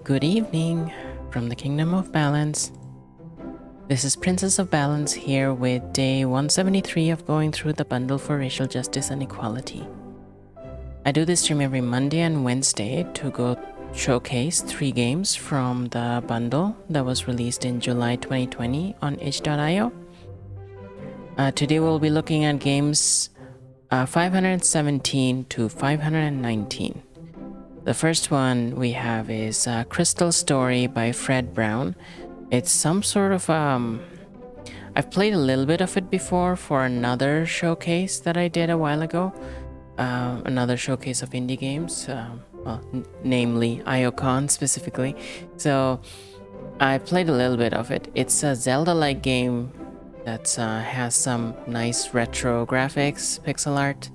Good evening from the Kingdom of Balance. This is Princess of Balance here with day 173 of going through the bundle for racial justice and equality. I do this stream every Monday and Wednesday to go showcase 3 games from the bundle that was released in July 2020 on itch.io. Today we'll be looking at games 517 to 519. The first one we have is Crystal Story by Fred Brown. It's some sort of I've played a little bit of it before for another showcase that I did a while ago. Another showcase of indie games, namely IOCon specifically. So I played a little bit of it. It's a Zelda-like game that has some nice retro graphics, pixel art.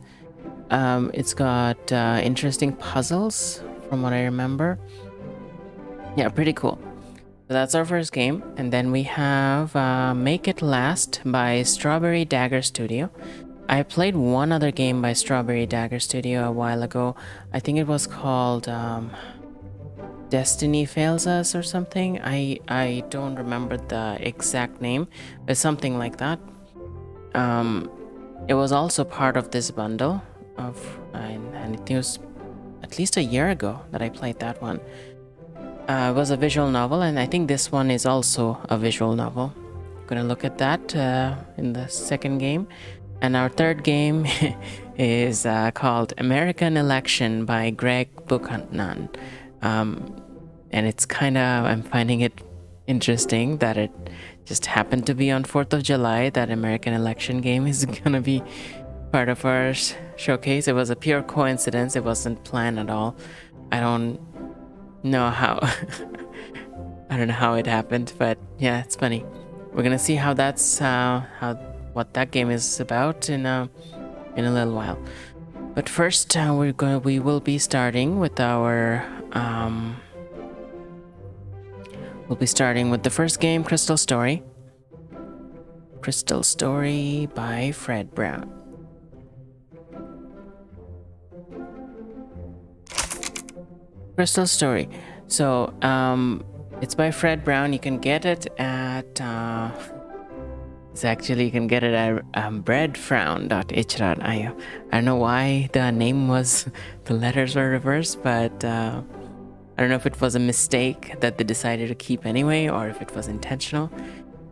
It's got interesting puzzles from what I remember. Yeah, pretty cool. So that's our first game. And then we have Make It Last by Strawberry Dagger Studio. I played one other game by Strawberry Dagger Studio a while ago. I think it was called Destiny Fails Us or something. I don't remember the exact name, but something like that. It was also part of this bundle and it was at least a year ago that I played that one. It was a visual novel, and I think this one is also a visual novel. I'm gonna look at that in the second game. And our third game is called American Election by Greg Buchanan. And it's kind of, I'm finding it interesting that it just happened to be on 4th of July that American Election game is gonna be part of our showcase. It was a pure coincidence. It wasn't planned at all. I don't know how I don't know how it happened, but yeah, it's funny. We're gonna see how that's what that game is about in a little while. But first, we will be starting with our we'll be starting with the first game, Crystal Story. Crystal Story by Fred Brown. Crystal Story. So it's by Fred Brown. You can get it at you can get it at breadfrown.itch.io. I don't know why the name was the letters were reversed, but I don't know if it was a mistake that they decided to keep anyway, or if it was intentional.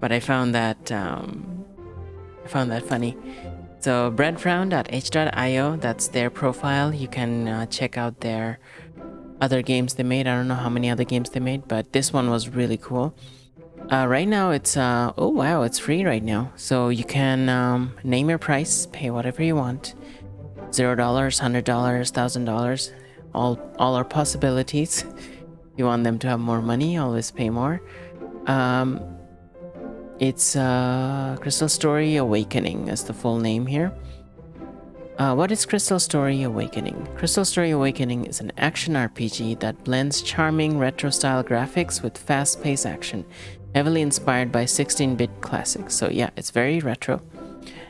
But I found that funny. So breadfrown.itch.io, that's their profile. You can check out their other games they made. I don't know how many other games they made, but this one was really cool. Right now it's oh wow, it's free right now. So you can name your price, pay whatever you want. $0, $100, $1,000, all are possibilities. If you want them to have more money, always pay more. It's Crystal Story Awakening is the full name here. What is Crystal Story Awakening? Crystal Story Awakening is an action RPG that blends charming retro-style graphics with fast-paced action, heavily inspired by 16-bit classics. So yeah, it's very retro.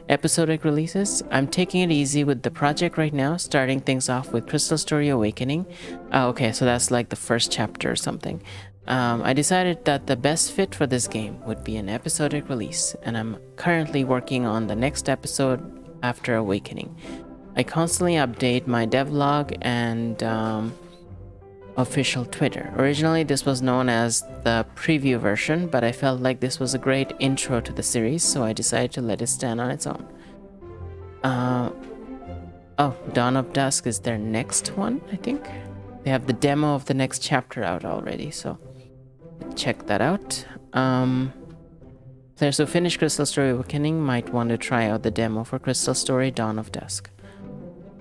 Episodic releases. I'm taking it easy with the project right now, starting things off with Crystal Story Awakening. Okay, so that's like the first chapter or something. I decided that the best fit for this game would be an episodic release, and I'm currently working on the next episode after Awakening. I constantly update my devlog and official Twitter. Originally this was known as the preview version, but I felt like this was a great intro to the series, so I decided to let it stand on its own. Dawn of Dusk is their next one, I think. They have the demo of the next chapter out already, so check that out. Players who finish Crystal Story Awakening might want to try out the demo for Crystal Story Dawn of Dusk.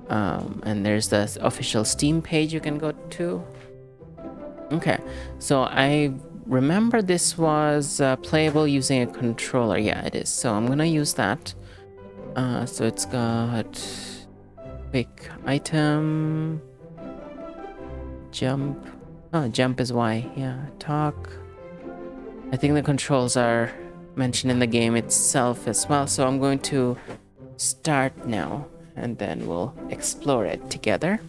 And there's the official Steam page you can go to. Okay, so I remember this was playable using a controller. Yeah, it is. So I'm gonna use that. So it's got quick item, jump. Oh, jump is Y. Yeah, talk. I think the controls are mentioned in the game itself as well, so I'm going to start now and then we'll explore it together.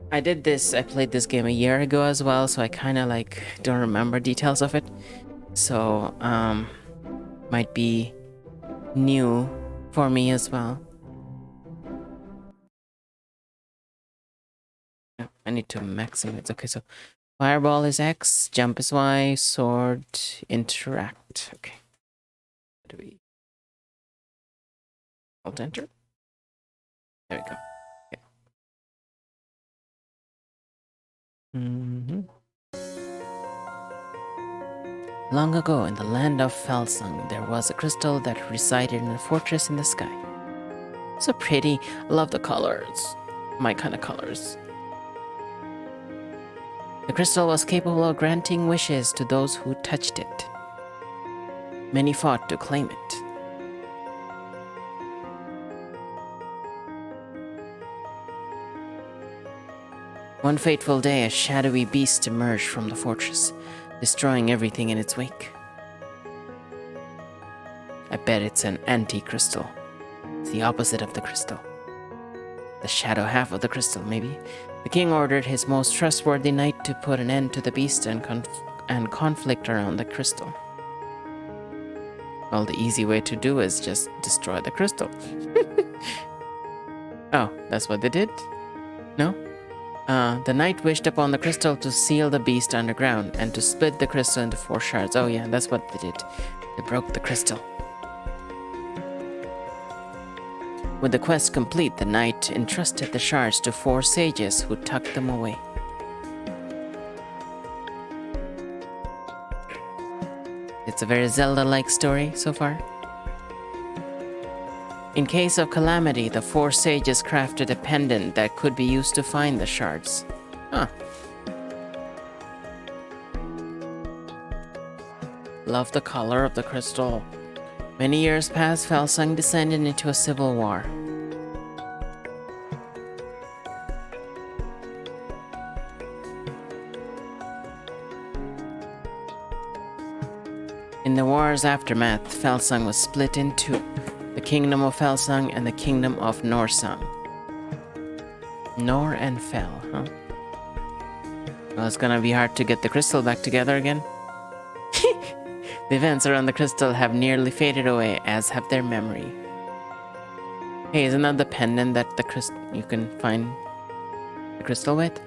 I did this, I played this game a year ago as well, so I kind of like don't remember details of it. So, might be new for me as well. I need to maximize. Okay, so fireball is X, jump is Y, sword, interact. Okay. What do we alt enter? There we go. Okay. Long ago, in the land of Felsung, there was a crystal that resided in a fortress in the sky. So pretty. I love the colors. My kind of colors. The crystal was capable of granting wishes to those who touched it. Many fought to claim it. One fateful day, a shadowy beast emerged from the fortress, destroying everything in its wake. I bet it's an anti-crystal. It's the opposite of the crystal. The shadow half of the crystal, maybe. The king ordered his most trustworthy knight to put an end to the beast and conflict around the crystal. Well, the easy way to do is just destroy the crystal. Oh, that's what they did? No? The knight wished upon the crystal to seal the beast underground and to split the crystal into 4 shards. Oh yeah, that's what they did. They broke the crystal. With the quest complete, the knight entrusted the shards to 4 sages who tucked them away. It's a very Zelda-like story so far. In case of calamity, the 4 sages crafted a pendant that could be used to find the shards. Huh. Love the color of the crystal. Many years passed, Felsung descended into a civil war. In the war's aftermath, Felsung was split in 2. The Kingdom of Felsung and the Kingdom of Norsung. Nor and Fel, huh? Well, it's gonna be hard to get the crystal back together again. The events around the crystal have nearly faded away, as have their memory. Hey, isn't that the pendant that you can find the crystal with?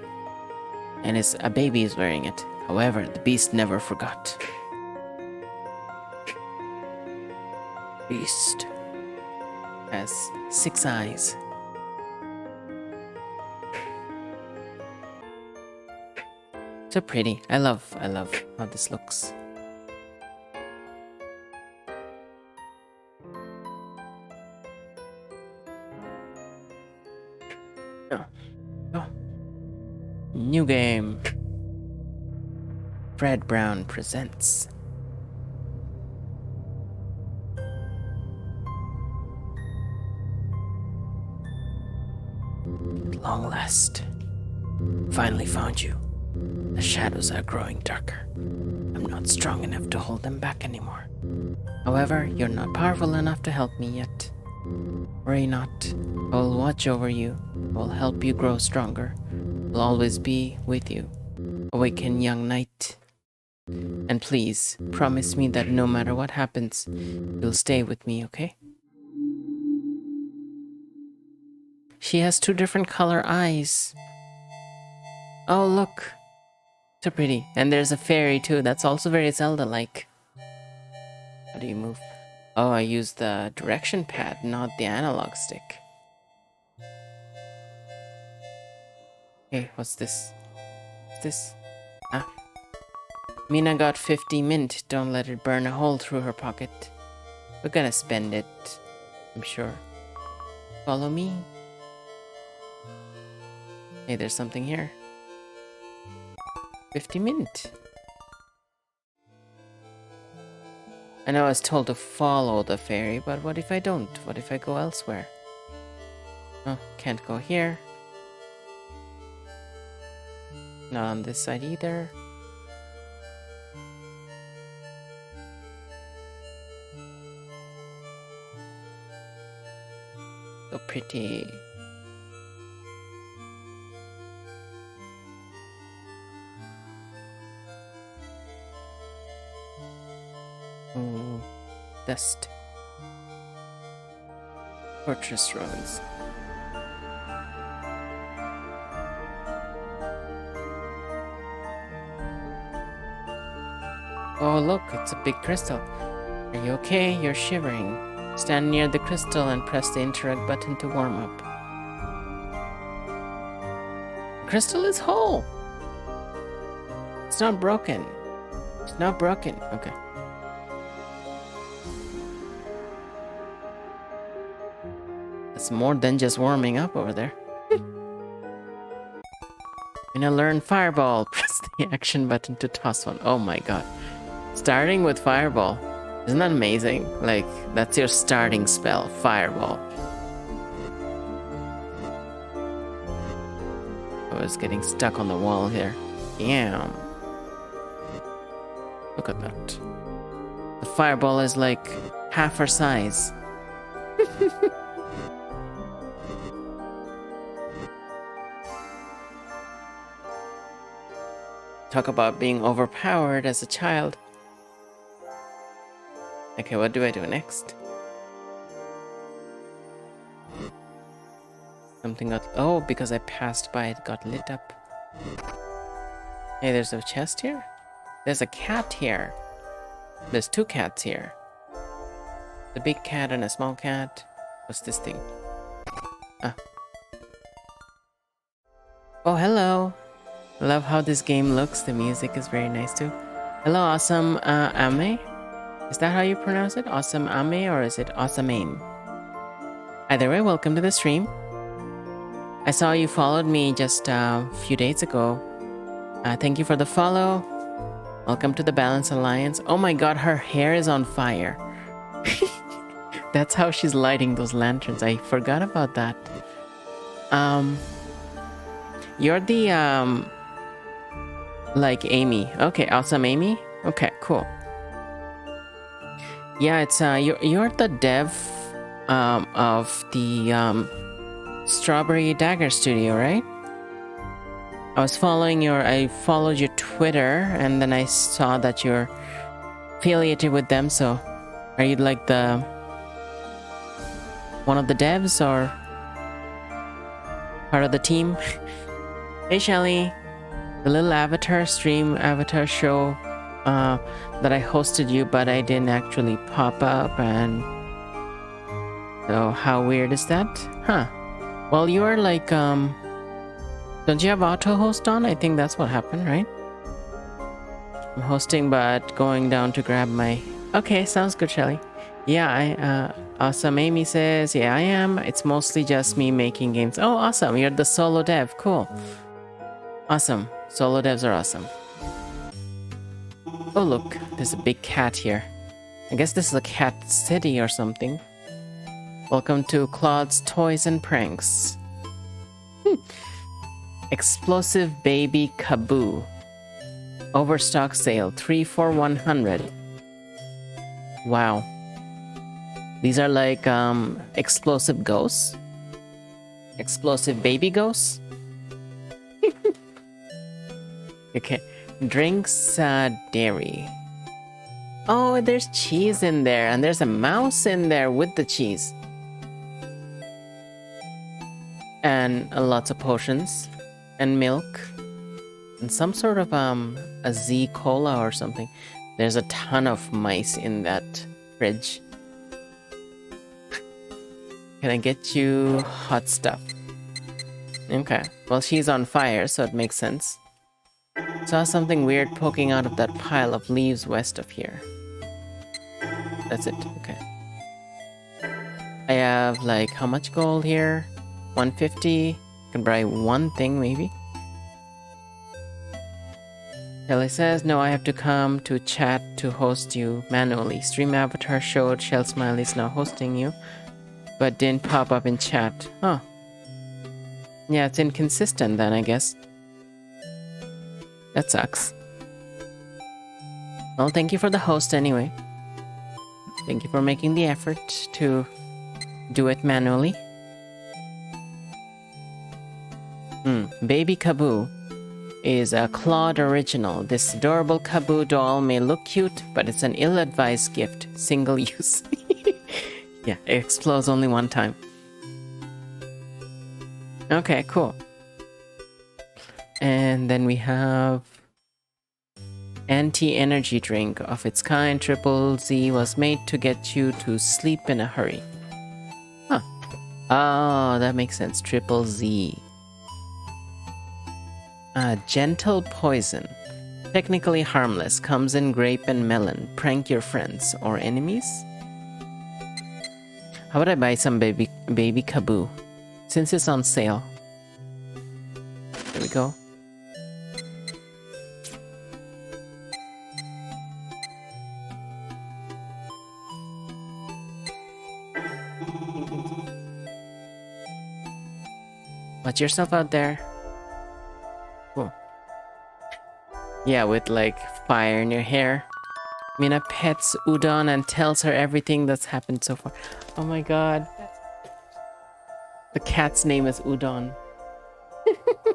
And a baby is wearing it. However, the beast never forgot. Beast has 6 eyes. So pretty. I love how this looks. Oh. New game. Fred Brown presents. At long last. Finally found you. The shadows are growing darker. I'm not strong enough to hold them back anymore. However, you're not powerful enough to help me yet. Worry not. I will watch over you. I will help you grow stronger. I'll always be with you. Awaken, young knight. And please, promise me that no matter what happens, you'll stay with me, okay? She has 2 different color eyes. Oh, look. So pretty. And there's a fairy too. That's also very Zelda-like. How do you move? Oh, I use the direction pad, not the analog stick. Hey, what's this? What's this? Ah. Mina got 50 mint. Don't let it burn a hole through her pocket. We're gonna spend it, I'm sure. Follow me. Hey, there's something here. 50 mint. I know I was told to follow the fairy, but what if I don't? What if I go elsewhere? Oh, can't go here. Not on this side either. So pretty. Oh, dust. Fortress ruins. Oh, look, it's a big crystal. Are you okay? You're shivering. Stand near the crystal and press the interact button to warm up. The crystal is whole. It's not broken. It's not broken. Okay. It's more than just warming up over there. When I learn Fireball, press the action button to toss one. Oh my god. Starting with Fireball. Isn't that amazing? Like, that's your starting spell, Fireball. I was getting stuck on the wall here. Damn. Look at that. The Fireball is like half her size. Talk about being overpowered as a child. Okay, what do I do next? Something got... Oh, because I passed by, it got lit up. Hey, there's a chest here? There's a cat here. There's two cats here. The big cat and a small cat. What's this thing? Ah. Oh, hello. Love how this game looks. The music is very nice too. Hello, Awesome Ame. Is that how you pronounce it? Awesome Ame, or is it Awesome Aim? Either way, welcome to the stream. I saw you followed me just a few days ago. Thank you for the follow. Welcome to the Balance Alliance. Oh my god, her hair is on fire. That's how she's lighting those lanterns. I forgot about that. You're the like Amy. Okay, Awesome Amy. Okay, cool. Yeah, it's you're the dev of the Strawberry Dagger Studio, right? I followed your Twitter, and then I saw that you're affiliated with them. So, are you like one of the devs or part of the team? Hey, Shelly, the little avatar show that I hosted you, but I didn't actually pop up, and so how weird is that? Huh? Well, you are like don't you have auto host on? I think that's what happened, right? I'm hosting, but going down to grab my... Okay, sounds good, Shelly. Yeah, Awesome Amy says, yeah, I am. It's mostly just me making games. Oh, awesome. You're the solo dev. Cool. Awesome. Solo devs are awesome. Oh, look. There's a big cat here. I guess this is a cat city or something. Welcome to Claude's Toys and Pranks. Explosive Baby Kaboo. Overstock sale. 3 for 100. Wow. These are like explosive ghosts. Explosive baby ghosts. Okay. Drinks, dairy. Oh, there's cheese in there, and there's a mouse in there with the cheese. And lots of potions. And milk. And some sort of a Z cola or something. There's a ton of mice in that fridge. Can I get you hot stuff? Okay. Well, she's on fire, so it makes sense. Saw something weird poking out of that pile of leaves west of here. That's it. Okay. I have like how much gold here? 150. Can buy one thing maybe. Kelly says, no, I have to come to chat to host you manually. Stream avatar showed Shell Smiley is now hosting you, but didn't pop up in chat. Huh. Yeah, it's inconsistent then, I guess. That sucks. Well, thank you for the host anyway. Thank you for making the effort to do it manually. Baby Kaboo. is a Claude original. This adorable Kaboo doll may look cute, but it's an ill-advised gift. Single use. Yeah, it explodes only one time. Okay, cool. And then we have anti-energy drink of its kind. Triple Z was made to get you to sleep in a hurry. Huh. Oh, that makes sense. Triple Z. Gentle poison. Technically harmless. Comes in grape and melon. Prank your friends or enemies. How about I buy some baby Kaboo? Since it's on sale. There we go. Watch yourself out there. Cool. Yeah, with like fire in your hair. Mina pets Udon and tells her everything that's happened so far. Oh my god. The cat's name is Udon.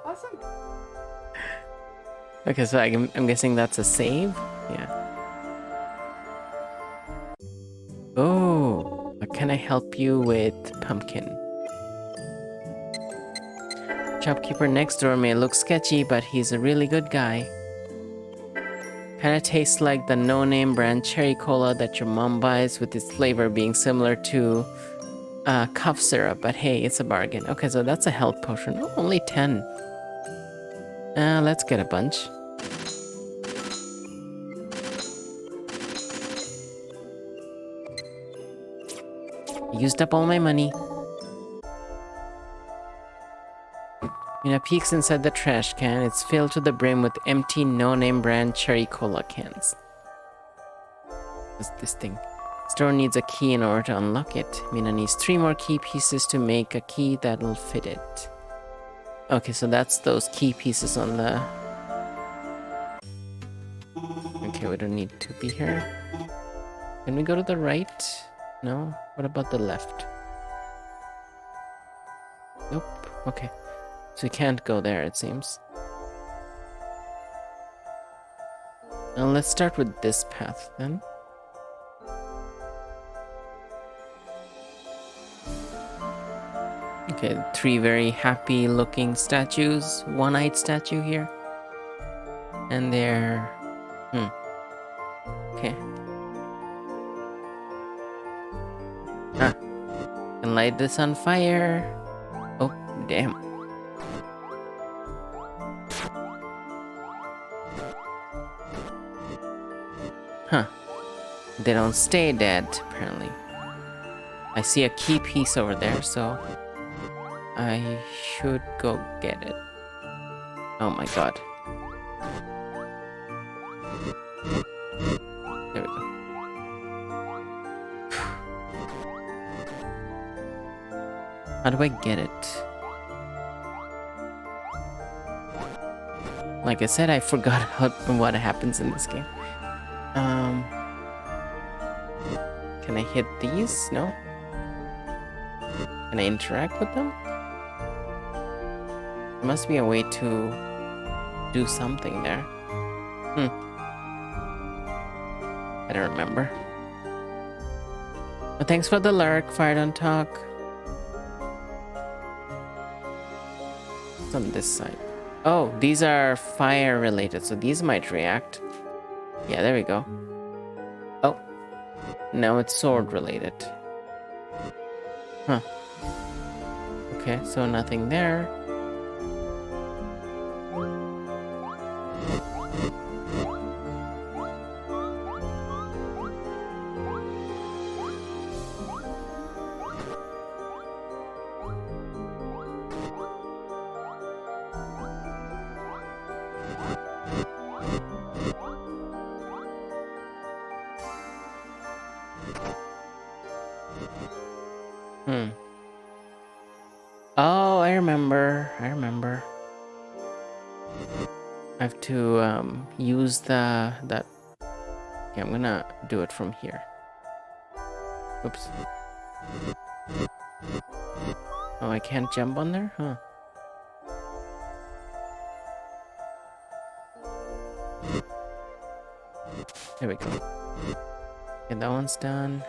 Awesome. Okay, so I'm guessing that's a save? Yeah. Oh, can I help you with pumpkin? Shopkeeper next door may look sketchy, but he's a really good guy. Kinda tastes like the no-name brand cherry cola that your mom buys, with its flavor being similar to cough syrup, but hey, it's a bargain. Okay, so that's a health potion. Oh, only 10. Let's get a bunch. Used up all my money. Mina peeks inside the trash can. It's filled to the brim with empty no-name brand cherry cola cans. What's this thing? Store needs a key in order to unlock it. Mina needs 3 more key pieces to make a key that'll fit it. Okay, so that's those key pieces on the... Okay, we don't need to be here. Can we go to the right? No? What about the left? Nope. Okay. So we can't go there, it seems. Now let's start with this path then. Okay, 3 very happy looking statues. One-eyed statue here. And they're... Okay. Can light this on fire. Oh, damn. Huh. They don't stay dead, apparently. I see a key piece over there, so I should go get it. Oh my god. There we go. How do I get it? Like I said, I forgot what happens in this game. Can I hit these? No? Can I interact with them? There must be a way to do something there. I don't remember. But thanks for the lurk, Fire Don't Talk. What's on this side? Oh, these are fire related, so these might react. Yeah, there we go. Oh, now it's sword related. Huh. Okay, so nothing there. Oh, I remember. I have to use that. Yeah, I'm gonna do it from here. Oops. Oh, I can't jump on there? Huh. There we go. Okay, that one's done.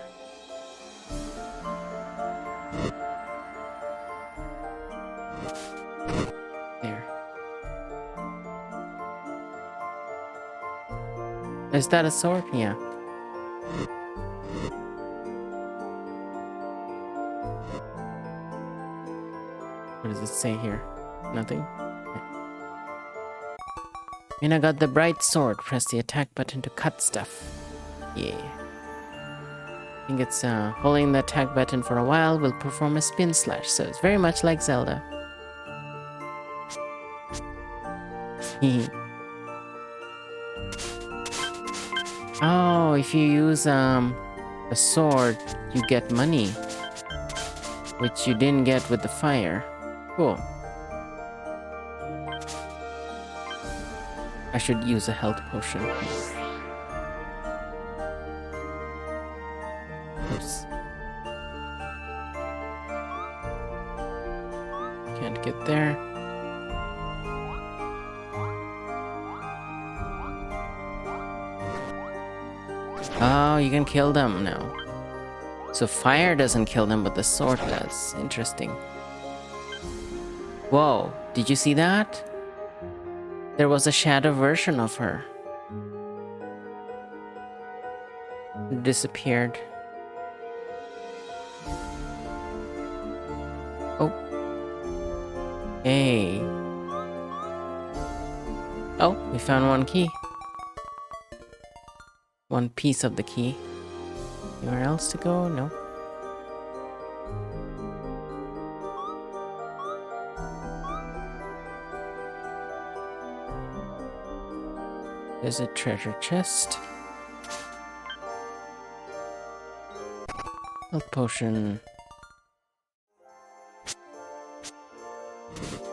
There. Is that a sword? Yeah. What does it say here? Nothing? Okay. And I got the bright sword. Press the attack button to cut stuff. Yeah. I think it's holding the attack button for a while will perform a spin slash. So it's very much like Zelda. Oh, if you use a sword, you get money, which you didn't get with the fire. Cool. I should use a health potion. Oops. Can't get there. Oh, you can kill them now. So fire doesn't kill them, but the sword does. Interesting. Whoa, did you see that? There was a shadow version of her. Disappeared. Oh. Hey. Oh, we found one key. One piece of the key. Anywhere else to go? No. There's a treasure chest. Health potion.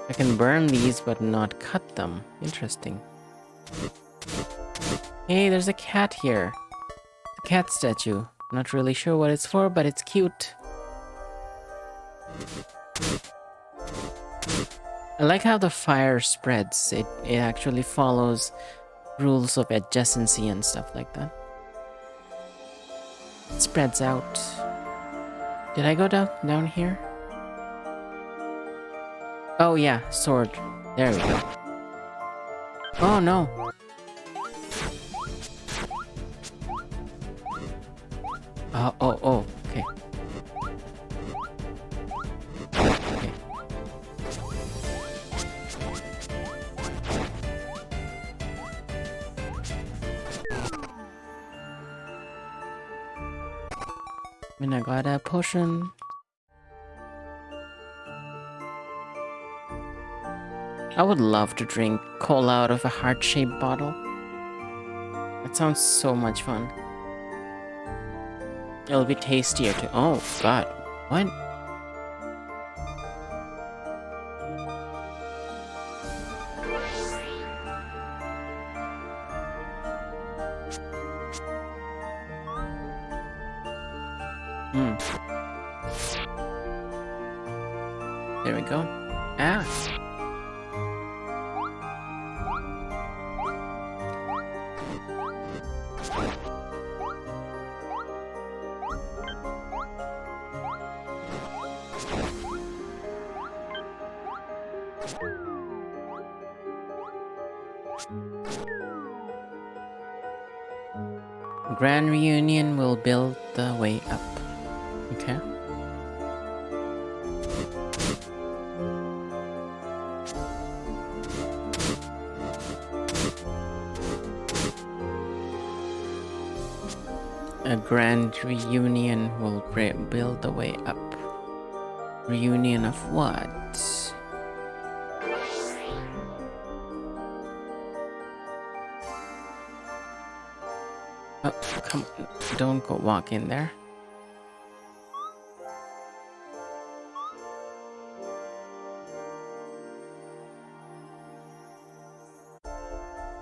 I can burn these but not cut them. Interesting. Hey, there's a cat here. A cat statue. Not really sure what it's for, but it's cute. I like how the fire spreads. It actually follows rules of adjacency and stuff like that. It spreads out. Did I go down here? Oh yeah, sword. There we go. Oh no. Oh, okay. Okay. And I got a potion. I would love to drink cola out of a heart-shaped bottle. That sounds so much fun. It'll be tastier too. Oh god. What? There we go. Ah. Grand reunion will build the way up. Okay. A grand reunion will build the way up. Reunion of what? Oh, come on. Don't go walk in there.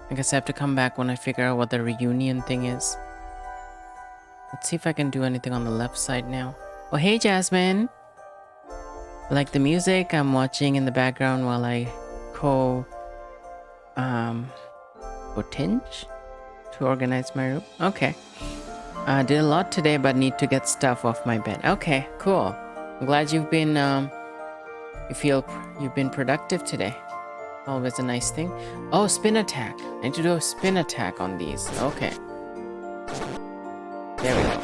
I guess I have to come back when I figure out what the reunion thing is. Let's see if I can do anything on the left side now. Oh, hey, Jasmine. I like the music I'm watching in the background while I tinge? to organize my room. Okay. Did a lot today, but need to get stuff off my bed. Okay, cool. I'm glad you've been, you feel you've been productive today. Always a nice thing. Oh, spin attack. I need to do a spin attack on these. Okay. There we go.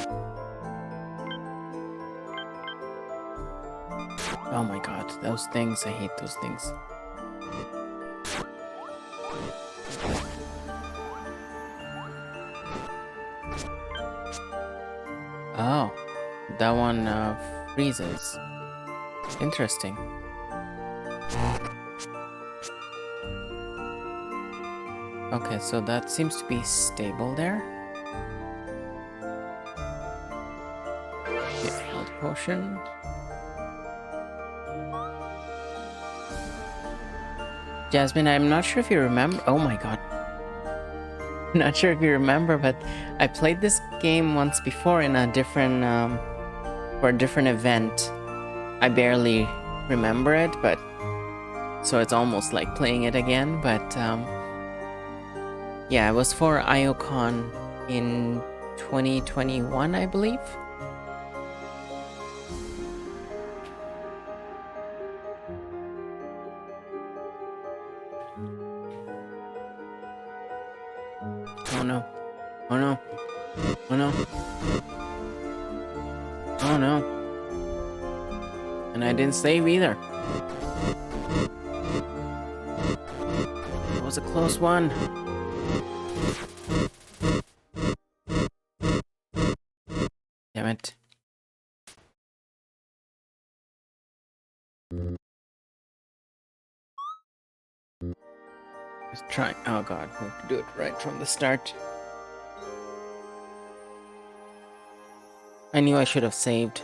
Oh my god, those things. I hate those things. Oh, that one freezes. Interesting. Okay, so that seems to be stable there. Okay, health potion. Jasmine, I'm not sure if you remember. Oh my god. Not sure if you remember, but I played this game once before in a different, for a different event. I barely remember it, but so it's almost like playing it again. But yeah, it was for IOCON in 2021, I believe. Oh no. Oh no. Oh no. Oh no. And I didn't save either. It was a close one. Damn it. Let's try. Oh god, we have to do it right from the start. I knew I should have saved.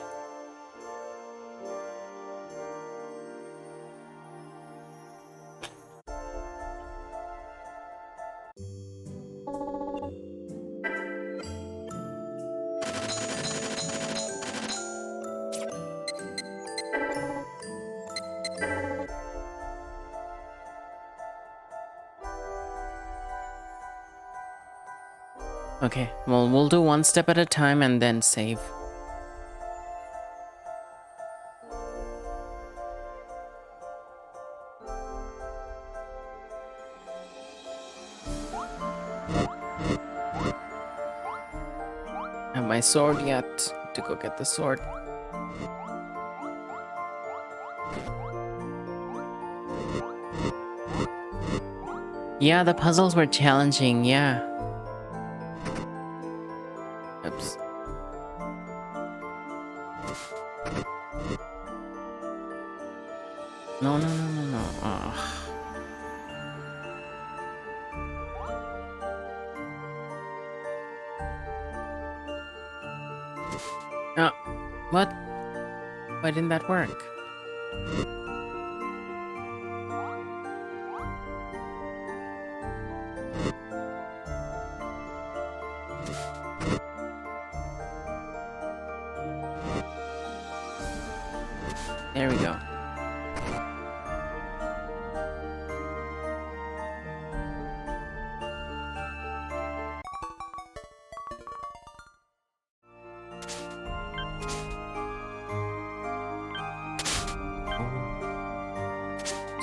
Okay, well, we'll do one step at a time and then save. Have my sword yet? To go get the sword. Yeah, the puzzles were challenging, yeah. Oops. No, no, no, no, no. Ugh. Oh, what? Why didn't that work? There we go.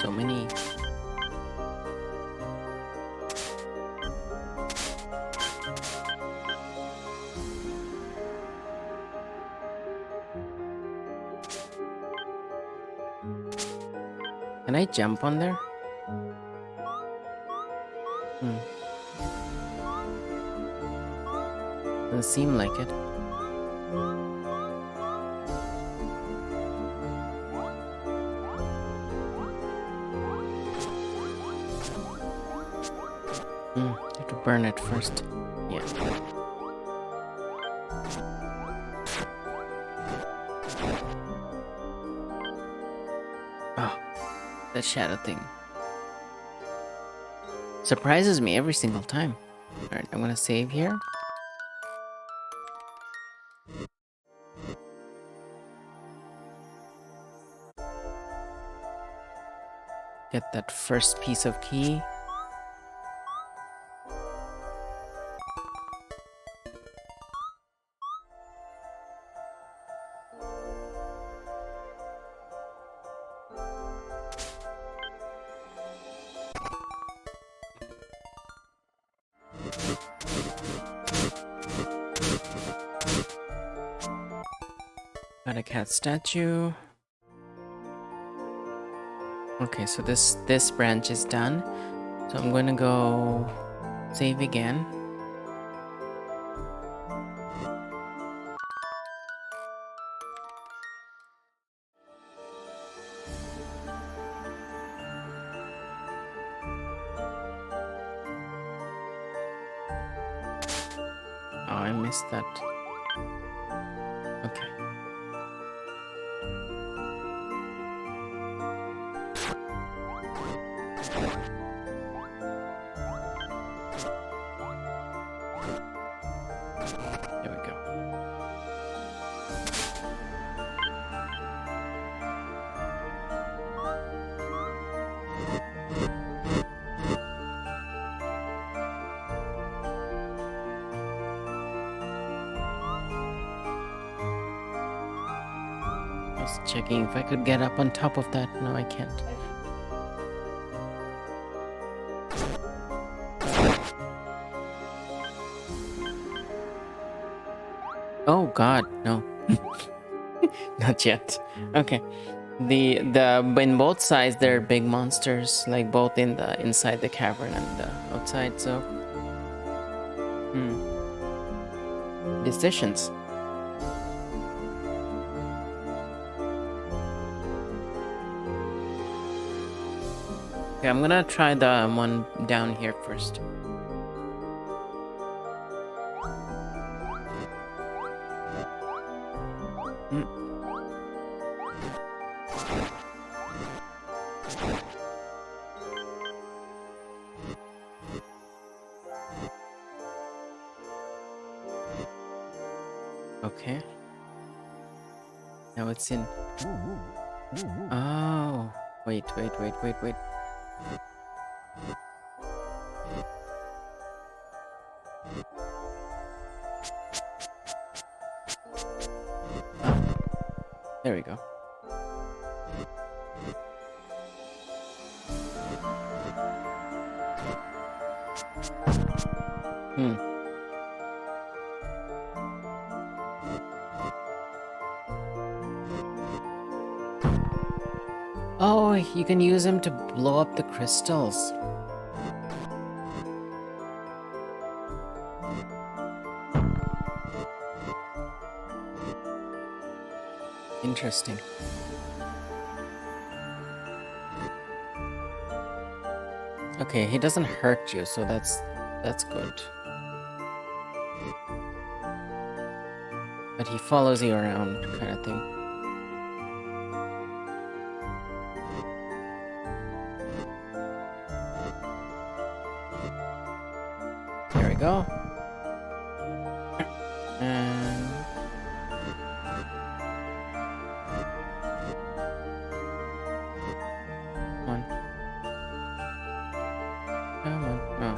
So many. Can I jump on there? Doesn't seem like it. Have to burn it first. Yeah. Oh, that shadow thing. Surprises me every single time. Alright, I'm gonna save here. Get that first piece of key. Got a cat statue. Okay, so this branch is done. So I'm gonna go save again. Oh, I missed that. Okay. There we go. I was checking if I could get up on top of that. No, I can't. Oh God, no. Not yet. Okay. The in both sides there are big monsters, like both in the inside the cavern and the outside. So, decisions. Okay, I'm gonna try the one down here first. Okay. Now it's in. Oh, wait. There we go. Oh, you can use them to blow up the crystals. Interesting. Okay, he doesn't hurt you, so that's good. But he follows you around, kind of thing. There we go. And one. Come on. Oh.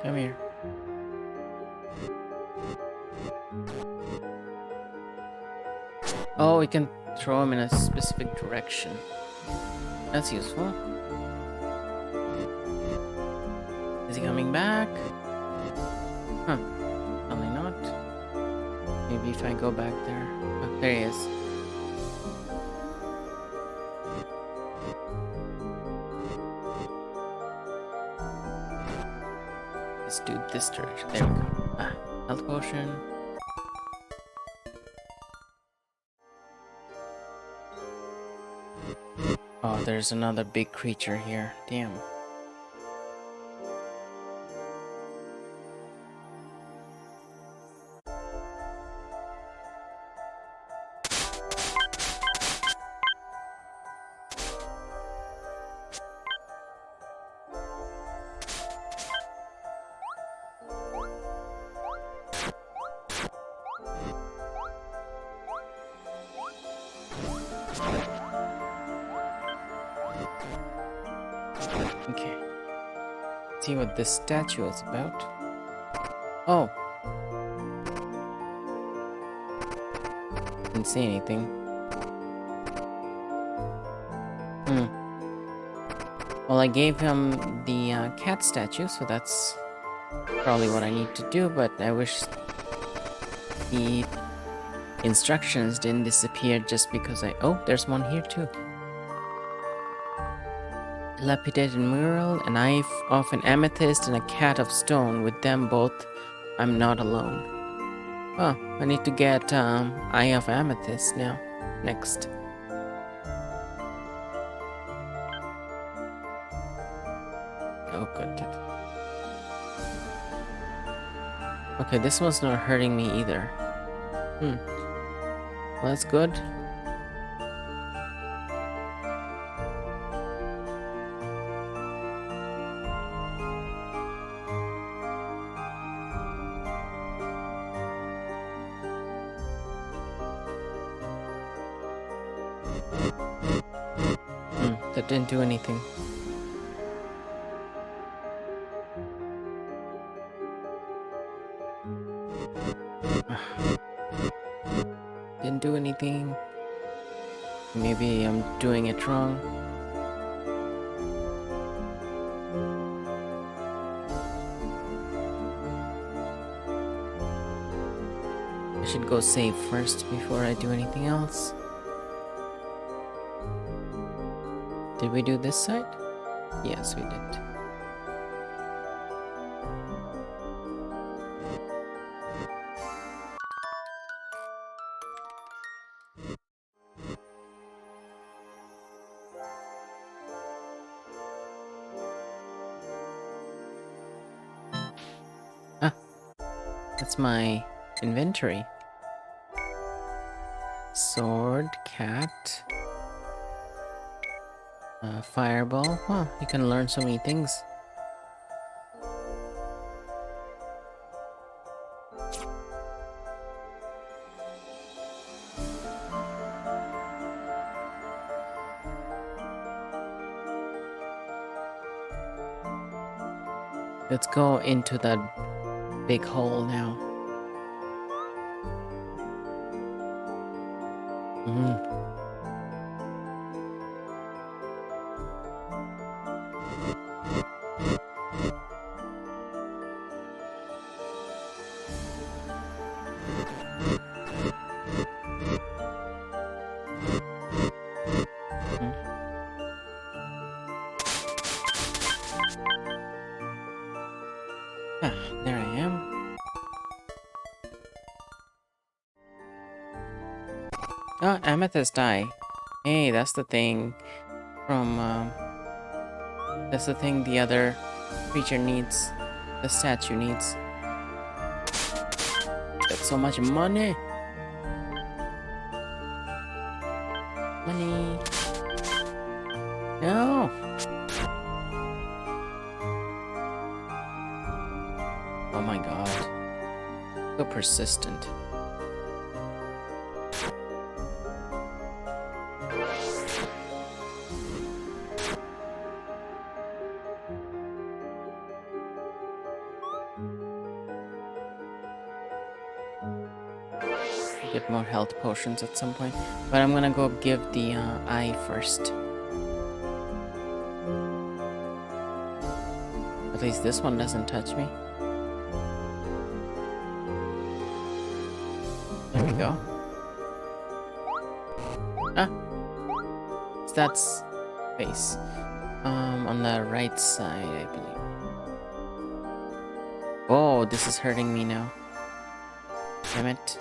Come here. Oh, we can throw him in a specific direction. That's useful. Is he coming back? Huh. Probably not. Maybe if I go back there. Oh, there he is. Let's do this direction. There we go. Ah, health potion. Oh, there's another big creature here. Damn. Okay. Let's see what this statue is about. Oh. Didn't see anything. Well, I gave him the cat statue, so that's probably what I need to do, but I wish the instructions didn't disappear just because I... Oh, there's one here too. Lapidated mural, an eye of an amethyst, and a cat of stone. With them both, I'm not alone. Oh, I need to get eye of amethyst now. Next. Oh, good. Okay, this one's not hurting me either. Well, that's good. That didn't do anything. Didn't do anything. Maybe I'm doing it wrong. I should go save first before I do anything else. Did we do this side? Yes, we did. That's my inventory. Sword, cat, fireball. Huh, you can learn so many things. Let's go into that big hole now. There I am. Oh, amethyst eye. Hey, that's the thing from, that's the thing the other creature needs. The statue needs. That's so much money. Money. No. Oh my god. So persistent. Get more health potions at some point. But I'm gonna go give the eye first. At least this one doesn't touch me. There we go. Ah! That's face. On the right side, I believe. Oh, this is hurting me now. Damn it.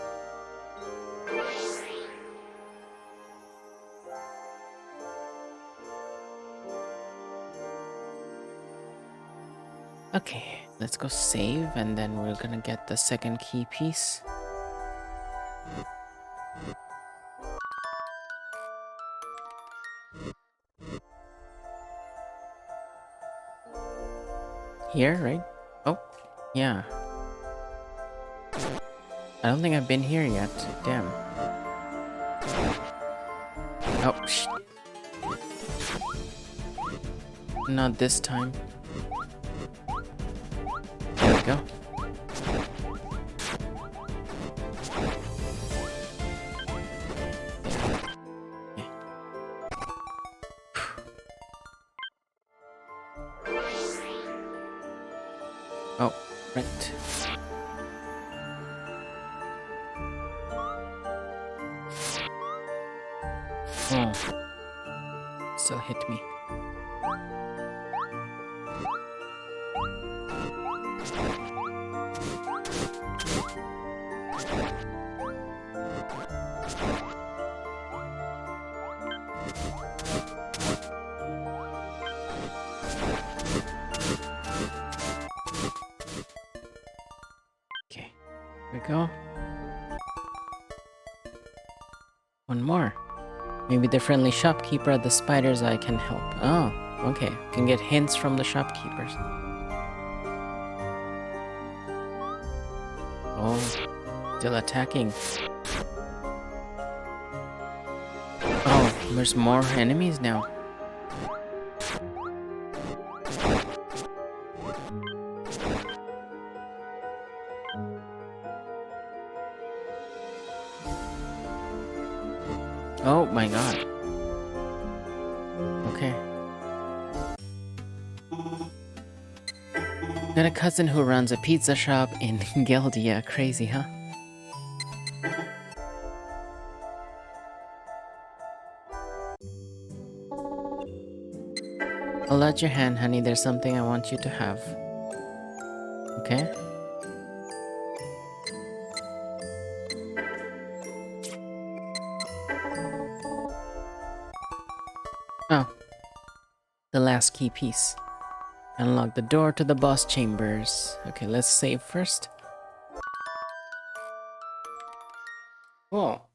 Okay, let's go save, and then we're gonna get the second key piece. Here, right? Oh, yeah. I don't think I've been here yet. Damn. Oh, shit. Not this time. There we go. Oh, right. Oh, still hit me. Okay, here we go. One more. Maybe the friendly shopkeeper at the spider's eye can help. Oh, okay. Can get hints from the shopkeepers. Oh, still attacking. Oh, there's more enemies now. Oh my god. Okay. Got a cousin who runs a pizza shop in Geldia. Crazy, huh? Hold out your hand, honey. There's something I want you to have. Okay? Oh. The last key piece. Unlock the door to the boss chambers. Okay, let's save first. Cool.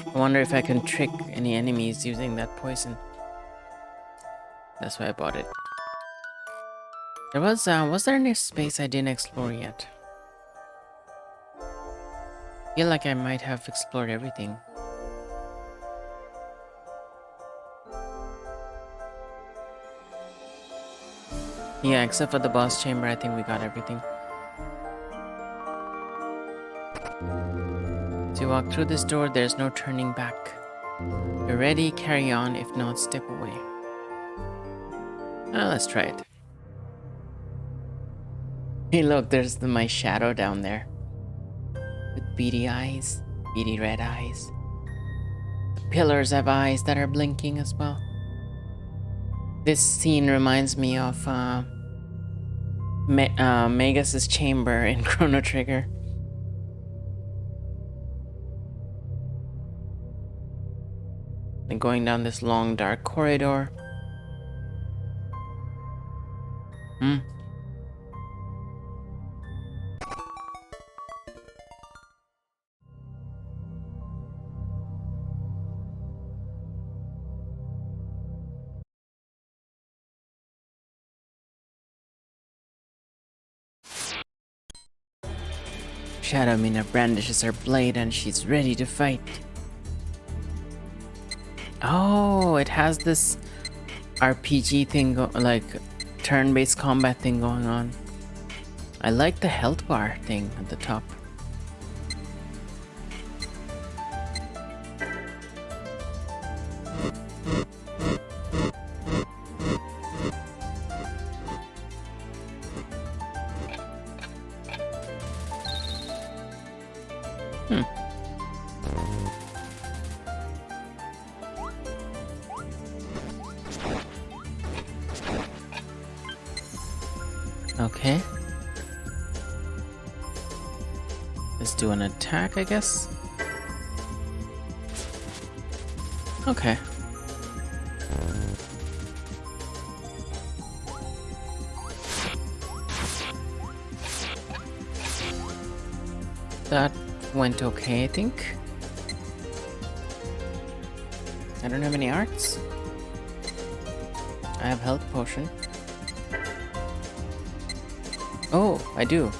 I wonder if I can trick any enemies using that poison. That's why I bought it. There was there any space I didn't explore yet? Feel like I might have explored everything. Yeah, except for the boss chamber, I think we got everything. As you walk through this door, there's no turning back. If you're ready, carry on. If not, step away. Let's try it. Hey, look, there's my shadow down there. With beady eyes, beady red eyes. The pillars have eyes that are blinking as well. This scene reminds me of Magus's chamber in Chrono Trigger. And going down this long dark corridor. Shadow Mina brandishes her blade and she's ready to fight. Oh, it has this RPG thing, like turn-based combat thing going on. I like the health bar thing at the top. Okay. Let's do an attack, I guess. Okay. That went okay, I think. I don't have any arts. I have health potion. Oh, I do.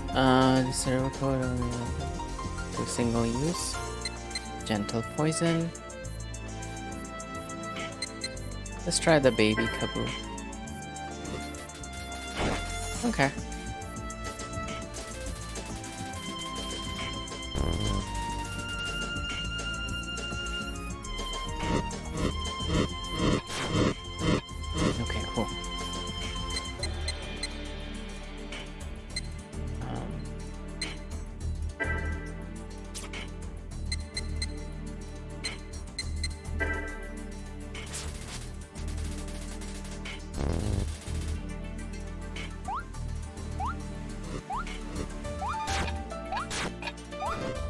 The cerebral code to single use. Gentle poison. Let's try the baby Kaboo. Okay. Okay, cool.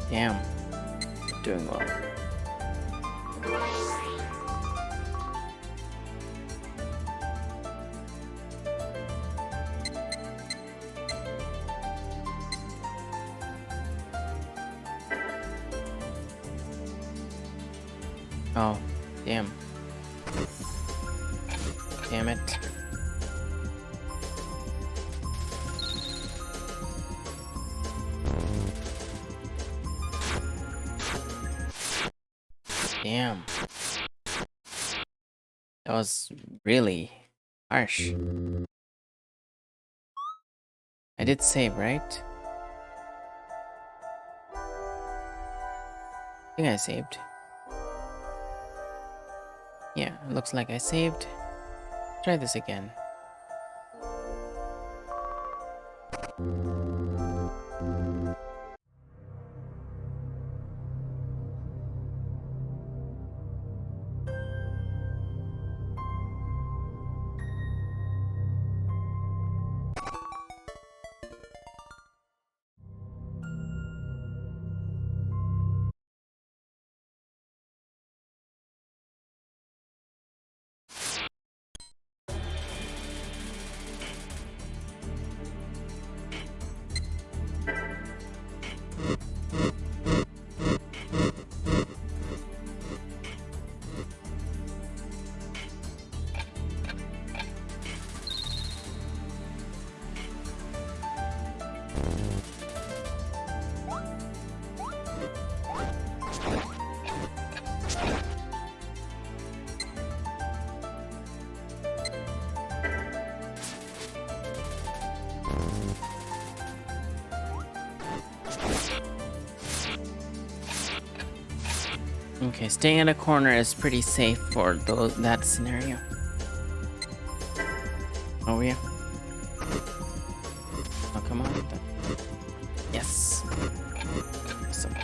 Damn. Doing well. Oh, damn. Damn it. Damn. That was really harsh. I did save, right? I think I saved. Yeah, it looks like I saved. Try this again. Okay, staying in a corner is pretty safe for that scenario. Oh yeah. Oh, come on. Yes. Awesome.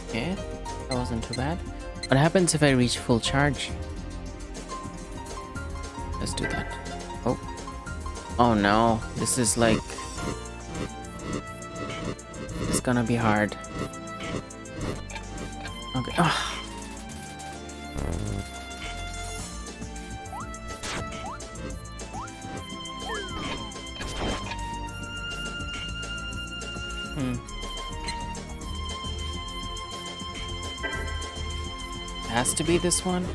Okay, that wasn't too bad. What happens if I reach full charge? Let's do that. Oh. Oh no, this is like... It's gonna be hard. Okay. Ah. Has to be this one.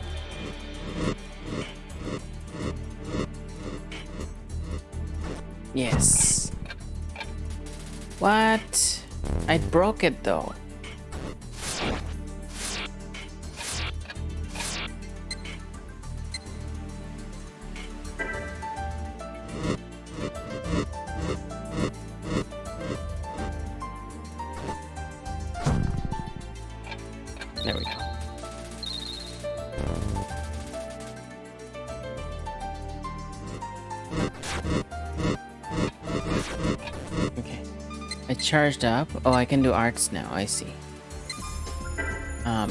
Yes. What? I broke it though. There we go. Okay. I charged up. Oh, I can do arts now. I see.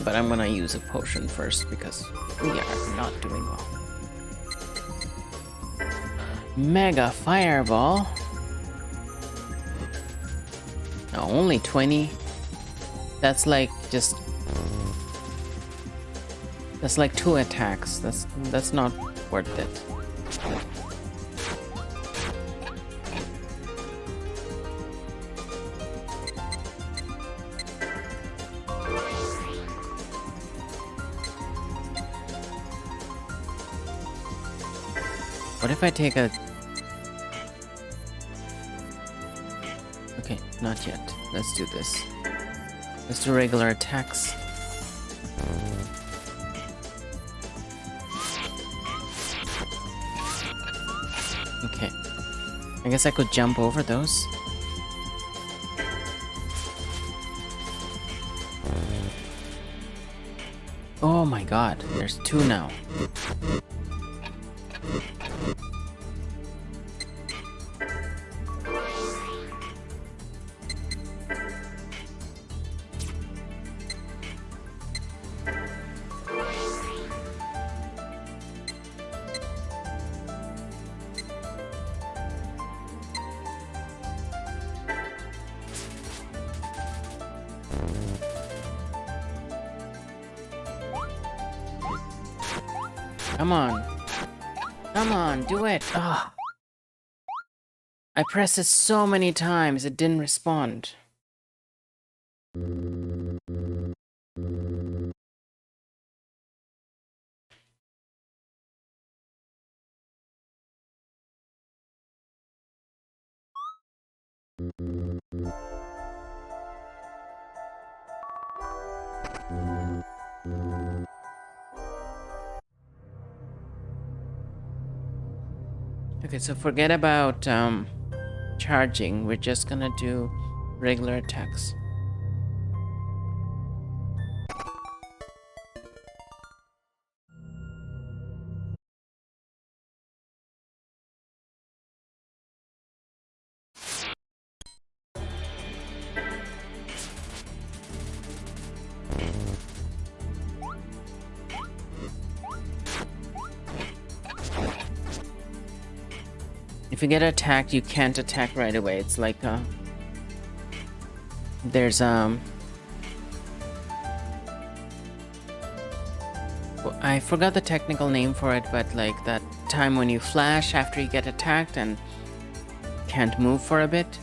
But I'm gonna use a potion first because we are not doing well. Mega Fireball. No, only 20. That's like just... That's like 2 attacks. That's not worth it. What if I take a... Okay, not yet. Let's do this. Let's do regular attacks. Okay. I guess I could jump over those. Oh my god, there's 2 now. Come on. Come on, do it. Ah. I pressed it so many times, it didn't respond. Okay, so forget about charging. We're just gonna do regular attacks. If you get attacked, you can't attack right away. It's like there's well, I forgot the technical name for it, but like that time when you flash after you get attacked and can't move for a bit.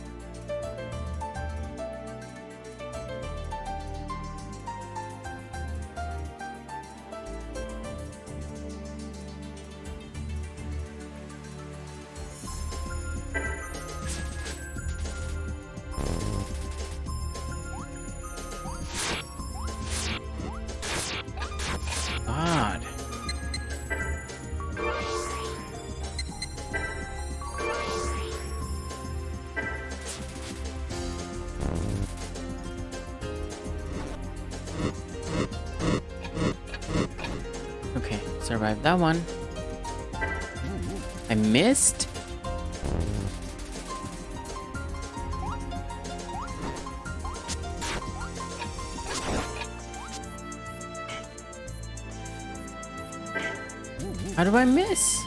God. Okay, survived that one. I missed? How do I miss?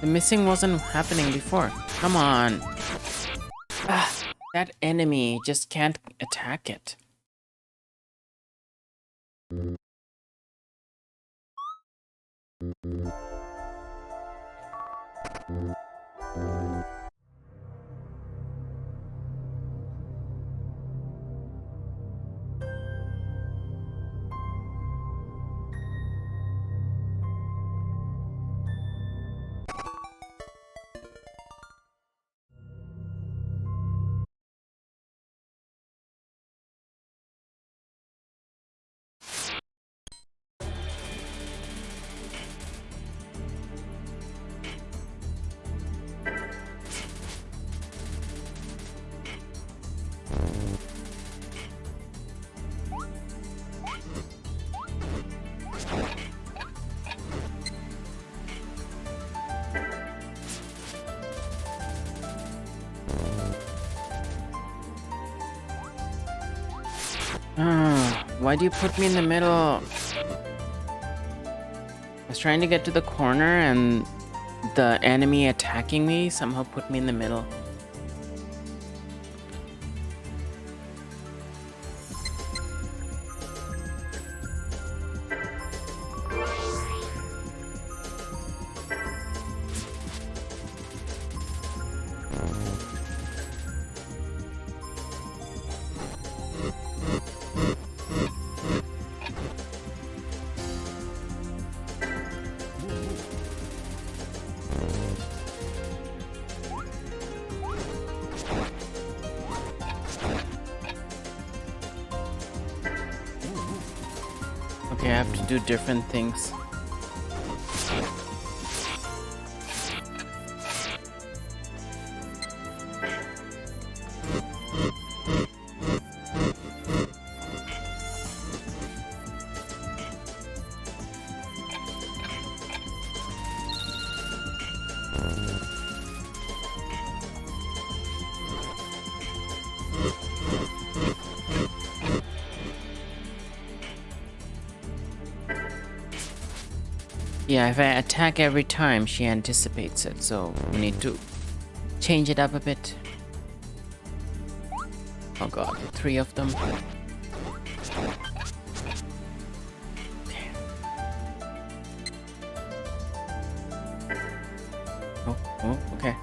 The missing wasn't happening before. Come on. Ah, that enemy just can't attack it. Why do you put me in the middle? I was trying to get to the corner and the enemy attacking me somehow put me in the middle. Okay, I have to do different things. Yeah, if I attack every time, she anticipates it, so we need to change it up a bit. Oh god, 3 of them. Okay. Oh, okay.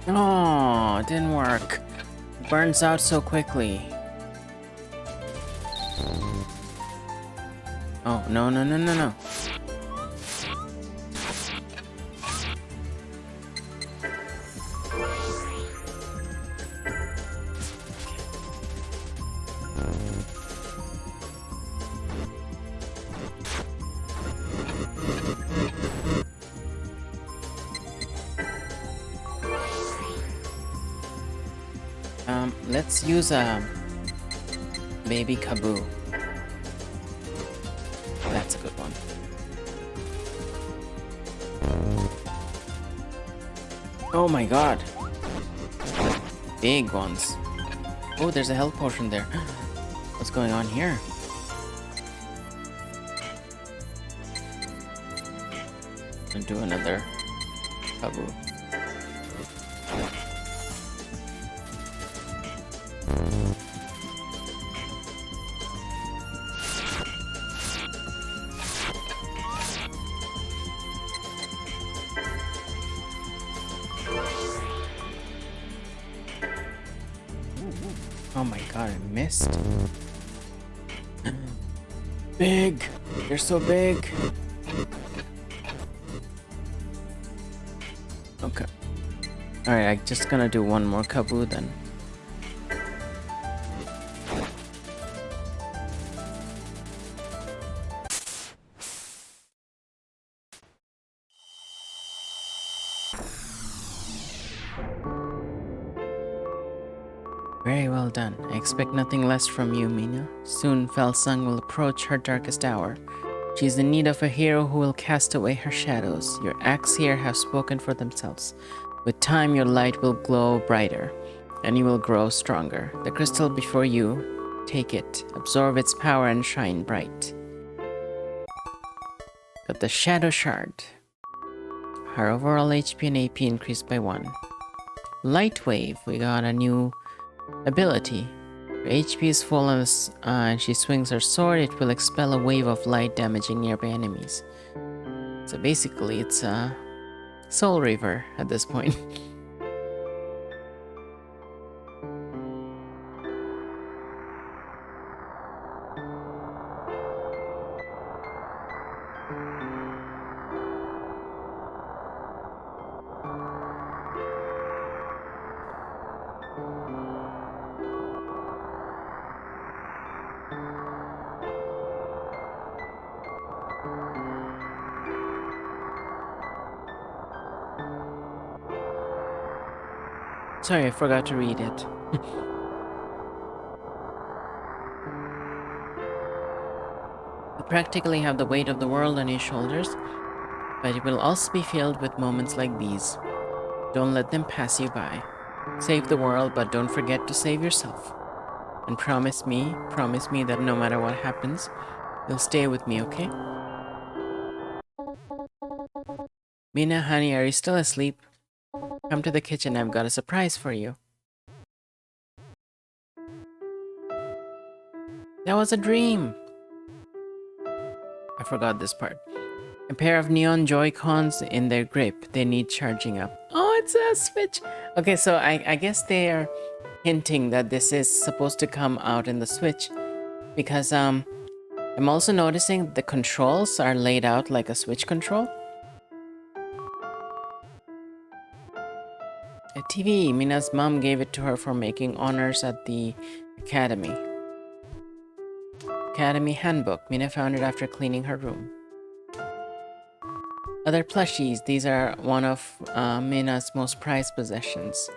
Oh, it didn't work. It burns out so quickly. Oh, no, no, no, no, no. Let's use a baby Kaboo. That's a good one. Oh my god. Big ones. Oh, there's a health potion there. What's going on here? And do another Kaboo. Oh my god, I missed. Big! They're so big! Okay. Alright, I'm just gonna do one more Kaboo then. Very well done. I expect nothing less from you, Mina. Soon Felsung will approach her darkest hour. She is in need of a hero who will cast away her shadows. Your acts here have spoken for themselves. With time, your light will glow brighter, and you will grow stronger. The crystal before you, take it, absorb its power, and shine bright. Got the Shadow Shard. Her overall HP and AP increased by 1. Light Wave, we got a new ability. Her HP is full and she swings her sword, it will expel a wave of light damaging nearby enemies. So basically it's a Soul Reaver at this point. Sorry, I forgot to read it. You practically have the weight of the world on your shoulders, but it will also be filled with moments like these. Don't let them pass you by. Save the world, but don't forget to save yourself. And promise me that no matter what happens, you'll stay with me, okay? Mina, honey, are you still asleep? Come to the kitchen, I've got a surprise for you. That was a dream! I forgot this part. A pair of neon Joy-Cons in their grip. They need charging up. Oh, it's a Switch! Okay, so I guess they are hinting that this is supposed to come out in the Switch. Because, I'm also noticing the controls are laid out like a Switch control. A TV. Mina's mom gave it to her for making honors at the academy. Academy Handbook. Mina found it after cleaning her room. Other plushies. These are one of Mina's most prized possessions.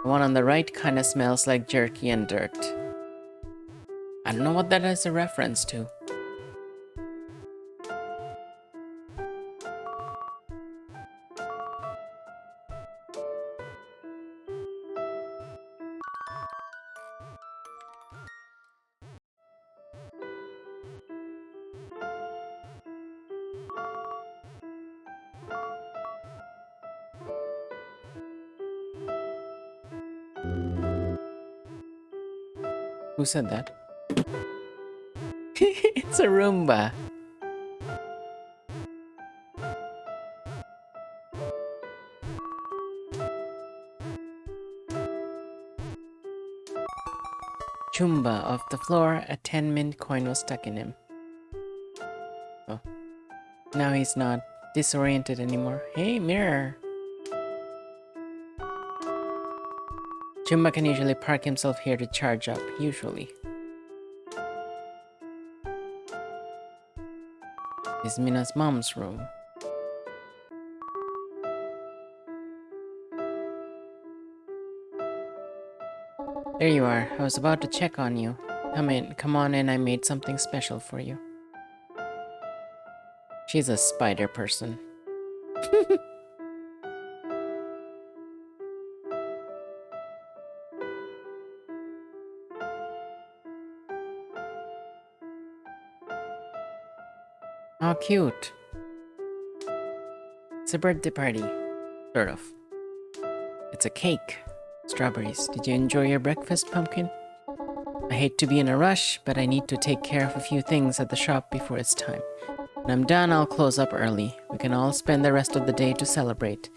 The one on the right kind of smells like jerky and dirt. I don't know what that is a reference to. Who said that? It's a Roomba. Chumba. Off the floor, a 10-mint coin was stuck in him. Oh. Now he's not disoriented anymore. Hey, mirror. Chumba can usually park himself here to charge up. Usually. This is Mina's mom's room. There you are. I was about to check on you. Come in. Come on in. I made something special for you. She's a spider person. How cute. It's a birthday party. Sort of. It's a cake. Strawberries. Did you enjoy your breakfast, Pumpkin? I hate to be in a rush, but I need to take care of a few things at the shop before it's time. When I'm done, I'll close up early. We can all spend the rest of the day to celebrate.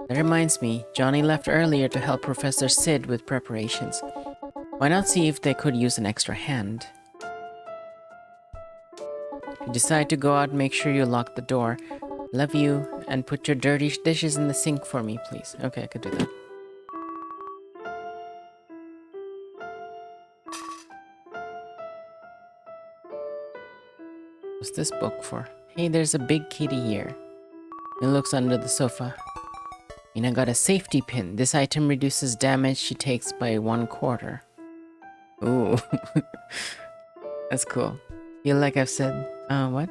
That reminds me, Johnny left earlier to help Professor Sid with preparations. Why not see if they could use an extra hand? If you decide to go out, make sure you lock the door. Love you, and put your dirty dishes in the sink for me, please. Okay, I could do that. What's this book for? Hey, there's a big kitty here. It looks under the sofa. Mina got a safety pin. This item reduces damage she takes by 1/4. Ooh. That's cool. Feel like I've said... what?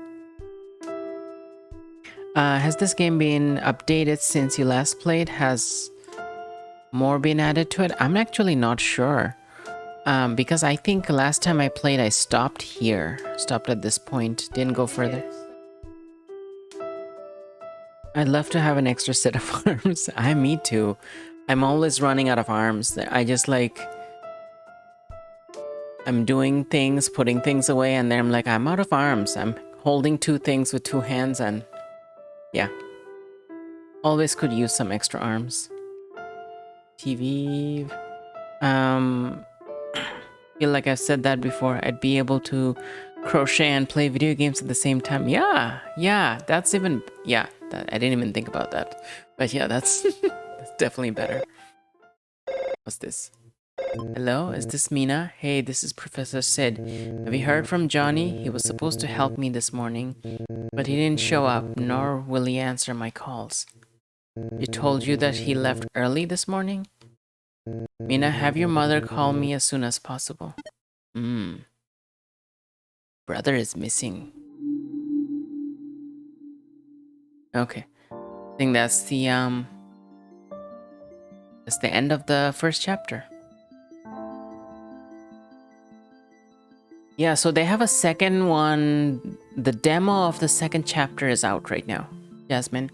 Has this game been updated since you last played? Has more been added to it? I'm actually not sure. Because I think last time I played, I stopped here. Stopped at this point. Didn't go further. I'd love to have an extra set of arms. Me too. I'm always running out of arms. I just like... I'm doing things, putting things away, and then I'm like, I'm out of arms. I'm holding 2 things with 2 hands, and... yeah. Always could use some extra arms. TV... feel like I've said that before. I'd be able to crochet and play video games at the same time. Yeah, that's even... yeah, I didn't even think about that. But yeah, that's, that's definitely better. What's this? Hello, is this Mina? Hey, this is Professor Sid. Have you heard from Johnny? He was supposed to help me this morning, but he didn't show up, nor will he answer my calls. He told you that he left early this morning? Mina, have your mother call me as soon as possible. Brother is missing. Okay. I think that's the end of the first chapter. Yeah, so they have a second one. The demo of the second chapter is out right now, Jasmine.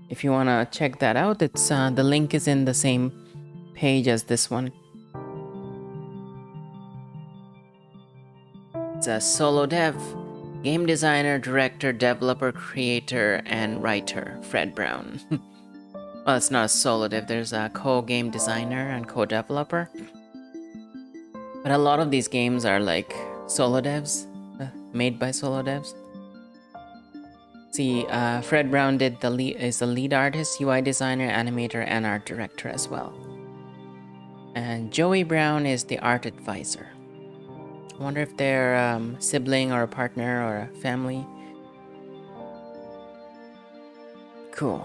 If you want to check that out, it's the link is in the same page as this one. It's a solo dev. Game designer, director, developer, creator, and writer, Fred Brown. Well, it's not a solo dev. There's a co-game designer and co-developer. But a lot of these games are like solo devs, made by solo devs. See, Fred Brown is the lead artist, UI designer, animator, and art director as well. And Joey Brown is the art advisor. I wonder if they're sibling or a partner or a family. Cool.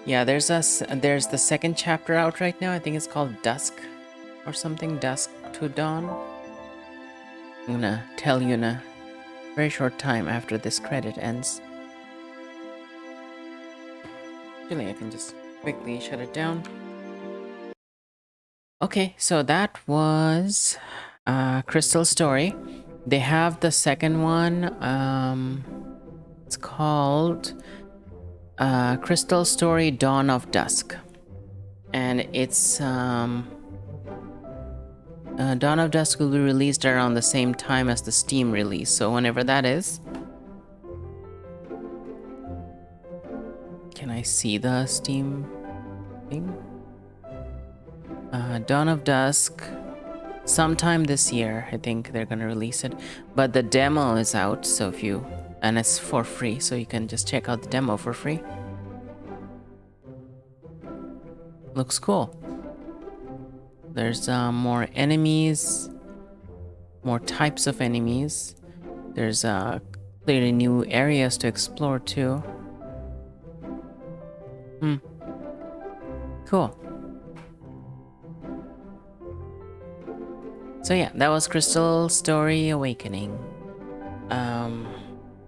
Yeah, there's the second chapter out right now. I think it's called Dusk or something. Dusk to Dawn. I'm gonna tell you in a very short time after this credit ends. Actually, I can just quickly shut it down. Okay, so that was Crystal Story. They have the second one. It's called Crystal Story Dawn of Dusk. And it's Dawn of Dusk will be released around the same time as the Steam release, so whenever that is. Can I see the Steam thing? Dawn of Dusk, sometime this year, I think they're gonna release it. But the demo is out, so if you, and it's for free, so you can just check out the demo for free. Looks cool. There's more enemies, more types of enemies. There's clearly new areas to explore too. Cool. So yeah, that was Crystal Story Awakening. I'm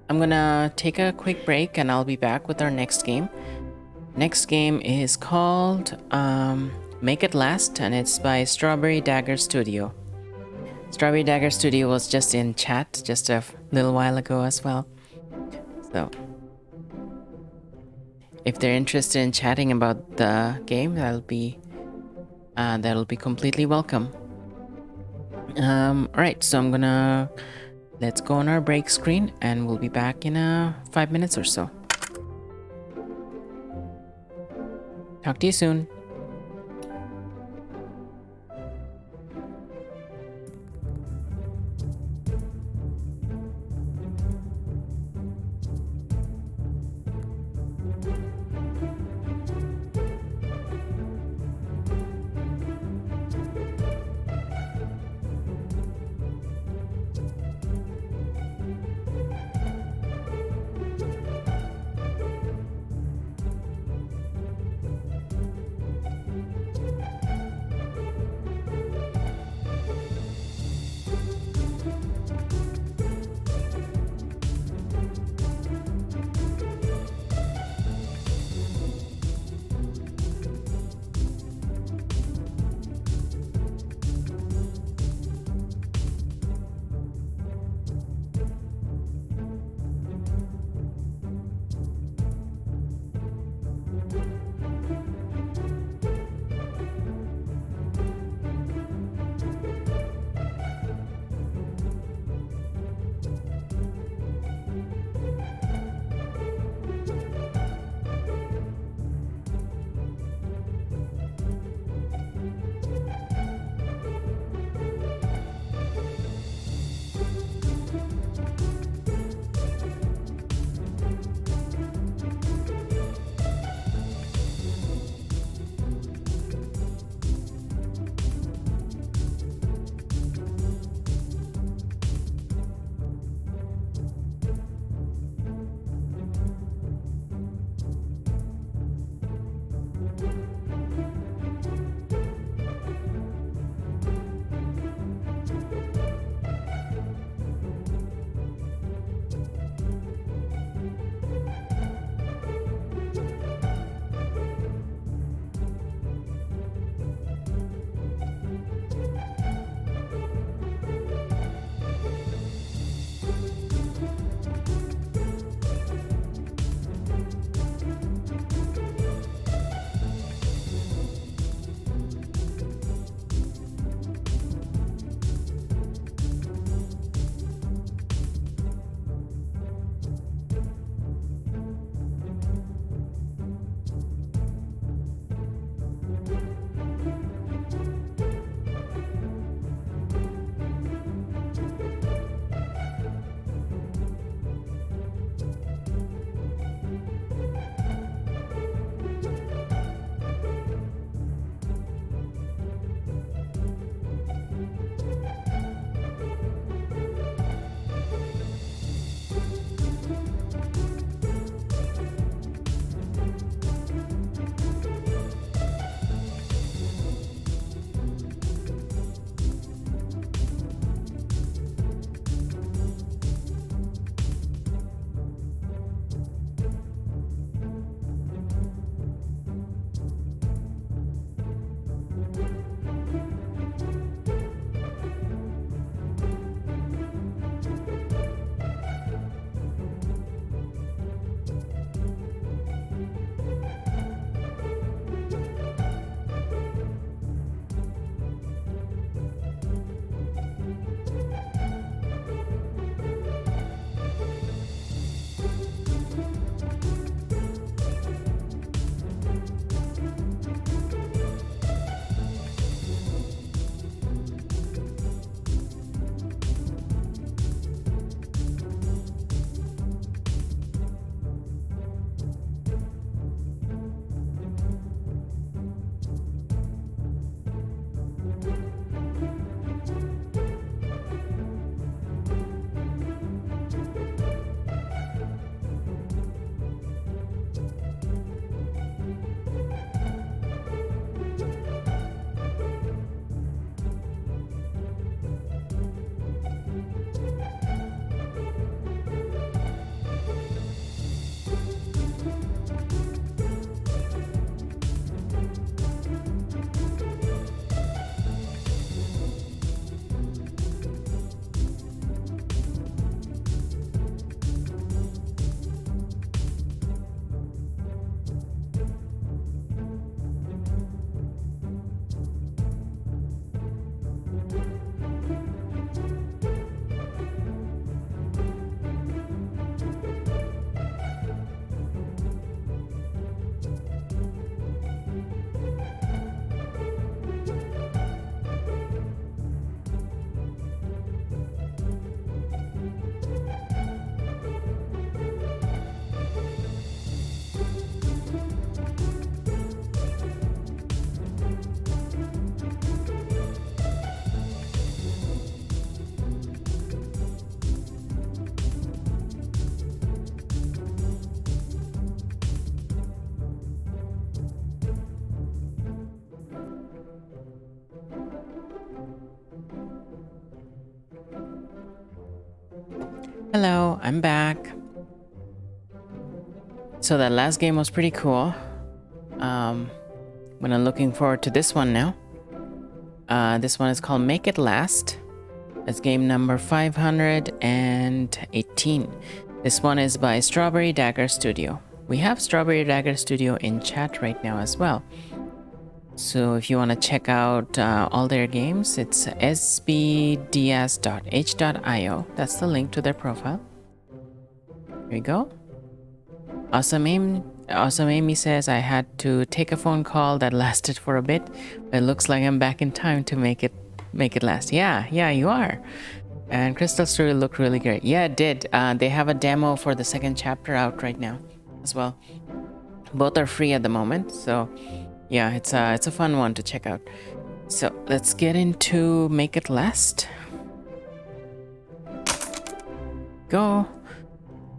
gonna take a quick break and I'll be back with our next game. Next game is called Make It Last, and it's by Strawberry Dagger Studio. Strawberry Dagger Studio was just in chat just a little while ago as well. So if they're interested in chatting about the game, that'll be completely welcome. Alright, so let's go on our break screen and we'll be back in 5 minutes or so. Talk to you soon. Hello, I'm back. So that last game was pretty cool. But I'm looking forward to this one now. This one is called Make It Last. It's game number 518. This one is by Strawberry Dagger Studio. We have Strawberry Dagger Studio in chat right now as well. So if you want to check out all their games, it's sbds.h.io. That's the link to their profile. Here we go. Awesome Amy says I had to take a phone call that lasted for a bit, but it looks like I'm back in time to make it last. Yeah, you are. And Crystal Story looked really great. Yeah, it did. They have a demo for the second chapter out right now as well. Both are free at the moment, so yeah, it's a fun one to check out. So let's get into Make It Last. Go.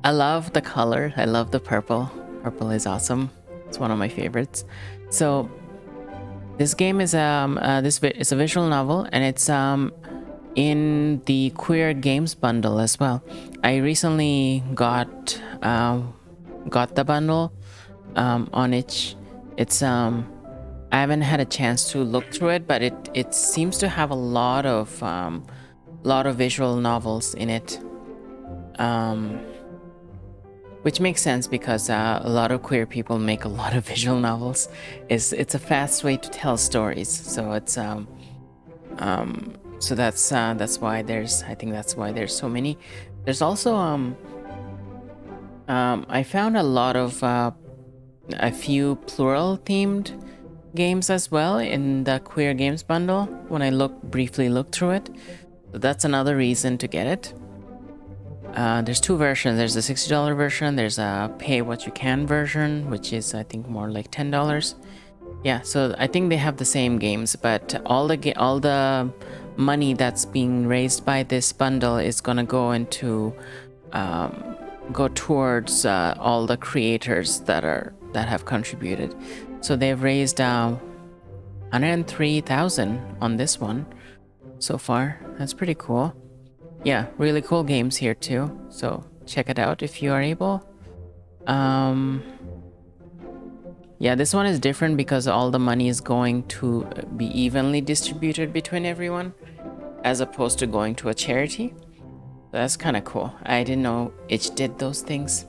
I love the color. I love the purple. Purple is awesome. It's one of my favorites. So this game is it's a visual novel, and it's in the Queer Games bundle as well. I recently got the bundle on it. It's I haven't had a chance to look through it, but it seems to have a lot of visual novels in it. Which makes sense because a lot of queer people make a lot of visual novels. It's a fast way to tell stories. So it's so that's why there's so many. There's also I found a lot of a few plural themed games as well in the Queer Games bundle when I briefly looked through it. So that's another reason to get it. There's two versions. There's a $60 version. There's a pay what you can version, which is I think more like $10. Yeah, so I think they have the same games, but all the money that's being raised by this bundle is gonna go towards all the creators that have contributed. So they've raised 103,000 on this one so far. That's pretty cool. Yeah, really cool games here too. So check it out if you are able. Yeah, this one is different because all the money is going to be evenly distributed between everyone, as opposed to going to a charity. That's kind of cool. I didn't know Itch did those things.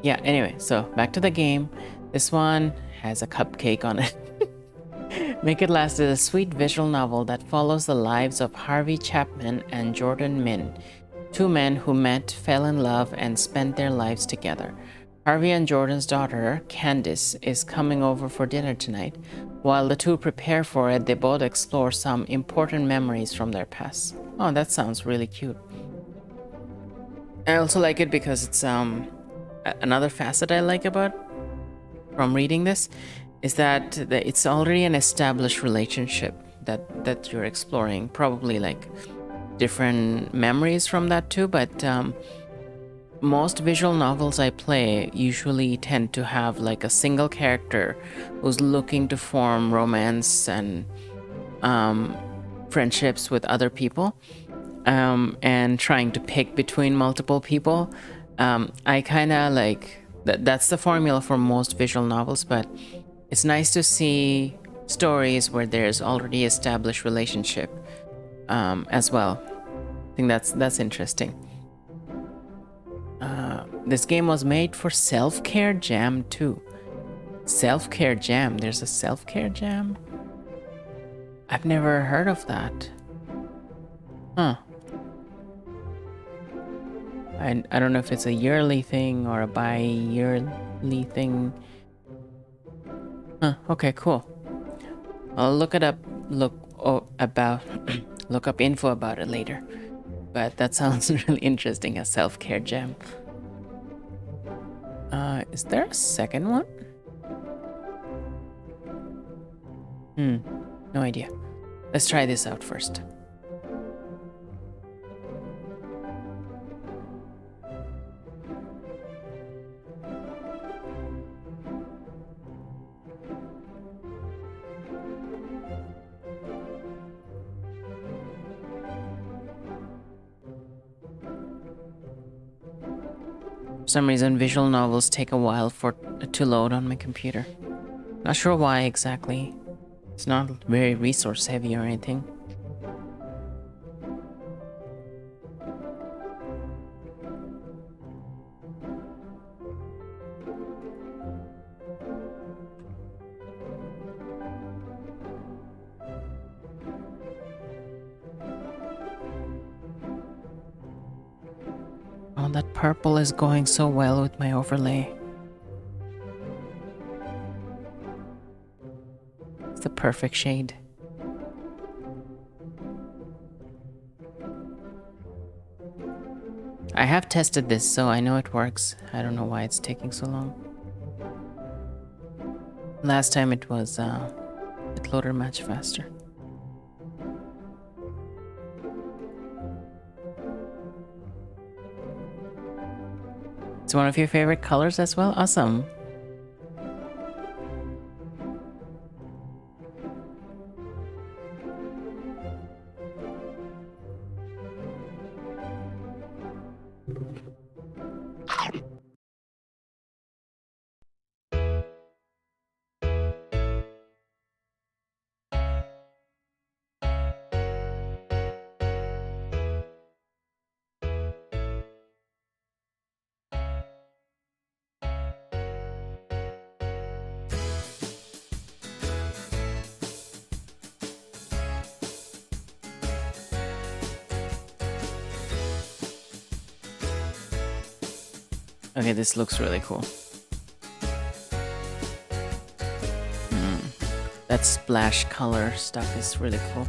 Yeah, anyway, so back to the game. This one has a cupcake on it. Make It Last is a sweet visual novel that follows the lives of Harvey Chapman and Jordan Min, two men who met, fell in love, and spent their lives together. Harvey and Jordan's daughter, Candice, is coming over for dinner tonight. While the two prepare for it, they both explore some important memories from their past. Oh, that sounds really cute. I also like it because it's another facet I like about from reading this is that it's already an established relationship that you're exploring. Probably like different memories from that too, but most visual novels I play usually tend to have like a single character who's looking to form romance and friendships with other people, and trying to pick between multiple people. I kind of like that's the formula for most visual novels, but it's nice to see stories where there's already established relationship as well. I think that's interesting. This game was made for Self-Care Jam too. Self-Care Jam. There's a Self-Care Jam? I've never heard of that. Huh. I don't know if it's a yearly thing or a bi-yearly thing. Huh, okay, cool. I'll look it up, look up info about it later. But that sounds really interesting, a self-care jam. Is there a second one? No idea. Let's try this out first. For some reason, visual novels take a while to load on my computer. Not sure why exactly. It's not very resource heavy or anything. Oh, that purple is going so well with my overlay. It's the perfect shade. I have tested this, so I know it works. I don't know why it's taking so long. Last time it was, it loaded much faster. It's one of your favorite colors as well? Awesome. Okay, this looks really cool. That splash color stuff is really cool.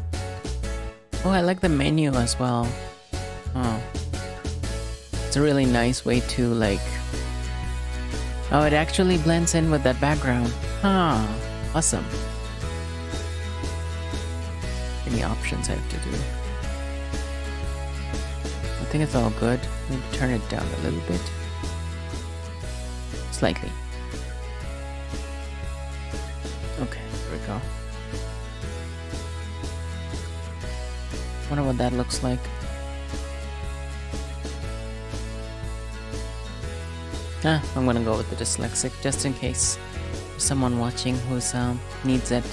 Oh, I like the menu as well. Oh. It's a really nice way to like... Oh, it actually blends in with that background. Huh. Awesome. Any options I have to do? I think it's all good. Maybe turn it down a little bit. Slightly. Okay, there we go. Wonder what that looks like. I'm gonna go with the dyslexic just in case there's someone watching who's needs it.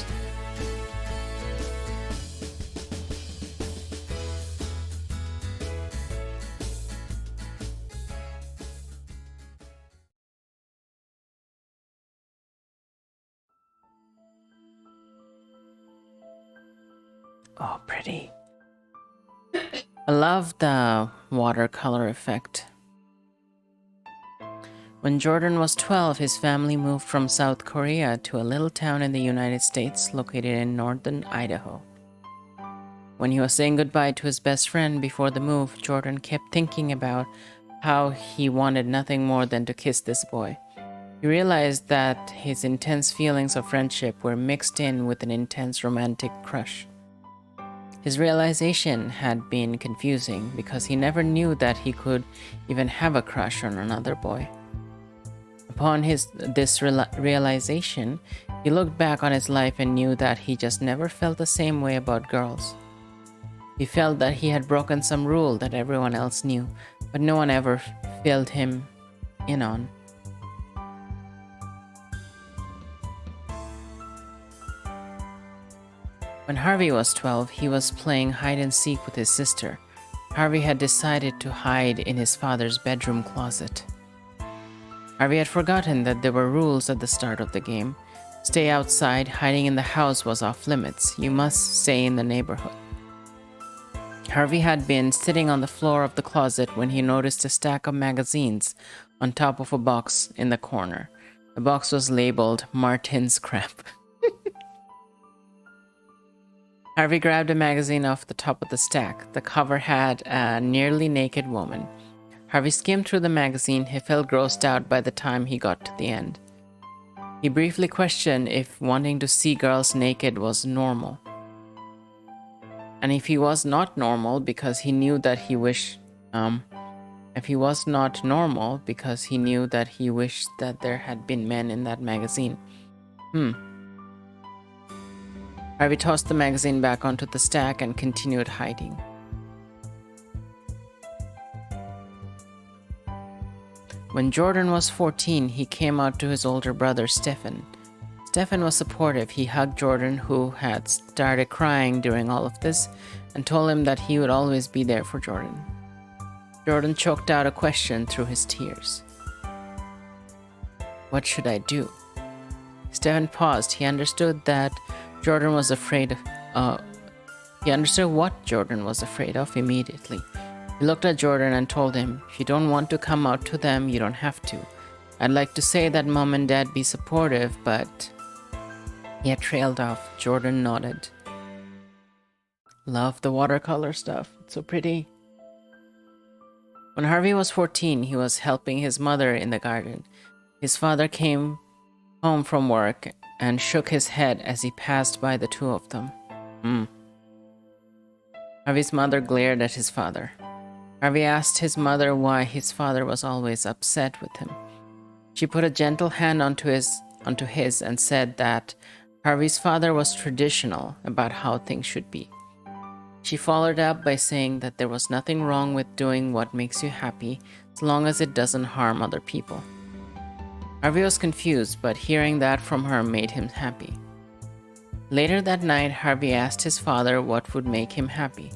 Oh, pretty. I love the watercolor effect. When Jordan was 12, his family moved from South Korea to a little town in the United States located in northern Idaho. When he was saying goodbye to his best friend before the move, Jordan kept thinking about how he wanted nothing more than to kiss this boy. He realized that his intense feelings of friendship were mixed in with an intense romantic crush. His realization had been confusing because he never knew that he could even have a crush on another boy. Upon this realization, he looked back on his life and knew that he just never felt the same way about girls. He felt that he had broken some rule that everyone else knew, but no one ever filled him in on. When Harvey was 12, he was playing hide and seek with his sister. Harvey had decided to hide in his father's bedroom closet. Harvey had forgotten that there were rules at the start of the game. Stay outside, hiding in the house was off limits. You must stay in the neighborhood. Harvey had been sitting on the floor of the closet when he noticed a stack of magazines on top of a box in the corner. The box was labeled Martin's Crap. Harvey grabbed a magazine off the top of the stack. The cover had a nearly naked woman. Harvey skimmed through the magazine. He felt grossed out by the time he got to the end. He briefly questioned if wanting to see girls naked was normal. And if he was not normal because he knew that he wished that there had been men in that magazine. Harvey tossed the magazine back onto the stack and continued hiding. When Jordan was 14, he came out to his older brother Stefan. Stefan was supportive. He hugged Jordan, who had started crying during all of this, and told him that he would always be there for Jordan. Jordan choked out a question through his tears. What should I do? Stefan paused. He understood that Jordan was afraid of. He understood what Jordan was afraid of immediately. He looked at Jordan and told him, if you don't want to come out to them, you don't have to. I'd like to say that mom and dad be supportive, but... He had trailed off. Jordan nodded. Love the watercolor stuff. It's so pretty. When Harvey was 14, he was helping his mother in the garden. His father came home from work and shook his head as he passed by the two of them. Harvey's mother glared at his father. Harvey asked his mother why his father was always upset with him. She put a gentle hand onto his and said that Harvey's father was traditional about how things should be. She followed up by saying that there was nothing wrong with doing what makes you happy as long as it doesn't harm other people. Harvey was confused, but hearing that from her made him happy. Later that night, Harvey asked his father what would make him happy.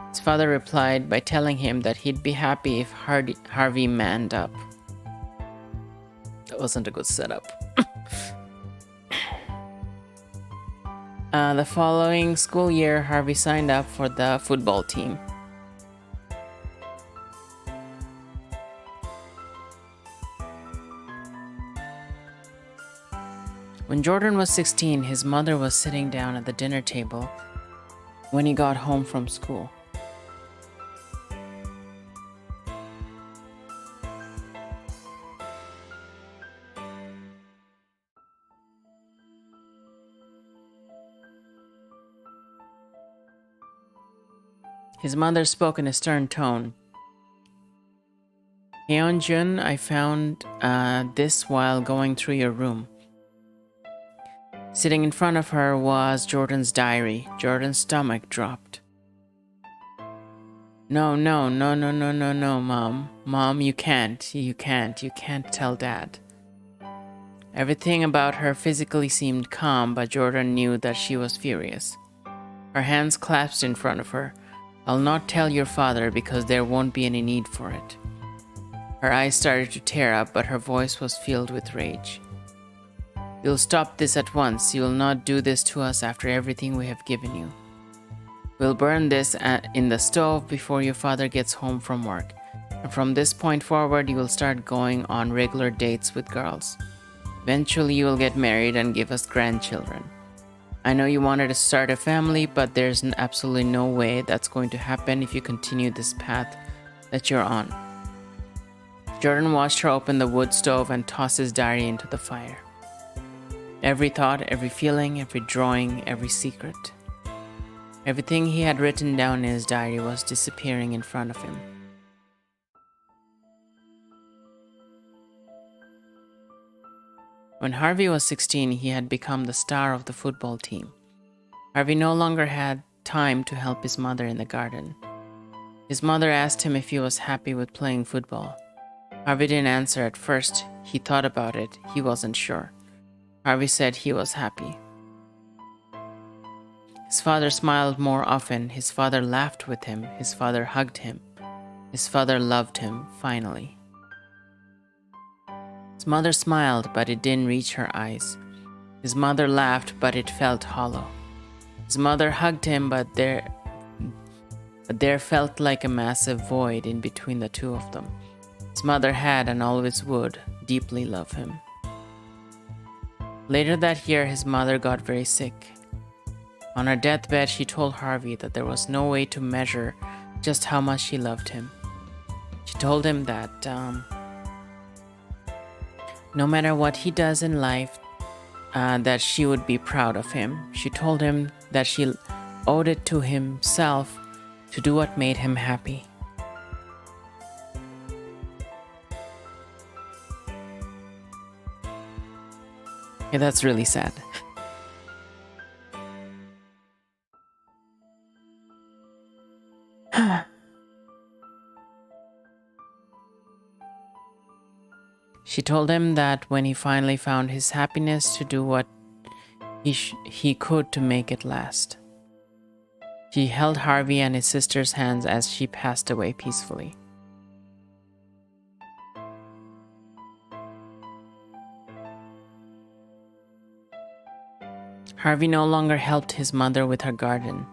His father replied by telling him that he'd be happy if Harvey manned up. That wasn't a good setup. The following school year, Harvey signed up for the football team. When Jordan was 16, his mother was sitting down at the dinner table when he got home from school. His mother spoke in a stern tone. Hyunjun, I found this while going through your room. Sitting in front of her was Jordan's diary. Jordan's stomach dropped. No, Mom. Mom, you can't tell Dad. Everything about her physically seemed calm, but Jordan knew that she was furious. Her hands clasped in front of her. I'll not tell your father because there won't be any need for it. Her eyes started to tear up, but her voice was filled with rage. You'll stop this at once. You will not do this to us after everything we have given you. We'll burn this in the stove before your father gets home from work. And from this point forward, you will start going on regular dates with girls. Eventually, you will get married and give us grandchildren. I know you wanted to start a family, but there's absolutely no way that's going to happen if you continue this path that you're on. Jordan watched her open the wood stove and toss his diary into the fire. Every thought, every feeling, every drawing, every secret. Everything he had written down in his diary was disappearing in front of him. When Harvey was 16, he had become the star of the football team. Harvey no longer had time to help his mother in the garden. His mother asked him if he was happy with playing football. Harvey didn't answer at first. He thought about it. He wasn't sure. Harvey said he was happy. His father smiled more often. His father laughed with him. His father hugged him. His father loved him, finally. His mother smiled, but it didn't reach her eyes. His mother laughed, but it felt hollow. His mother hugged him, but there felt like a massive void in between the two of them. His mother had, and always would, deeply love him. Later that year, his mother got very sick. On her deathbed, she told Harvey that there was no way to measure just how much she loved him. She told him that no matter what he does in life, that she would be proud of him. She told him that she owed it to himself to do what made him happy. Yeah, that's really sad. She told him that when he finally found his happiness, to do what he could to make it last. She held Harvey and his sister's hands as she passed away peacefully. Harvey no longer helped his mother with her garden.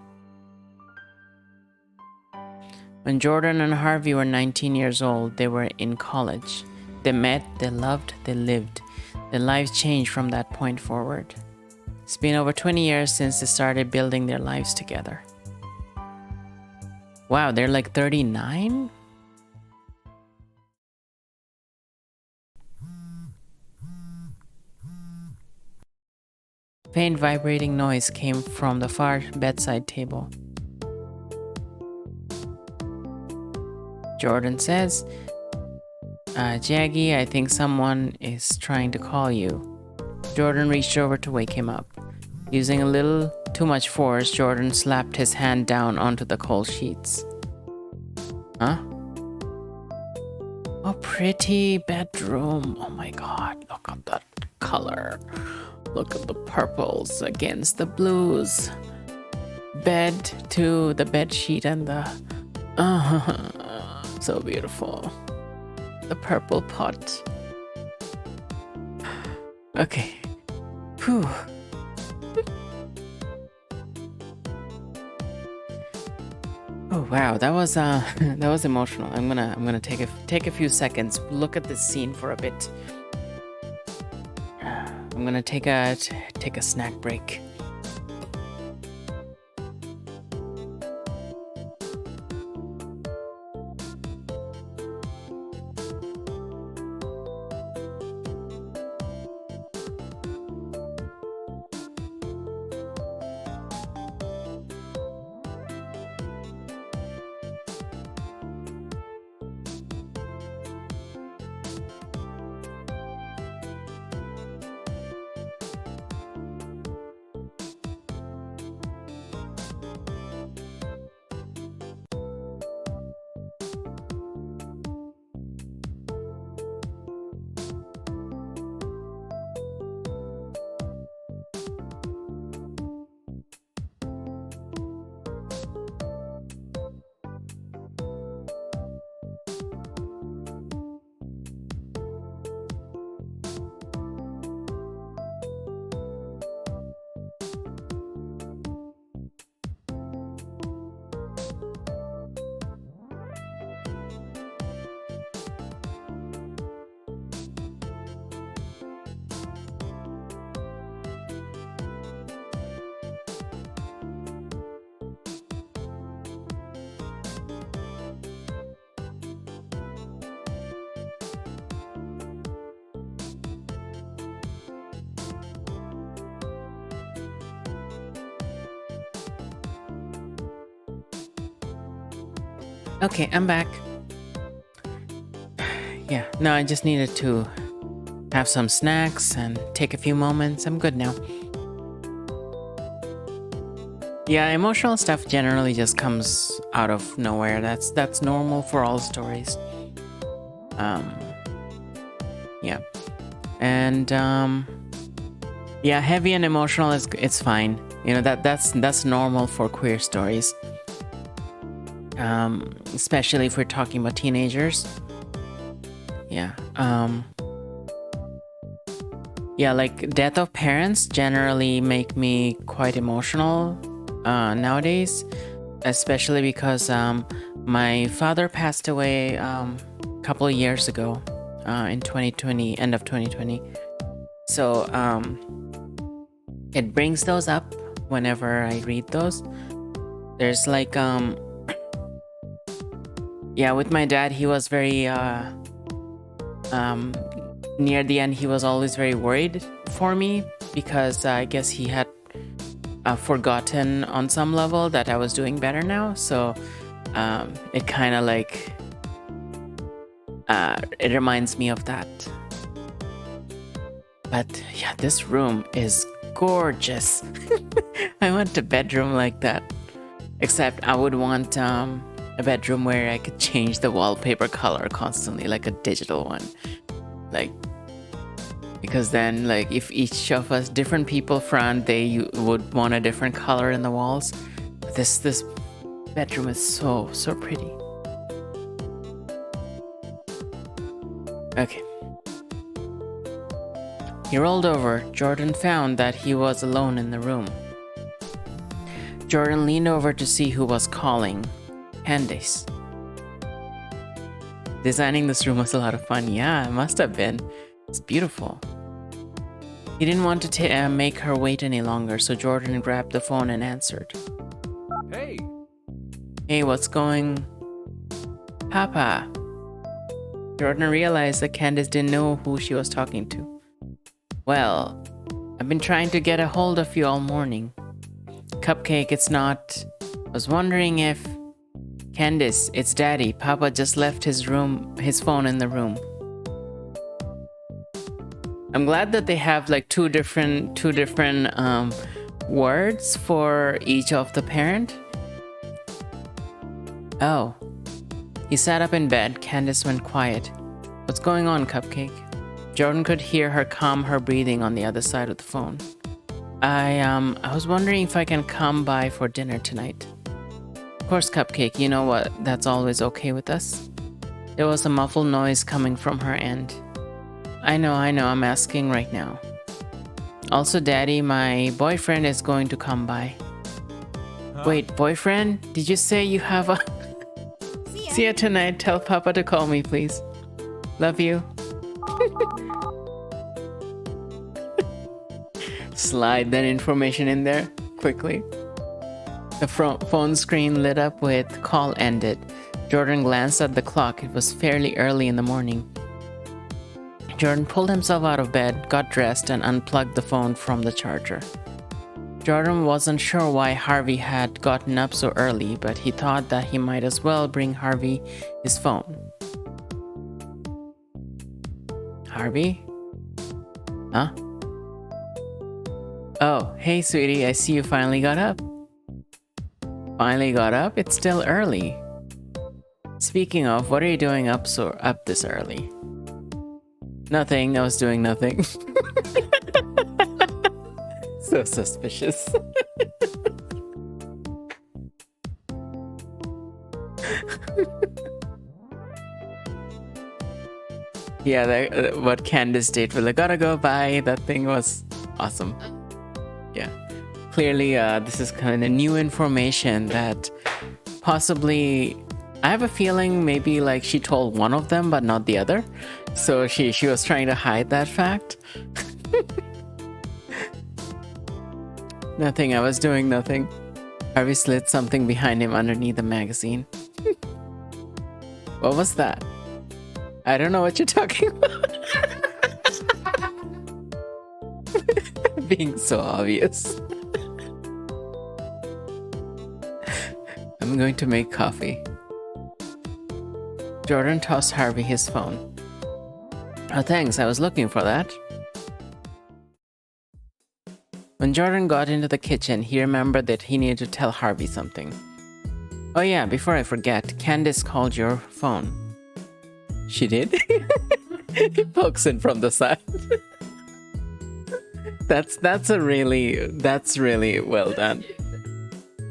When Jordan and Harvey were 19 years old, they were in college. They met, they loved, they lived. Their lives changed from that point forward. It's been over 20 years since they started building their lives together. Wow, they're like 39? Faint vibrating noise came from the far bedside table. Jordan says, Jaggy, I think someone is trying to call you. Jordan reached over to wake him up. Using a little too much force, Jordan slapped his hand down onto the cold sheets. Huh? Oh, pretty bedroom. Oh my god, look at that color. Look at the purples against the blues. Bed to the bed sheet and the... so beautiful. The purple pot. Okay. Whew. Oh wow, that was emotional. I'm gonna take a few seconds. Look at this scene for a bit. I'm gonna take a snack break. Okay, I'm back. Yeah, no, I just needed to have some snacks and take a few moments. I'm good now. Yeah, emotional stuff generally just comes out of nowhere. That's normal for all stories. Yeah. And yeah, heavy and emotional it's fine. You know, that's normal for queer stories. Especially if we're talking about teenagers. Yeah. Yeah, like death of parents generally make me quite emotional nowadays, especially because my father passed away a couple of years ago in 2020, end of 2020. So it brings those up whenever I read those. There's like yeah, with my dad, he was very near the end, he was always very worried for me because I guess he had forgotten on some level that I was doing better now. So it kind of like it reminds me of that. But yeah, this room is gorgeous. I want a bedroom like that, except I would want a bedroom where I could change the wallpaper color constantly, like a digital one. Like Because then, like, if each of us, different people front, they would want a different color in the walls. This bedroom is so pretty. Okay. He rolled over. Jordan found that he was alone in the room. Jordan leaned over to see who was calling. Candace. Designing this room was a lot of fun. Yeah, it must have been. It's beautiful. He didn't want to make her wait any longer, so Jordan grabbed the phone and answered. Hey! Hey, what's going... Papa. Jordan realized that Candace didn't know who she was talking to. Well, I've been trying to get a hold of you all morning. Cupcake, it's not... I was wondering if... Candace, it's Daddy. Papa just left his phone in the room. I'm glad that they have like two different words for each of the parent. Oh. He sat up in bed. Candace went quiet. What's going on, Cupcake? Jordan could hear her her breathing on the other side of the phone. I was wondering if I can come by for dinner tonight. Of course, Cupcake, you know what? That's always okay with us. There was a muffled noise coming from her end. I know, I'm asking right now. Also, Daddy, my boyfriend is going to come by. Huh? Wait, boyfriend? Did you say you have a... See ya tonight. Tell Papa to call me, please. Love you. Slide that information in there quickly. The phone screen lit up with call ended. Jordan glanced at the clock. It was fairly early in the morning. Jordan pulled himself out of bed, got dressed, and unplugged the phone from the charger. Jordan wasn't sure why Harvey had gotten up so early, but he thought that he might as well bring Harvey his phone. Harvey? Huh? Oh, hey sweetie, I see you finally got up. Finally got up? It's still early. Speaking of, what are you doing up this early? Nothing, I was doing nothing. So suspicious. Yeah, what Candace did with I gotta go, bye, that thing was awesome. Yeah. Clearly, this is kind of new information that possibly... I have a feeling maybe like she told one of them but not the other. So she was trying to hide that fact. Nothing, I was doing nothing. Harvey slid something behind him underneath the magazine. What was that? I don't know what you're talking about. Being so obvious. I'm going to make coffee. Jordan tossed Harvey his phone. Oh, thanks, I was looking for that. When Jordan got into the kitchen, he remembered that he needed to tell Harvey something. Oh yeah, before I forget, Candace called your phone. She did? He pokes in from the side. That's really well done.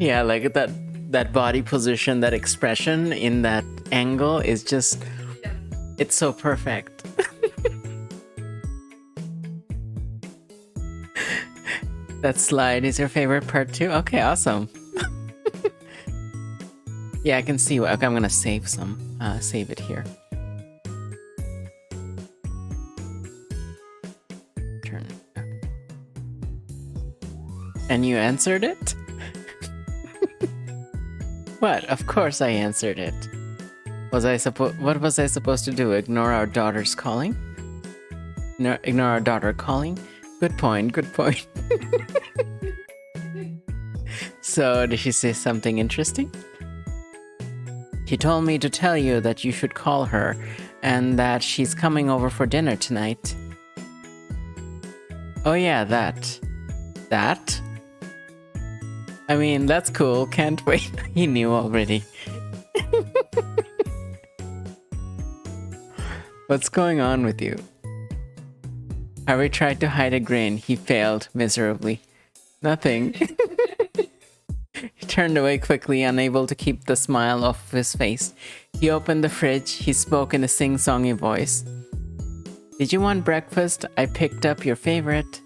Yeah, like that body position, that expression in that angle is just, it's so perfect. That slide is your favorite part too? Okay, awesome. Yeah, I can see. Okay, I'm gonna save it here. Turn. And you answered it? What? Of course I answered it. What was I supposed to do? Ignore our daughter's calling? No, ignore our daughter calling? Good point, good point. So, did she say something interesting? She told me to tell you that you should call her and that she's coming over for dinner tonight. Oh yeah, that. That? I mean, that's cool. Can't wait. He knew already. What's going on with you? Harvey tried to hide a grin. He failed miserably. Nothing. He turned away quickly, unable to keep the smile off his face. He opened the fridge. He spoke in a sing-songy voice. Did you want breakfast? I picked up your favorite.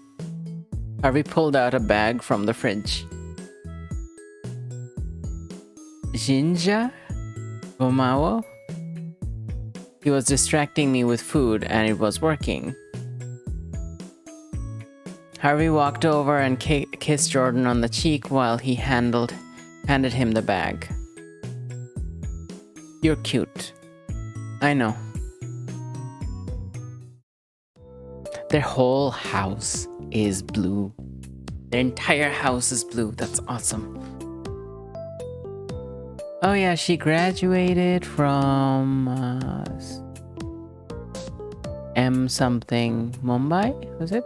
Harvey pulled out a bag from the fridge. Jinja? Gomao? He was distracting me with food, and it was working. Harvey walked over and kissed Jordan on the cheek while he handed him the bag. You're cute. I know. Their whole house is blue. Their entire house is blue. That's awesome. Oh yeah, she graduated from M something Mumbai, was it?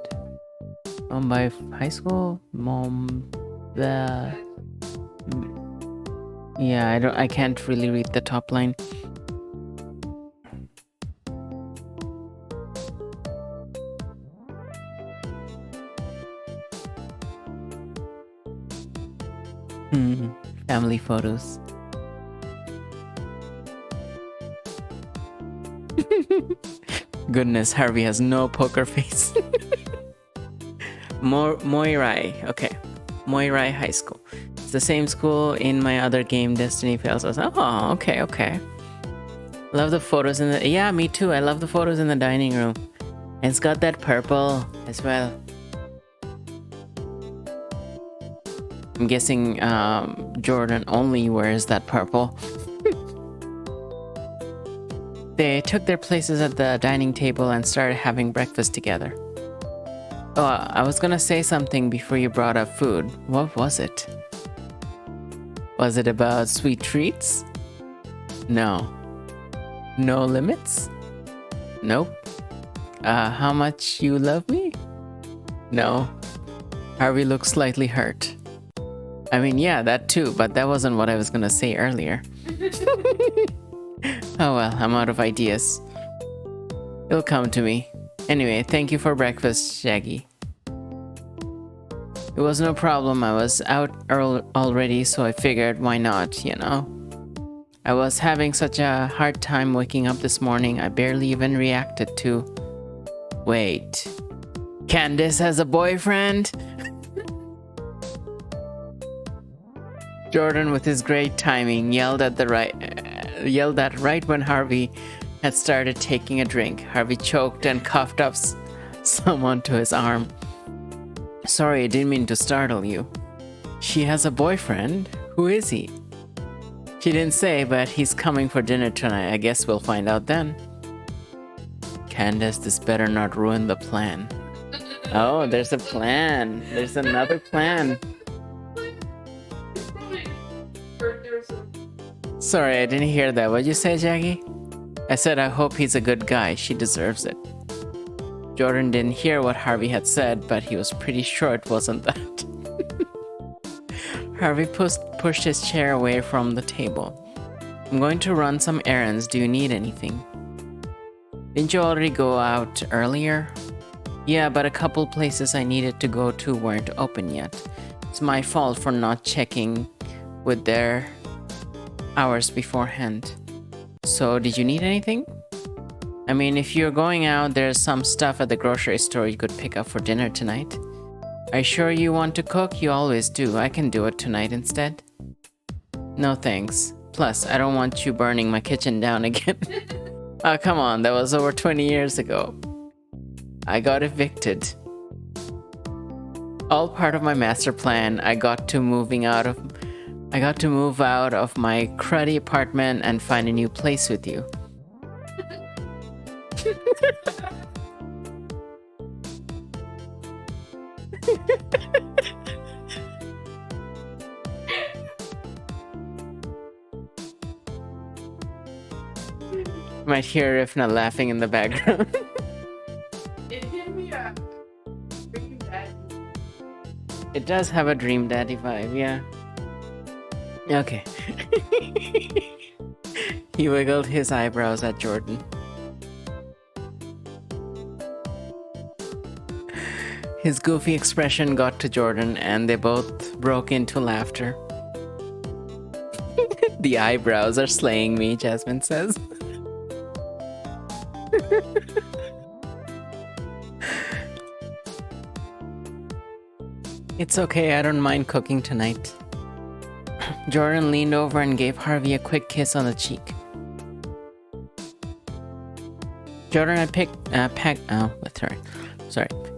Mumbai High School? Yeah, I can't really read the top line. Family photos. Goodness, Harvey has no poker face. Moirai. Okay. Moirai High School. It's the same school in my other game, Destiny Fails. Oh, okay. Love the photos in the... Yeah, me too. I love the photos in the dining room. And it's got that purple as well. I'm guessing Jordan only wears that purple. They took their places at the dining table and started having breakfast together. Oh, I was gonna say something before you brought up food. What was it? Was it about sweet treats? No. No limits? Nope. How much you love me? No. Harvey looked slightly hurt. I mean, yeah, that too, but that wasn't what I was gonna say earlier. Oh well, I'm out of ideas. It'll come to me. Anyway, thank you for breakfast, Shaggy. It was no problem. I was out already, so I figured why not, you know? I was having such a hard time waking up this morning, I barely even reacted to... Wait. Candace has a boyfriend? Jordan, with his great timing, yelled at right when Harvey had started taking a drink. Harvey choked and coughed up someone to his arm. Sorry, I didn't mean to startle you. She has a boyfriend? Who is he? She didn't say, but he's coming for dinner tonight. I guess we'll find out then. Candace, this better not ruin the plan. Oh, there's a plan. There's another plan. Sorry, I didn't hear that. What'd you say, Jackie? I said I hope he's a good guy. She deserves it. Jordan didn't hear what Harvey had said, but he was pretty sure it wasn't that. Harvey pushed his chair away from the table. I'm going to run some errands. Do you need anything? Didn't you already go out earlier? Yeah, but a couple places I needed to go to weren't open yet. It's my fault for not checking with their hours beforehand. So, did you need anything? I mean, if you're going out, there's some stuff at the grocery store you could pick up for dinner tonight. Are you sure you want to cook? You always do. I can do it tonight instead. No thanks. Plus, I don't want you burning my kitchen down again. Oh, come on, that was over 20 years ago. I got evicted. All part of my master plan. I got to move out of my cruddy apartment and find a new place with you. Might hear Rifna laughing in the background. It gave me a Dream Daddy. It does have a Dream Daddy vibe, yeah. Okay. He wiggled his eyebrows at Jordan. His goofy expression got to Jordan, and they both broke into laughter. The eyebrows are slaying me, Jasmine says. It's okay, I don't mind cooking tonight. Jordan leaned over and gave Harvey a quick kiss on the cheek. Jordan had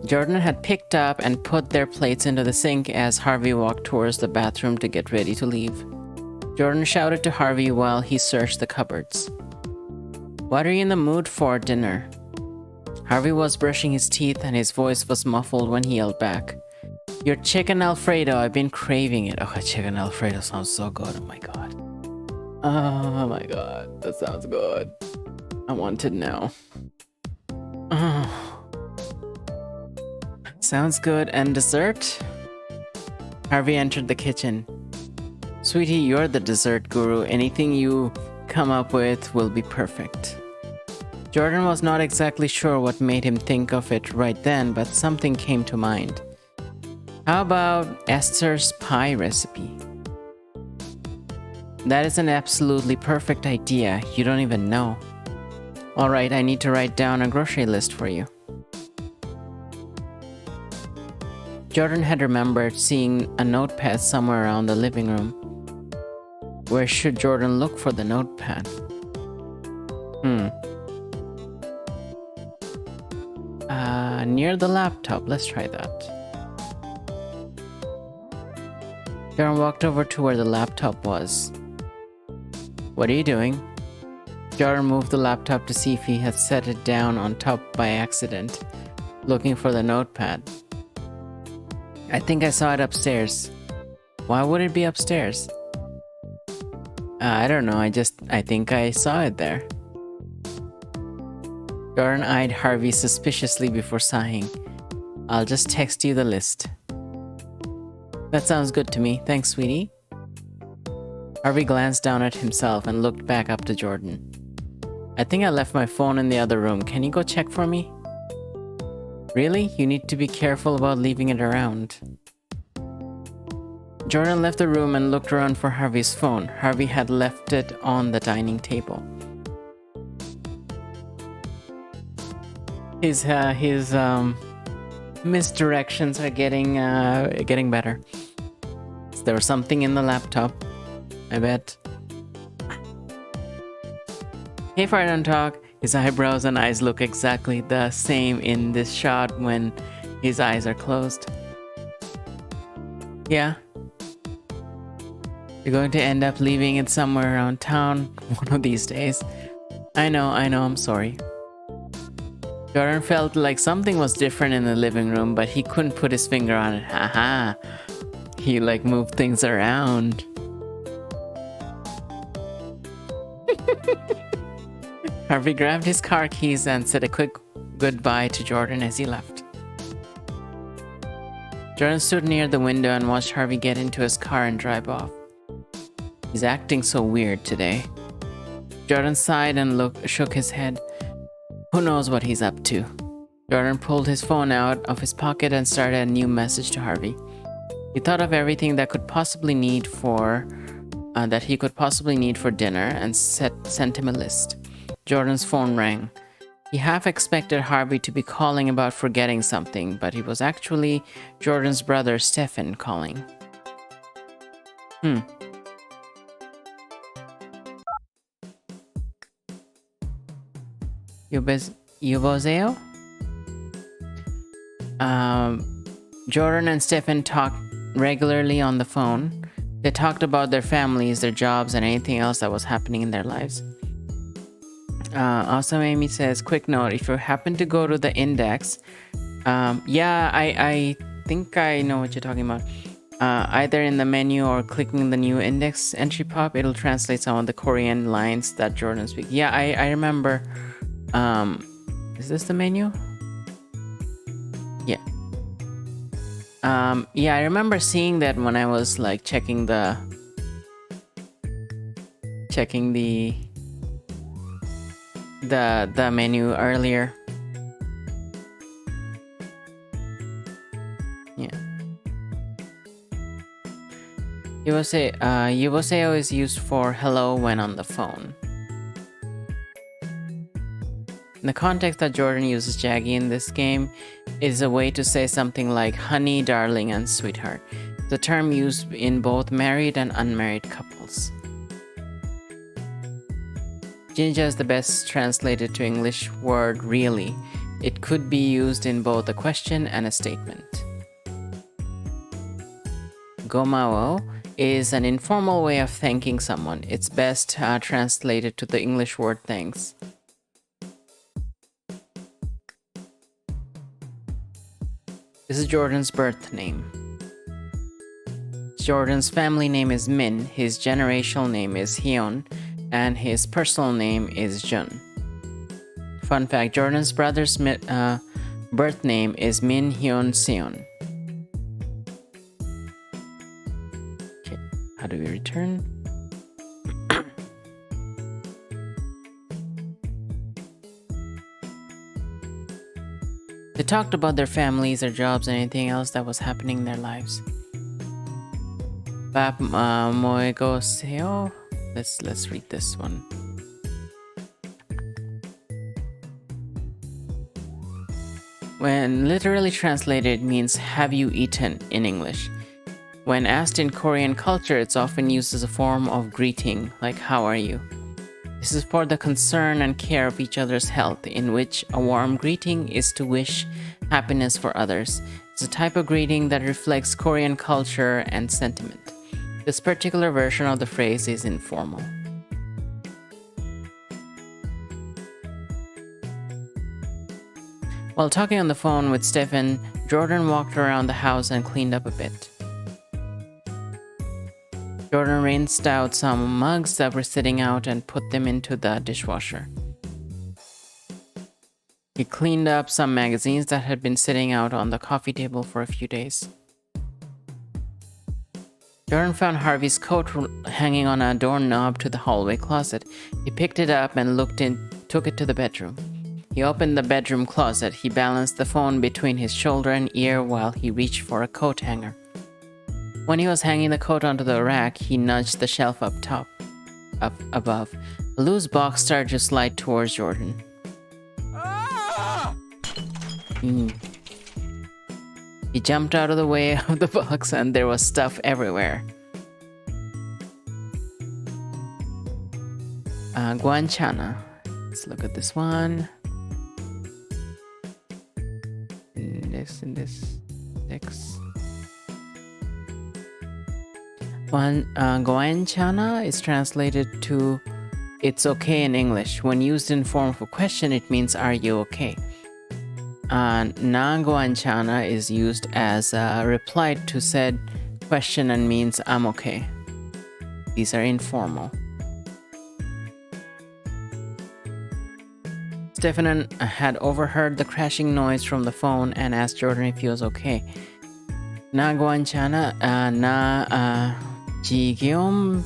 Jordan had picked up and put their plates into the sink as Harvey walked towards the bathroom to get ready to leave. Jordan shouted to Harvey while he searched the cupboards. "What are you in the mood for dinner?" Harvey was brushing his teeth and his voice was muffled when he yelled back, "Your chicken Alfredo, I've been craving it." Oh, chicken Alfredo sounds so good, oh my god. Oh my god, that sounds good. I want it now. Oh. Sounds good. And dessert? Harvey entered the kitchen. "Sweetie, you're the dessert guru. Anything you come up with will be perfect." Jordan was not exactly sure what made him think of it right then, but something came to mind. How about Esther's pie recipe? That is an absolutely perfect idea. You don't even know. Alright, I need to write down a grocery list for you. Jordan had remembered seeing a notepad somewhere around the living room. Where should Jordan look for the notepad? Near the laptop. Let's try that. Jordan walked over to where the laptop was. "What are you doing?" Jordan moved the laptop to see if he had set it down on top by accident, looking for the notepad. "I think I saw it upstairs." "Why would it be upstairs?" I don't know, I think I saw it there. Jordan eyed Harvey suspiciously before sighing. "I'll just text you the list." "That sounds good to me. Thanks, sweetie." Harvey glanced down at himself and looked back up to Jordan. "I think I left my phone in the other room. Can you go check for me?" "Really? You need to be careful about leaving it around." Jordan left the room and looked around for Harvey's phone. Harvey had left it on the dining table. His misdirections are getting better. There was something in the laptop, I bet. Hey, Fire Don't Talk. His eyebrows and eyes look exactly the same in this shot when his eyes are closed. Yeah. You're going to end up leaving it somewhere around town one of these days. I know, I'm sorry. Jordan felt like something was different in the living room, but he couldn't put his finger on it. Haha. He moved things around. Harvey grabbed his car keys and said a quick goodbye to Jordan as he left. Jordan stood near the window and watched Harvey get into his car and drive off. He's acting so weird today. Jordan sighed and shook his head. Who knows what he's up to? Jordan pulled his phone out of his pocket and started a new message to Harvey. He thought of everything that he could possibly need for dinner and sent him a list. Jordan's phone rang. He half expected Harvey to be calling about forgetting something, but it was actually Jordan's brother Stefan calling. Yubozeo? Jordan and Stefan talked regularly on the phone. They talked about their families, their jobs, and anything else that was happening in their lives. Awesome Amy says, quick note, if you happen to go to the index, I think I know what you're talking about. Either in the menu or clicking the new index entry pop, it'll translate some of the Korean lines that Jordan speaks. Yeah, I remember. Is this the menu? Yeah. I remember seeing that when I was checking the menu earlier. Yuboseo is used for hello when on the phone. In the context that Jordan uses Jaggy in this game is a way to say something like honey, darling, and sweetheart. The term used in both married and unmarried couples. Jinja is the best translated to English word really. It could be used in both a question and a statement. Gomao is an informal way of thanking someone. It's best translated to the English word thanks. This is Jordan's birth name. Jordan's family name is Min, his generational name is Hyun, and his personal name is Jun. Fun fact, Jordan's brother's birth name is Min Hyun Seon. Okay, how do we return? They talked about their families, their jobs, and anything else that was happening in their lives. Bap moego seo. Let's read this one. When literally translated, it means have you eaten in English. When asked in Korean culture, it's often used as a form of greeting, like how are you? This is for the concern and care of each other's health, in which a warm greeting is to wish happiness for others. It's a type of greeting that reflects Korean culture and sentiment. This particular version of the phrase is informal. While talking on the phone with Stefan, Jordan walked around the house and cleaned up a bit. Jordan rinsed out some mugs that were sitting out and put them into the dishwasher. He cleaned up some magazines that had been sitting out on the coffee table for a few days. Jordan found Harvey's coat hanging on a doorknob to the hallway closet. He picked it up and took it to the bedroom. He opened the bedroom closet. He balanced the phone between his shoulder and ear while he reached for a coat hanger. When he was hanging the coat onto the rack, he nudged the shelf up above. A loose box started to slide towards Jordan. He jumped out of the way of the box and there was stuff everywhere. Guanchana. Let's look at this one. In this text. Guanchana is translated to it's okay in English. When used in form of a question, it means are you okay? Nanguanchana is used as a reply to said question and means I'm okay. These are informal. Stefan had overheard the crashing noise from the phone and asked Jordan if he was okay. Nanguanchana na jigyom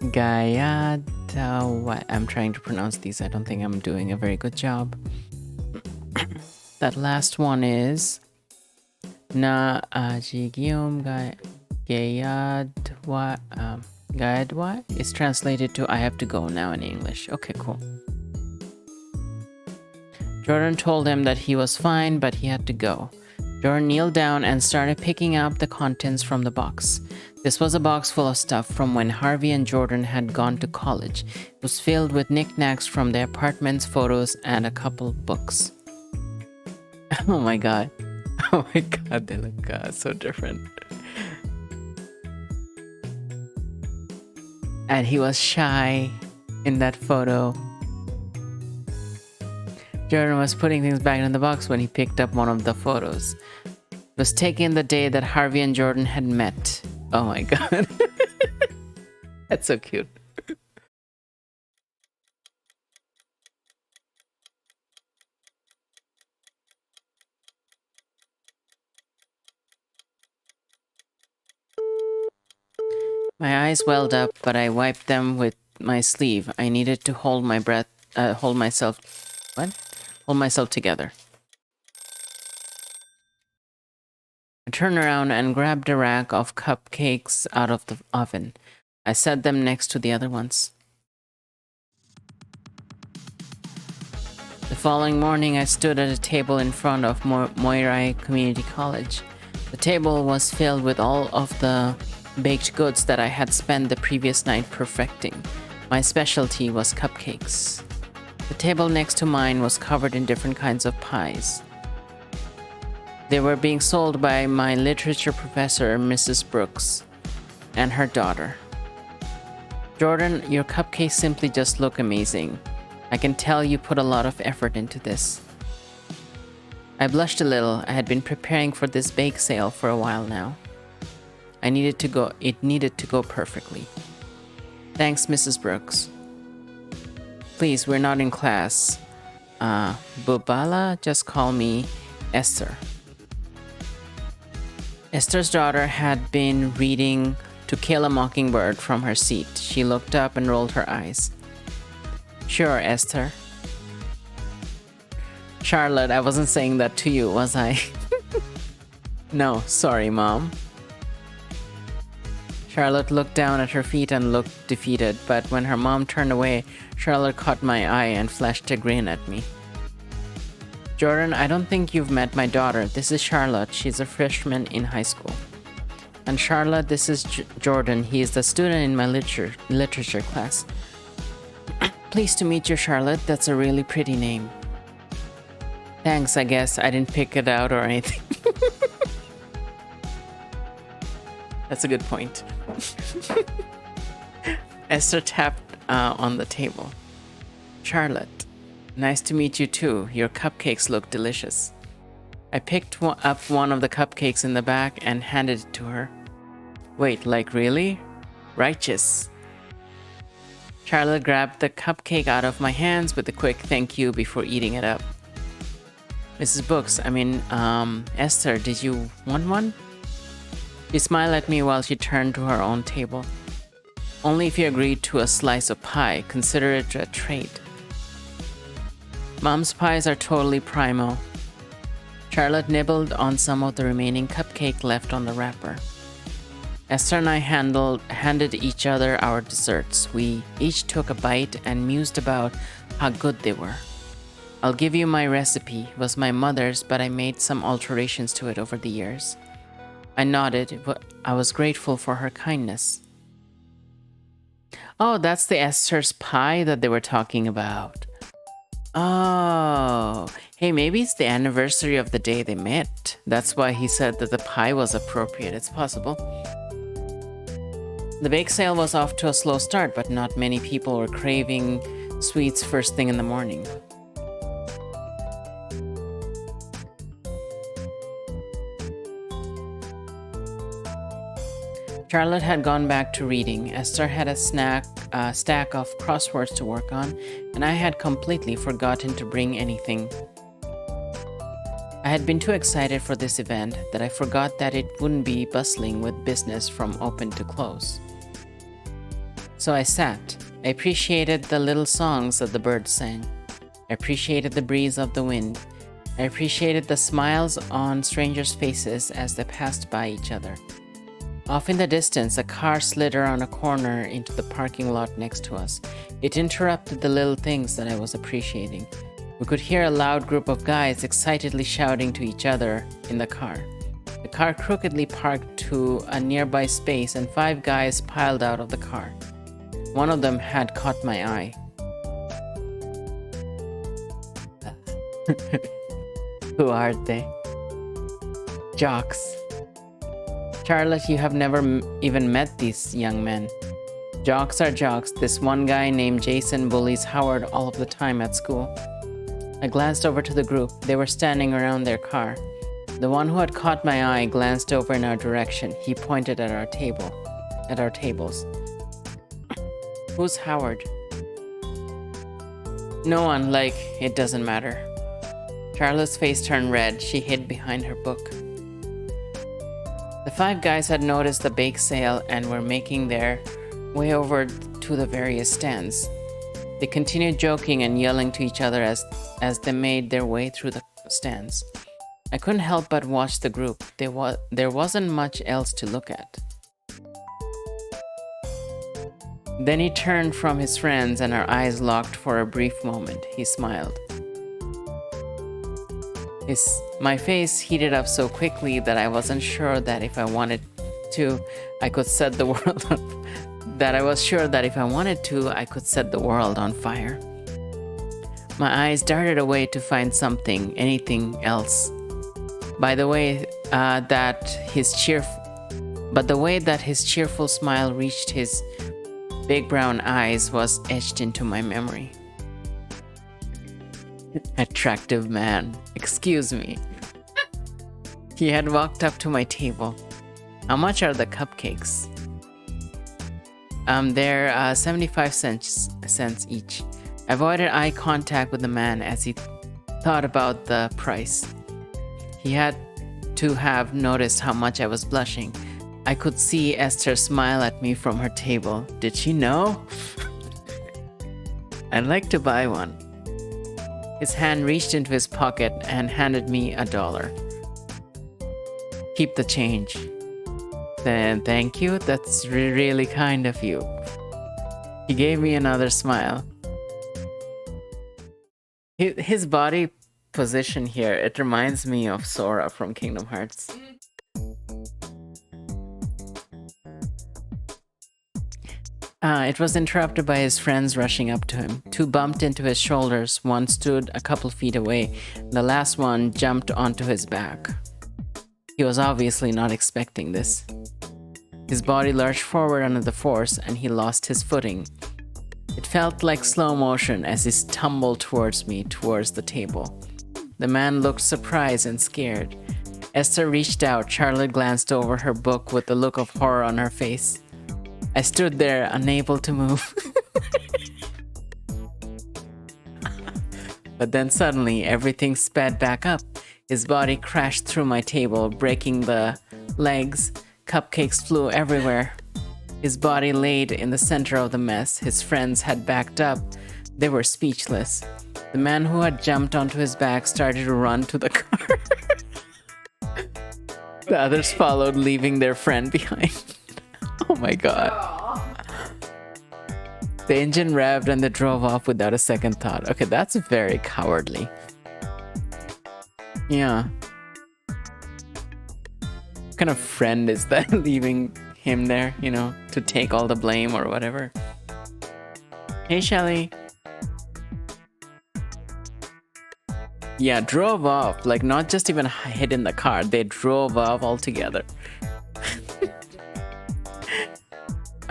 gayata. I'm trying to pronounce these. I don't think I'm doing a very good job. That last one is na jigyom gayadwa is translated to I have to go now in English. Okay, cool. Jordan told him that he was fine, but he had to go. Jordan kneeled down and started picking up the contents from the box. This was a box full of stuff from when Harvey and Jordan had gone to college. It was filled with knickknacks from their apartments, photos, and a couple books. Oh my god. Oh my god, they look so different. And he was shy in that photo. Jordan was putting things back in the box when he picked up one of the photos. It was taken the day that Harvey and Jordan had met. Oh my god. That's so cute. My eyes welled up, but I wiped them with my sleeve. I needed to hold my breath, hold myself together. I turned around and grabbed a rack of cupcakes out of the oven. I set them next to the other ones. The following morning, I stood at a table in front of Moirai Community College. The table was filled with all of the baked goods that I had spent the previous night perfecting. My specialty was cupcakes. The table next to mine was covered in different kinds of pies. They were being sold by my literature professor, Mrs. Brooks, and her daughter. Jordan, your cupcakes simply just look amazing. I can tell you put a lot of effort into this. I blushed a little. I had been preparing for this bake sale for a while now. It needed to go perfectly. Thanks, Mrs. Brooks. Please, we're not in class. Bubala, just call me Esther. Esther's daughter had been reading To Kill a Mockingbird from her seat. She looked up and rolled her eyes. Sure, Esther. Charlotte, I wasn't saying that to you, was I? No, sorry, Mom. Charlotte looked down at her feet and looked defeated, but when her mom turned away, Charlotte caught my eye and flashed a grin at me. Jordan, I don't think you've met my daughter. This is Charlotte. She's a freshman in high school. And Charlotte, this is Jordan. He is the student in my literature class. Pleased to meet you, Charlotte. That's a really pretty name. Thanks, I guess. I didn't pick it out or anything. That's a good point. Esther tapped on the table. Charlotte, nice to meet you too. Your cupcakes look delicious. I picked up one of the cupcakes in the back and handed it to her. Wait, like really? Righteous. Charlotte grabbed the cupcake out of my hands with a quick thank you before eating it up. Mrs. Esther, did you want one? She smiled at me while she turned to her own table. Only if you agreed to a slice of pie. Consider it a trade. Mom's pies are totally primo. Charlotte nibbled on some of the remaining cupcake left on the wrapper. Esther and I handed each other our desserts. We each took a bite and mused about how good they were. I'll give you my recipe. It was my mother's, but I made some alterations to it over the years. I nodded. I was grateful for her kindness. Oh, that's the Esther's pie that they were talking about. Oh, hey, maybe it's the anniversary of the day they met. That's why he said that the pie was appropriate. It's possible. The bake sale was off to a slow start, but not many people were craving sweets first thing in the morning. Charlotte had gone back to reading. Esther had a stack of crosswords to work on, and I had completely forgotten to bring anything. I had been too excited for this event that I forgot that it wouldn't be bustling with business from open to close. So I sat. I appreciated the little songs that the birds sang. I appreciated the breeze of the wind. I appreciated the smiles on strangers' faces as they passed by each other. Off in the distance, a car slid around a corner into the parking lot next to us. It interrupted the little things that I was appreciating. We could hear a loud group of guys excitedly shouting to each other in the car. The car crookedly parked to a nearby space and 5 guys piled out of the car. One of them had caught my eye. Who are they? Jocks. Charlotte, you have never even met these young men. Jocks are jocks. This one guy named Jason bullies Howard all of the time at school. I glanced over to the group. They were standing around their car. The one who had caught my eye glanced over in our direction. He pointed at our tables. Who's Howard? No one, like, it doesn't matter. Charlotte's face turned red. She hid behind her book. The 5 guys had noticed the bake sale and were making their way over to the various stands. They continued joking and yelling to each other as they made their way through the stands. I couldn't help but watch the group. There wasn't much else to look at. Then he turned from his friends and our eyes locked for a brief moment. He smiled. My face heated up so quickly that I wasn't sure that if I wanted to, I could set the world on fire. My eyes darted away to find anything else. But the way that his cheerful smile reached his big brown eyes was etched into my memory. Attractive man, excuse me. He had walked up to my table. How much are the cupcakes? They're 75 cents each. I avoided eye contact with the man as he thought about the price. He had to have noticed how much I was blushing. I could see Esther smile at me from her table. Did she know? I'd like to buy one. His hand reached into his pocket and handed me $1. Keep the change. Then thank you, that's really kind of you. He gave me another smile. His body position here, it reminds me of Sora from Kingdom Hearts. It was interrupted by his friends rushing up to him. Two bumped into his shoulders, one stood a couple feet away, the last one jumped onto his back. He was obviously not expecting this. His body lurched forward under the force and he lost his footing. It felt like slow motion as he stumbled towards the table. The man looked surprised and scared. Esther reached out. Charlotte glanced over her book with a look of horror on her face. I stood there, unable to move. But then suddenly, everything sped back up. His body crashed through my table, breaking the legs. Cupcakes flew everywhere. His body laid in the center of the mess. His friends had backed up. They were speechless. The man who had jumped onto his back started to run to the car. The others followed, leaving their friend behind. Oh my god. The engine revved and they drove off without a second thought. Okay, that's very cowardly. Yeah. What kind of friend is that, leaving him there, to take all the blame or whatever? Hey, Shelly. Yeah, drove off. Like, not just even hid in the car. They drove off altogether.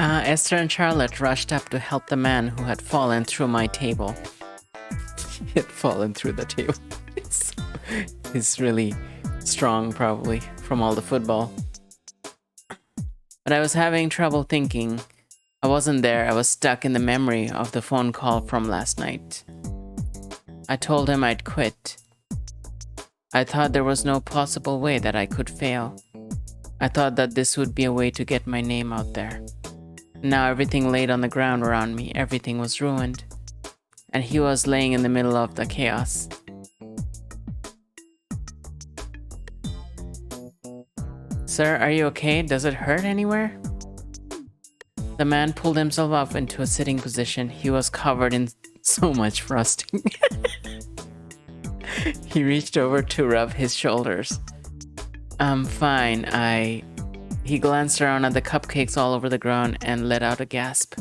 Esther and Charlotte rushed up to help the man who had fallen through my table. He had fallen through the table. He's really strong, probably, from all the football. But I was having trouble thinking. I wasn't there. I was stuck in the memory of the phone call from last night. I told him I'd quit. I thought there was no possible way that I could fail. I thought that this would be a way to get my name out there. Now everything laid on the ground around me. Everything was ruined. And he was laying in the middle of the chaos. Sir, are you okay? Does it hurt anywhere? The man pulled himself up into a sitting position. He was covered in so much frosting. He reached over to rub his shoulders. I'm fine. He glanced around at the cupcakes all over the ground and let out a gasp.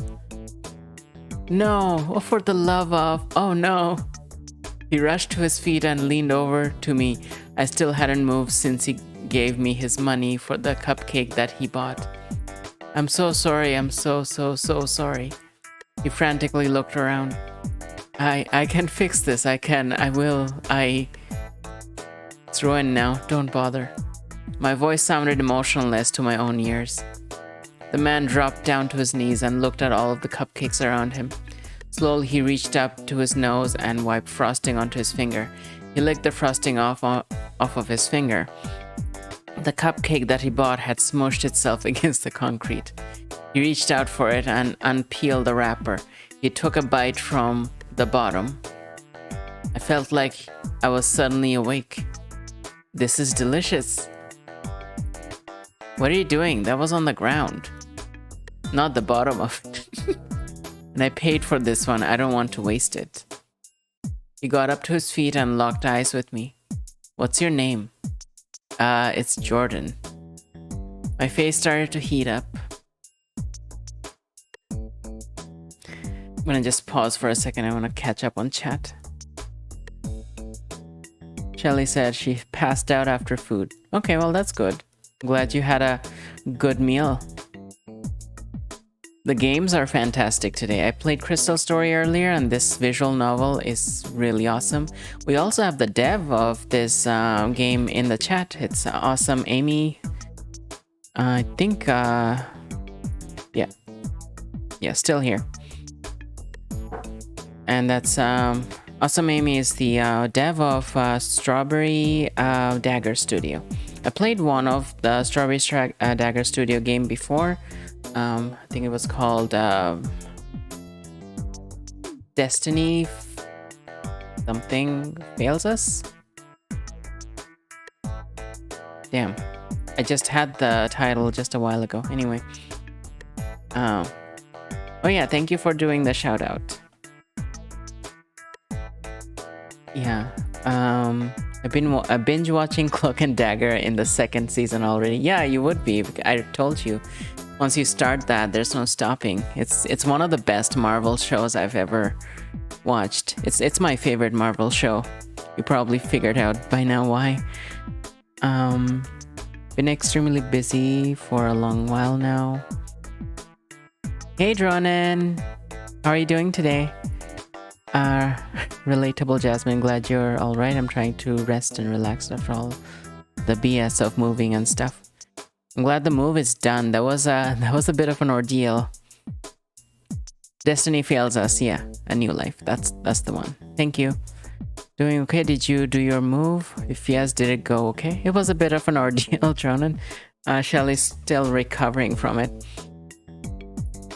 No, oh, for the love of, oh no. He rushed to his feet and leaned over to me. I still hadn't moved since he gave me his money for the cupcake that he bought. I'm so sorry, I'm so sorry. He frantically looked around. I can fix this, I will. It's ruined now, don't bother. My voice sounded emotionless to my own ears. The man dropped down to his knees and looked at all of the cupcakes around him. Slowly he reached up to his nose and wiped frosting onto his finger. He licked the frosting off of his finger. The cupcake that he bought had smushed itself against the concrete. He reached out for it and unpeeled the wrapper. He took a bite from the bottom. I felt like I was suddenly awake. This is delicious. What are you doing? That was on the ground, not the bottom of it. And I paid for this one. I don't want to waste it. He got up to his feet and locked eyes with me. What's your name? It's Jordan. My face started to heat up. I'm gonna just pause for a second. I want to catch up on chat. Shelly said she passed out after food. Okay, well, that's good. I'm glad you had a good meal. The games are fantastic today. I played Crystal Story earlier, and this visual novel is really awesome. We also have the dev of this game in the chat. It's Awesome Amy. I think, yeah, still here. And that's Awesome Amy is the dev of Strawberry Dagger Studio. I played one of the Strawberry Dagger Studio game before. I think it was called Destiny something fails us. Damn, I just had the title just a while ago. Anyway, oh yeah, thank you for doing the shout out. Yeah, I've been binge watching Cloak and Dagger in the second season already. Yeah, you would be. I told you. Once you start that, there's no stopping. It's one of the best Marvel shows I've ever watched. It's my favorite Marvel show. You probably figured out by now why. Been extremely busy for a long while now. Hey Dronin, how are you doing today? Relatable Jasmine, glad you're all right. I'm trying to rest and relax after all the BS of moving and stuff. I'm glad the move is done. That was a bit of an ordeal. Destiny fails us. Yeah, a new life. That's the one. Thank you. Doing okay? Did you do your move? If yes, did it go okay? It was a bit of an ordeal, Tronan. Shelly's still recovering from it.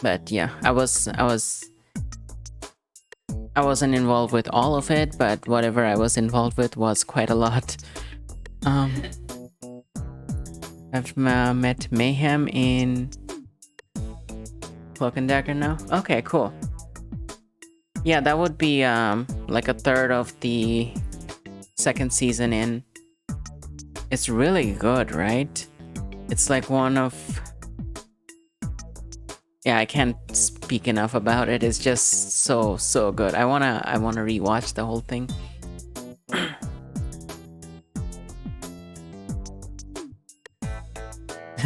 But yeah, I wasn't involved with all of it, but whatever I was involved with was quite a lot. I've met Mayhem in Cloak and Dagger now. Okay, cool. Yeah, that would be like a third of the second season in. It's really good, right? It's like one of... Yeah, I can't speak enough about it. It's just so good. I wanna rewatch the whole thing.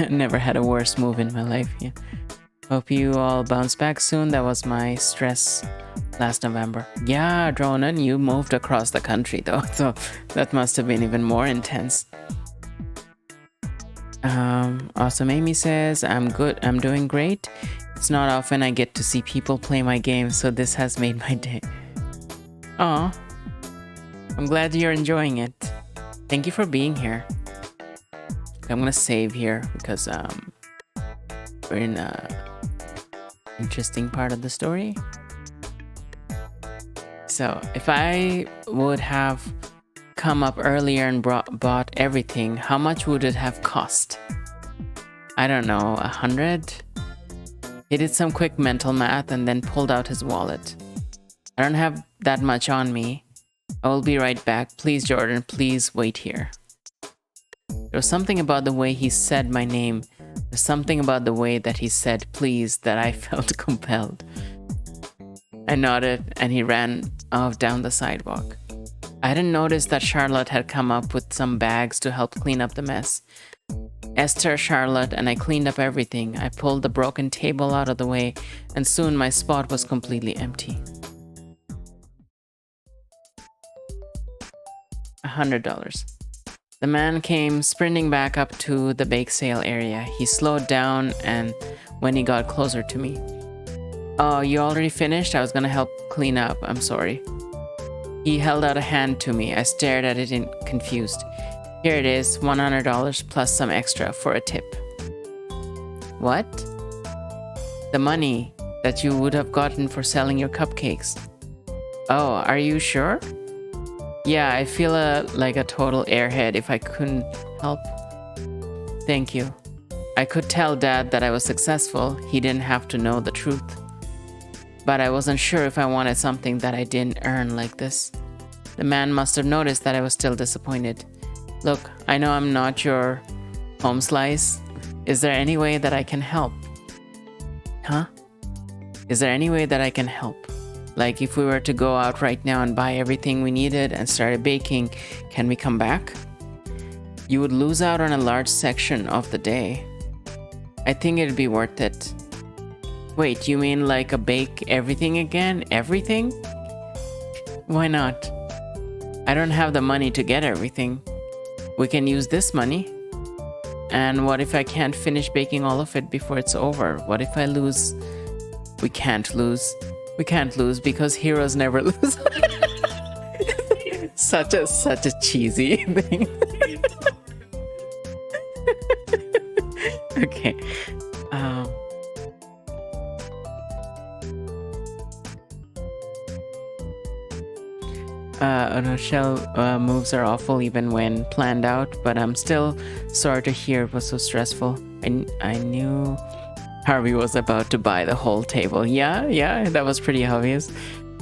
Never had a worse move in my life. Yeah. Hope you all bounce back soon. That was my stress last November. Yeah, Dronan, you moved across the country though, so that must have been even more intense. Awesome Amy says, I'm good. I'm doing great. It's not often I get to see people play my game, so this has made my day. Aw. I'm glad you're enjoying it. Thank you for being here. I'm gonna save here because we're in a interesting part of the story. So if I would have come up earlier and bought everything, how much would it have cost? I don't know, 100? He did some quick mental math and then pulled out his wallet. I don't have that much on me. I will be right back. Please, Jordan, please wait here. There was something about the way he said my name. There's something about the way that he said please that I felt compelled. I nodded and he ran off down the sidewalk. I hadn't noticed that Charlotte had come up with some bags to help clean up the mess. Esther, Charlotte, and I cleaned up everything. I pulled the broken table out of the way, and soon my spot was completely empty. $100. The man came sprinting back up to the bake sale area. He slowed down and when he got closer to me. Oh, you already finished? I was gonna help clean up. I'm sorry. He held out a hand to me. I stared at it confused. Here it is, $100 plus some extra for a tip. What? The money that you would have gotten for selling your cupcakes. Oh, are you sure? Yeah, I feel like a total airhead if I couldn't help. Thank you. I could tell Dad that I was successful. He didn't have to know the truth. But I wasn't sure if I wanted something that I didn't earn like this. The man must have noticed that I was still disappointed. Look, I know I'm not your home slice. Is there any way that I can help? Huh? Is there any way that I can help? Like if we were to go out right now and buy everything we needed and started baking, can we come back? You would lose out on a large section of the day. I think it'd be worth it. Wait, you mean like a bake everything again? Everything? Why not? I don't have the money to get everything. We can use this money. And what if I can't finish baking all of it before it's over? What if I lose? We can't lose. We can't lose because heroes never lose. such a cheesy thing. Okay. Shell moves are awful even when planned out, but I'm still sorry to hear it was so stressful. I knew Harvey was about to buy the whole table. Yeah, that was pretty obvious.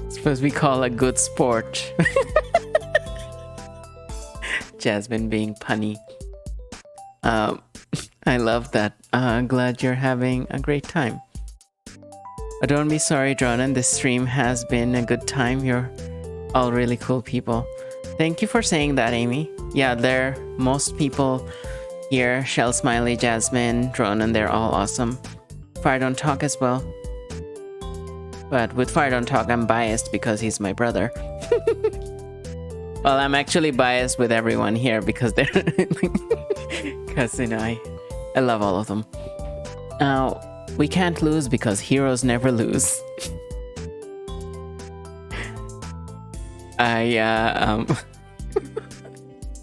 Suppose we call a good sport. Jasmine being punny. I love that. Glad you're having a great time. Don't be sorry, Dronan. This stream has been a good time. You're all really cool people. Thank you for saying that, Amy. Yeah, most people here, Shell, Smiley, Jasmine, Dronan, they're all awesome. Fire Don't Talk as well. But with Fire Don't Talk, I'm biased because he's my brother. Well, I'm actually biased with everyone here because they're... because, I love all of them. Now, we can't lose because heroes never lose.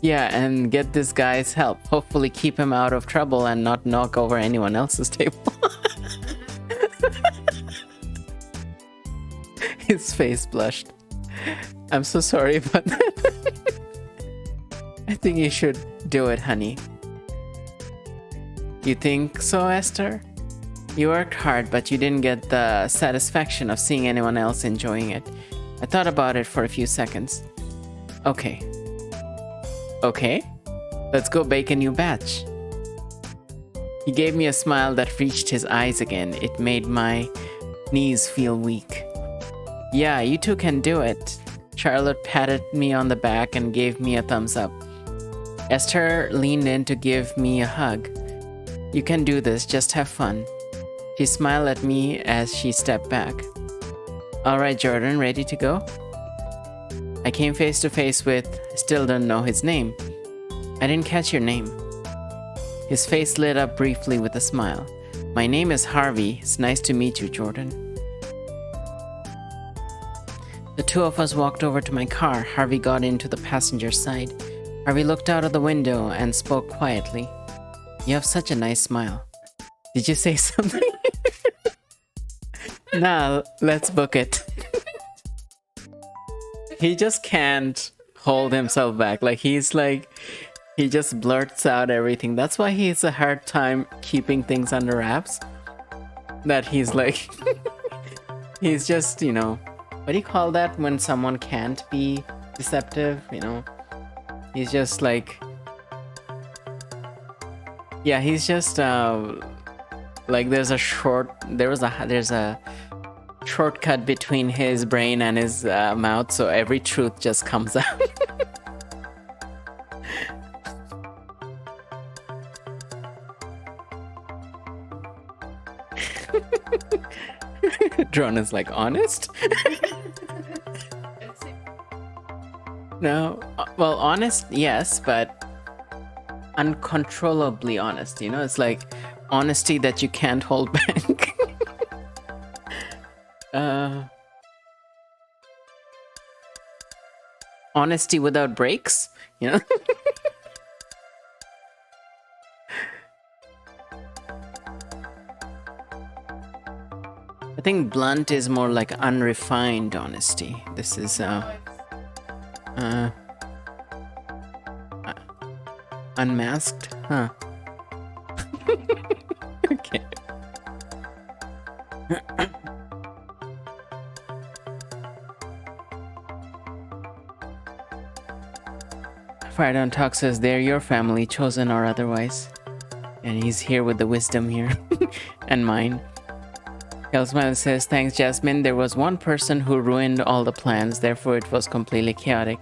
Yeah, and get this guy's help. Hopefully keep him out of trouble and not knock over anyone else's table. His face blushed. I'm so sorry about that. I think you should do it, honey. You think so, Esther? You worked hard, but you didn't get the satisfaction of seeing anyone else enjoying it. I thought about it for a few seconds. Okay, let's go bake a new batch. He gave me a smile that reached his eyes again. It made my knees feel weak. Yeah, you two can do it. Charlotte patted me on the back and gave me a thumbs up. Esther leaned in to give me a hug. You can do this, just have fun. She smiled at me as she stepped back. Alright, Jordan, ready to go? I came face to face with, still don't know his name. I didn't catch your name. His face lit up briefly with a smile. My name is Harvey. It's nice to meet you, Jordan. The two of us walked over to my car. Harvey got into the passenger side. Harvey looked out of the window and spoke quietly. You have such a nice smile. Did you say something? Now, let's book it. He just can't hold himself back. He just blurts out everything. That's why he has a hard time keeping things under wraps. That he's he's just, what do you call that when someone can't be deceptive? He's just yeah, he's just there's a shortcut between his brain and his mouth, so every truth just comes out. Drone is honest? No, well, honest, yes, but uncontrollably honest, it's honesty that you can't hold back. Honesty without breaks, I think blunt is more like unrefined honesty. This is Unmasked? Huh. Okay. Fire Don't Talk says they're your family, chosen or otherwise. And he's here with the wisdom here. And mine. Hellsmile says, thanks, Jasmine. There was one person who ruined all the plans, therefore it was completely chaotic.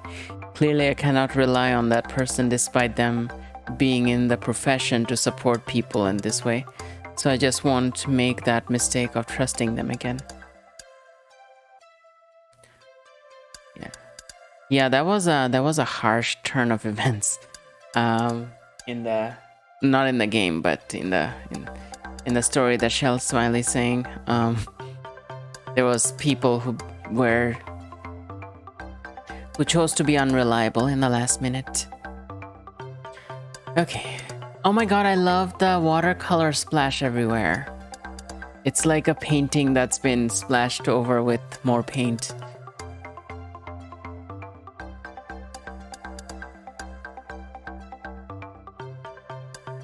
Clearly, I cannot rely on that person despite them being in the profession to support people in this way. So I just won't make that mistake of trusting them again. Yeah, that was a harsh turn of events. In the not in the game, but in the story that Shell Smiley saying. There was people who chose to be unreliable in the last minute. Okay. Oh my god, I love the watercolor splash everywhere. It's like a painting that's been splashed over with more paint.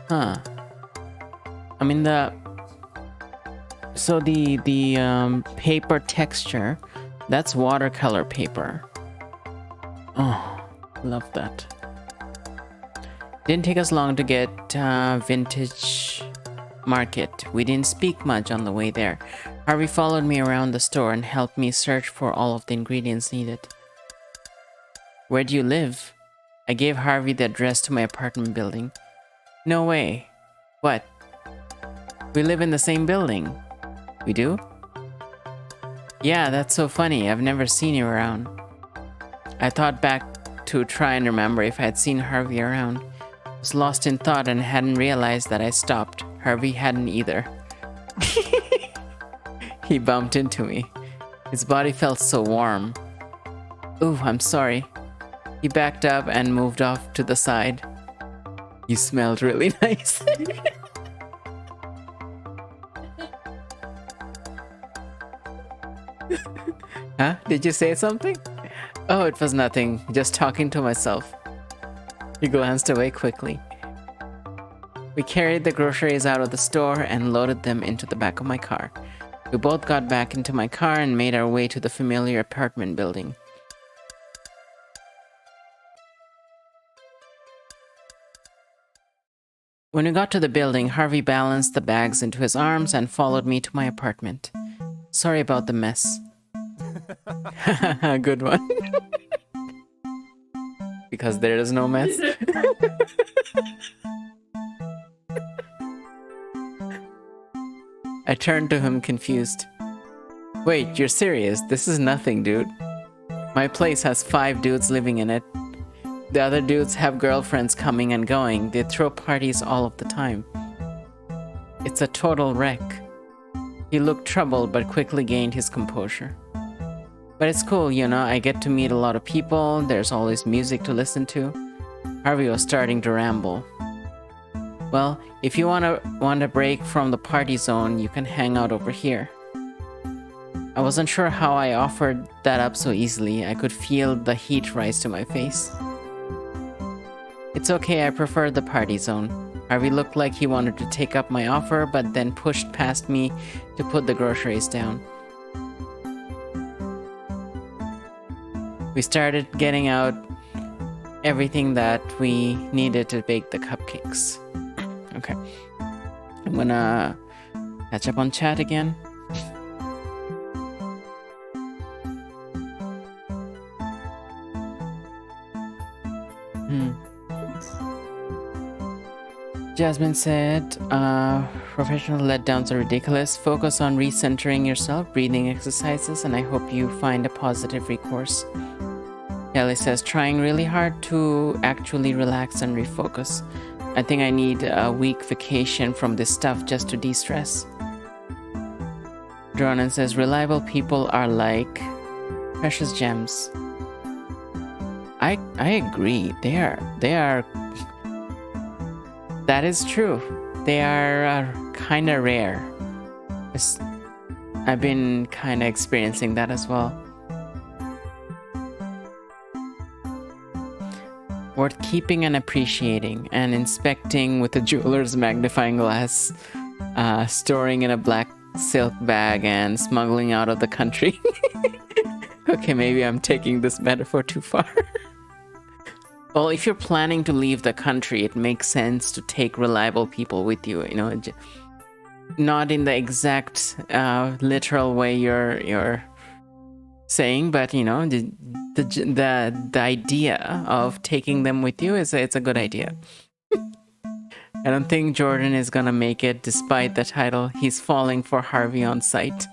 Huh. I mean the paper texture, that's watercolor paper. Oh, love that. Didn't take us long to get Vintage Market. We didn't speak much on the way there. Harvey followed me around the store and helped me search for all of the ingredients needed. Where do you live? I gave Harvey the address to my apartment building. No way. What? We live in the same building. We do? Yeah, that's so funny. I've never seen you around. I thought back to try and remember if I had seen Harvey around. I was lost in thought and hadn't realized that I stopped. Harvey hadn't either. He bumped into me. His body felt so warm. Ooh, I'm sorry. He backed up and moved off to the side. You smelled really nice. Huh? Did you say something? Oh, it was nothing. Just talking to myself. He glanced away quickly. We carried the groceries out of the store and loaded them into the back of my car. We both got back into my car and made our way to the familiar apartment building. When we got to the building, Harvey balanced the bags into his arms and followed me to my apartment. Sorry about the mess. Good one. Because there is no mess. I turned to him confused. Wait, you're serious? This is nothing, dude. My place has 5 dudes living in it. The other dudes have girlfriends coming and going. They throw parties all of the time. It's a total wreck. He looked troubled but quickly gained his composure. But it's cool, you know, I get to meet a lot of people, there's always music to listen to. Harvey was starting to ramble. Well, if you want a break from the party zone, you can hang out over here. I wasn't sure how I offered that up so easily. I could feel the heat rise to my face. It's okay, I prefer the party zone. Harvey looked like he wanted to take up my offer, but then pushed past me to put the groceries down. We started getting out everything that we needed to bake the cupcakes. Okay. I'm gonna catch up on chat again. Jasmine said, professional letdowns are ridiculous. Focus on recentering yourself, breathing exercises, and I hope you find a positive recourse. Kelly says, trying really hard to actually relax and refocus. I think I need a week vacation from this stuff just to de-stress. Dronan says, reliable people are like precious gems. I agree. They are. That is true. They are kind of rare. I've been kind of experiencing that as well. worth keeping and appreciating and inspecting with a jeweler's magnifying glass, storing in a black silk bag and smuggling out of the country. Okay, maybe I'm taking this metaphor too far. Well, if you're planning to leave the country, it makes sense to take reliable people with you, not in the exact literal way you're saying, but the idea of taking them with you it's a good idea. I don't think Jordan is gonna make it despite the title. He's falling for Harvey on sight.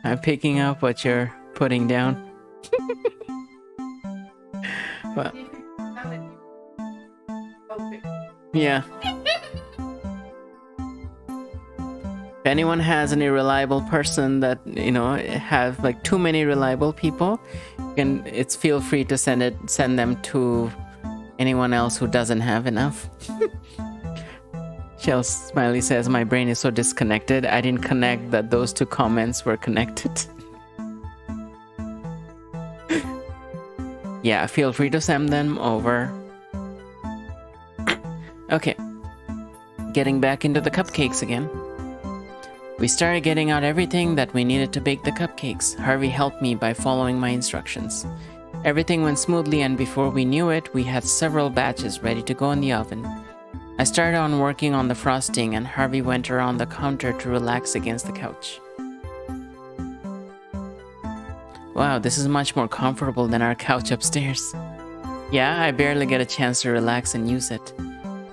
I'm picking up what you're putting down. Well, yeah. If anyone has any reliable person that have like too many reliable people, feel free to send them to anyone else who doesn't have enough. Shell Smiley says, my brain is so disconnected. I didn't connect that those two comments were connected. Yeah, feel free to send them over. Okay. Getting back into the cupcakes again. We started getting out everything that we needed to bake the cupcakes. Harvey helped me by following my instructions. Everything went smoothly, and before we knew it, we had several batches ready to go in the oven. I started on working on the frosting, and Harvey went around the counter to relax against the couch. Wow, this is much more comfortable than our couch upstairs. Yeah, I barely get a chance to relax and use it.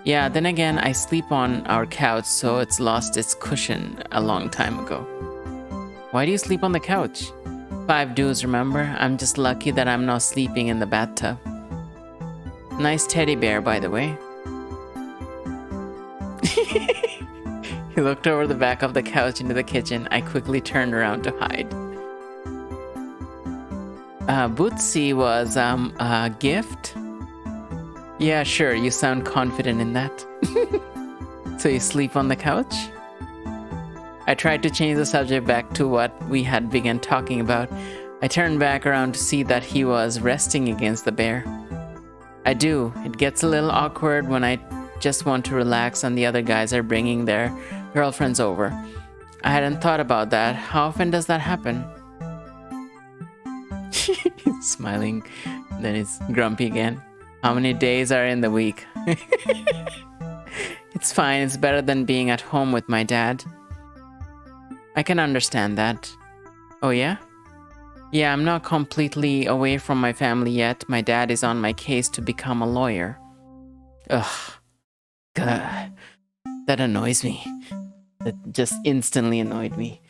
Yeah, then again, I sleep on our couch, so it's lost its cushion a long time ago. Why do you sleep on the couch? 5 dues, remember? I'm just lucky that I'm not sleeping in the bathtub. Nice teddy bear, by the way. He looked over the back of the couch into the kitchen. I quickly turned around to hide. Bootsy was a gift? Yeah, sure, you sound confident in that. So you sleep on the couch? I tried to change the subject back to what we had begun talking about. I turned back around to see that he was resting against the bear. I do. It gets a little awkward when I just want to relax and the other guys are bringing their girlfriends over. I hadn't thought about that. How often does that happen? He's smiling, then he's grumpy again. How many days are in the week? It's fine, it's better than being at home with my dad. I can understand that. Oh yeah? Yeah, I'm not completely away from my family yet. My dad is on my case to become a lawyer. Ugh. God. That annoys me. That just instantly annoyed me.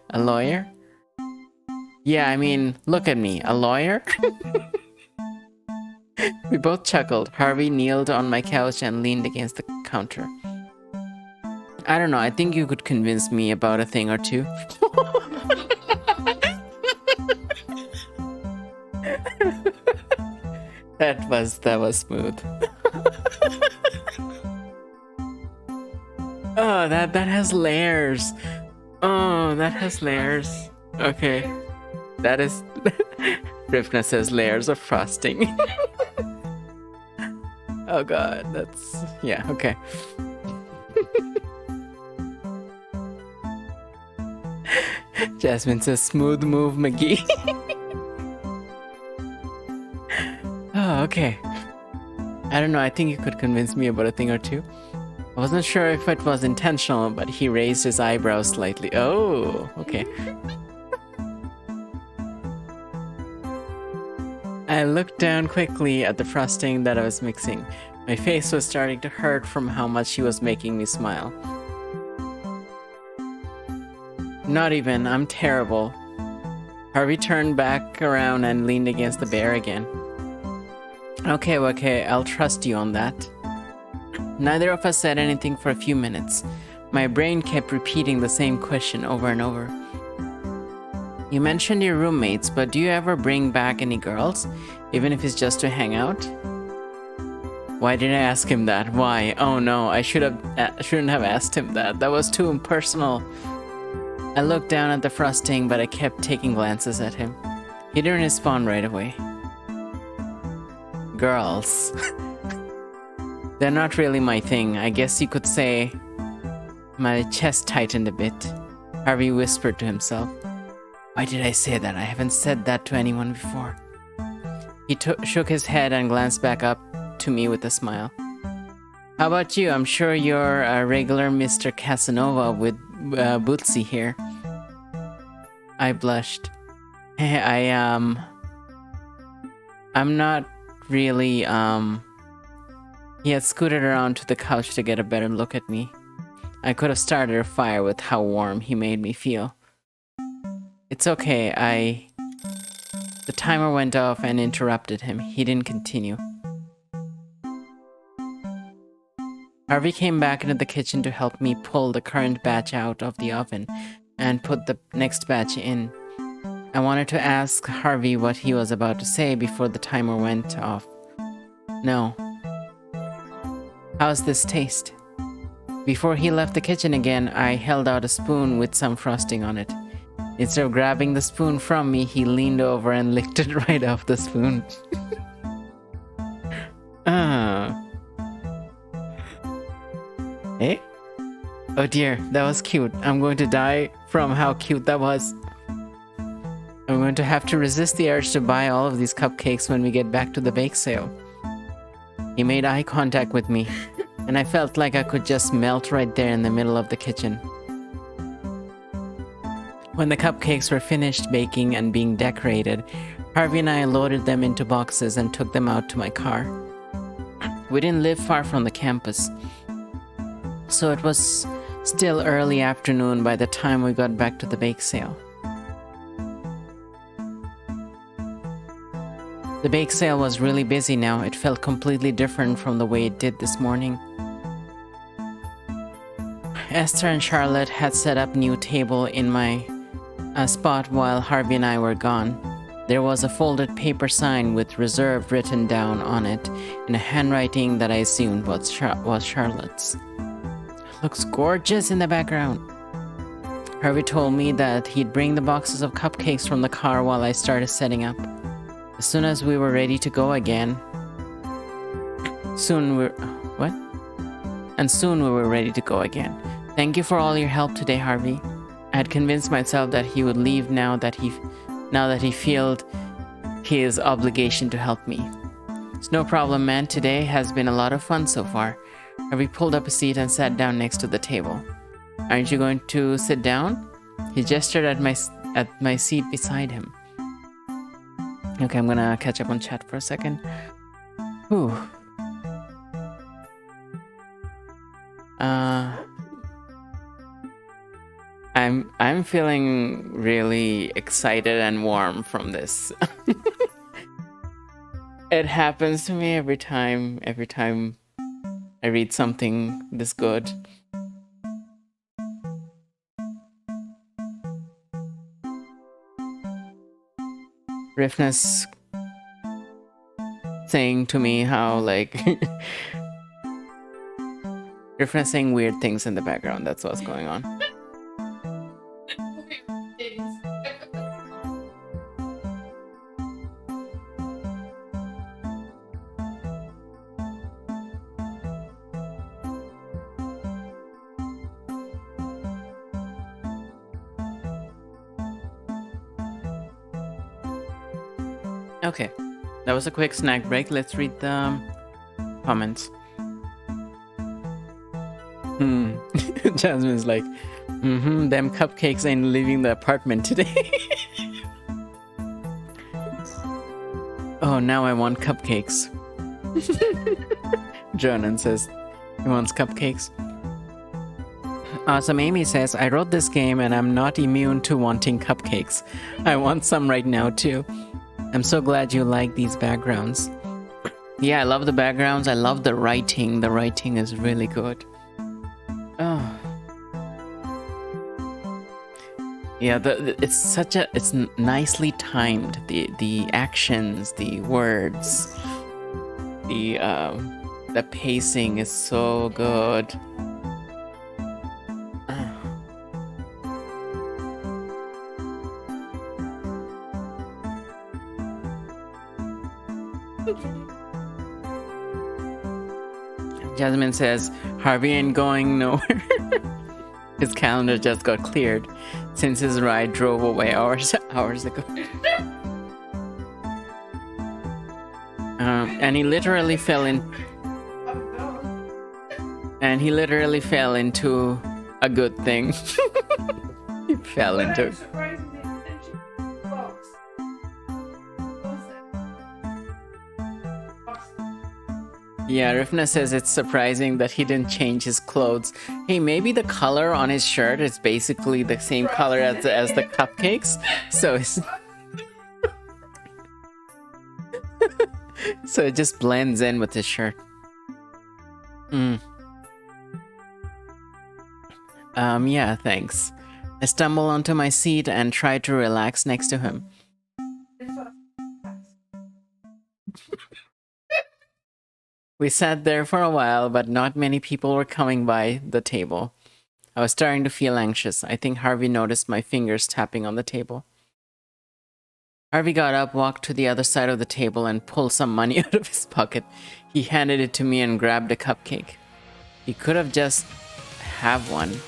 A lawyer? Yeah, I mean, look at me. A lawyer? We both chuckled. Harvey kneeled on my couch and leaned against the counter. I don't know, I think you could convince me about a thing or two. That was smooth. Oh, that has layers. Oh, that has layers. Okay. That is... Rifna says layers of frosting. Oh god, that's... Yeah, okay. Jasmine says smooth move, McGee. Oh, okay. I don't know, I think you could convince me about a thing or two. I wasn't sure if it was intentional, but he raised his eyebrows slightly. Oh, okay. I looked down quickly at the frosting that I was mixing. My face was starting to hurt from how much he was making me smile. Not even, I'm terrible. Harvey turned back around and leaned against the bear again. Okay, I'll trust you on that. Neither of us said anything for a few minutes. My brain kept repeating the same question over and over. You mentioned your roommates, but do you ever bring back any girls? Even if it's just to hang out? Why did I ask him that? Why? Oh no, I shouldn't have asked him that. That was too impersonal. I looked down at the frosting, but I kept taking glances at him. He didn't respond right away. Girls. They're not really my thing. I guess you could say my chest tightened a bit. Harvey whispered to himself. Why did I say that? I haven't said that to anyone before. He shook his head and glanced back up to me with a smile. How about you? I'm sure you're a regular Mr. Casanova with Bootsy here. I blushed. I'm not really, He had scooted around to the couch to get a better look at me. I could have started a fire with how warm he made me feel. It's okay, The timer went off and interrupted him. He didn't continue. Harvey came back into the kitchen to help me pull the current batch out of the oven and put the next batch in. I wanted to ask Harvey what he was about to say before the timer went off. No. How's this taste? Before he left the kitchen again, I held out a spoon with some frosting on it. Instead of grabbing the spoon from me, he leaned over and licked it right off the spoon. Eh? Oh dear, that was cute. I'm going to die from how cute that was. I'm going to have to resist the urge to buy all of these cupcakes when we get back to the bake sale. He made eye contact with me, and I felt like I could just melt right there in the middle of the kitchen. When the cupcakes were finished baking and being decorated, Harvey and I loaded them into boxes and took them out to my car. We didn't live far from the campus, so it was still early afternoon by the time we got back to the bake sale. The bake sale was really busy now. It felt completely different from the way it did this morning. Esther and Charlotte had set up a new table in my spot while Harvey and I were gone. There was a folded paper sign with reserved written down on it in a handwriting that I assumed was Charlotte's. Looks gorgeous in the background. Harvey told me that he'd bring the boxes of cupcakes from the car while I started setting up. As soon as we were ready to go again, soon we were ready to go again. Thank you for all your help today, Harvey. I had convinced myself that he would leave now that he felt his obligation to help me. It's no problem, man. Today has been a lot of fun so far. Harvey pulled up a seat and sat down next to the table. Aren't you going to sit down? He gestured at my seat beside him. Okay, I'm gonna catch up on chat for a second. Whew. I'm feeling really excited and warm from this. It happens to me every time I read something this good. Rifna's saying to me how, like, Rifna's saying weird things in the background. That's what's going on. Okay, that was a quick snack break. Let's read the comments. Jasmine's like, them cupcakes ain't leaving the apartment today. Oh, now I want cupcakes. Jonan says he wants cupcakes. Awesome Amy says, I wrote this game and I'm not immune to wanting cupcakes. I want some right now too. I'm so glad you like these backgrounds. Yeah, I love the backgrounds. I love the writing. The writing is really good. Oh. Yeah, it's nicely timed. The actions, the words, the pacing is so good. Jasmine says, Harvey ain't going nowhere. His calendar just got cleared since his ride drove away hours ago. And he literally fell in. And he literally fell into a good thing. He fell into. Yeah, Rifna says it's surprising that he didn't change his clothes. Hey, maybe the color on his shirt is basically the same color as the cupcakes. So it's so it just blends in with his shirt. Yeah, thanks. I stumbled onto my seat and tried to relax next to him. We sat there for a while, but not many people were coming by the table. I was starting to feel anxious. I think Harvey noticed my fingers tapping on the table. Harvey got up, walked to the other side of the table, and pulled some money out of his pocket. He handed it to me and grabbed a cupcake. He could have just have one.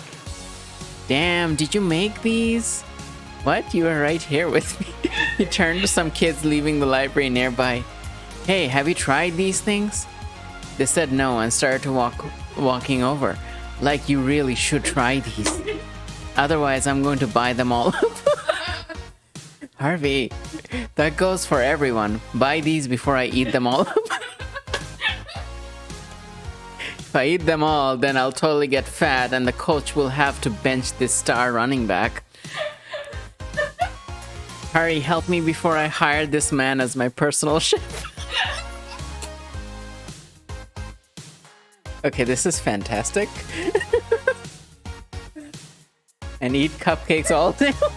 Damn, did you make these? What? You were right here with me. He turned to some kids leaving the library nearby. Hey, have you tried these things? They said no and started to walking over. Like, you really should try these. Otherwise, I'm going to buy them all up. Harvey, that goes for everyone. Buy these before I eat them all up. If I eat them all, then I'll totally get fat and the coach will have to bench this star running back. Harry, help me before I hire this man as my personal chef. Okay, this is fantastic. And eat cupcakes all day long.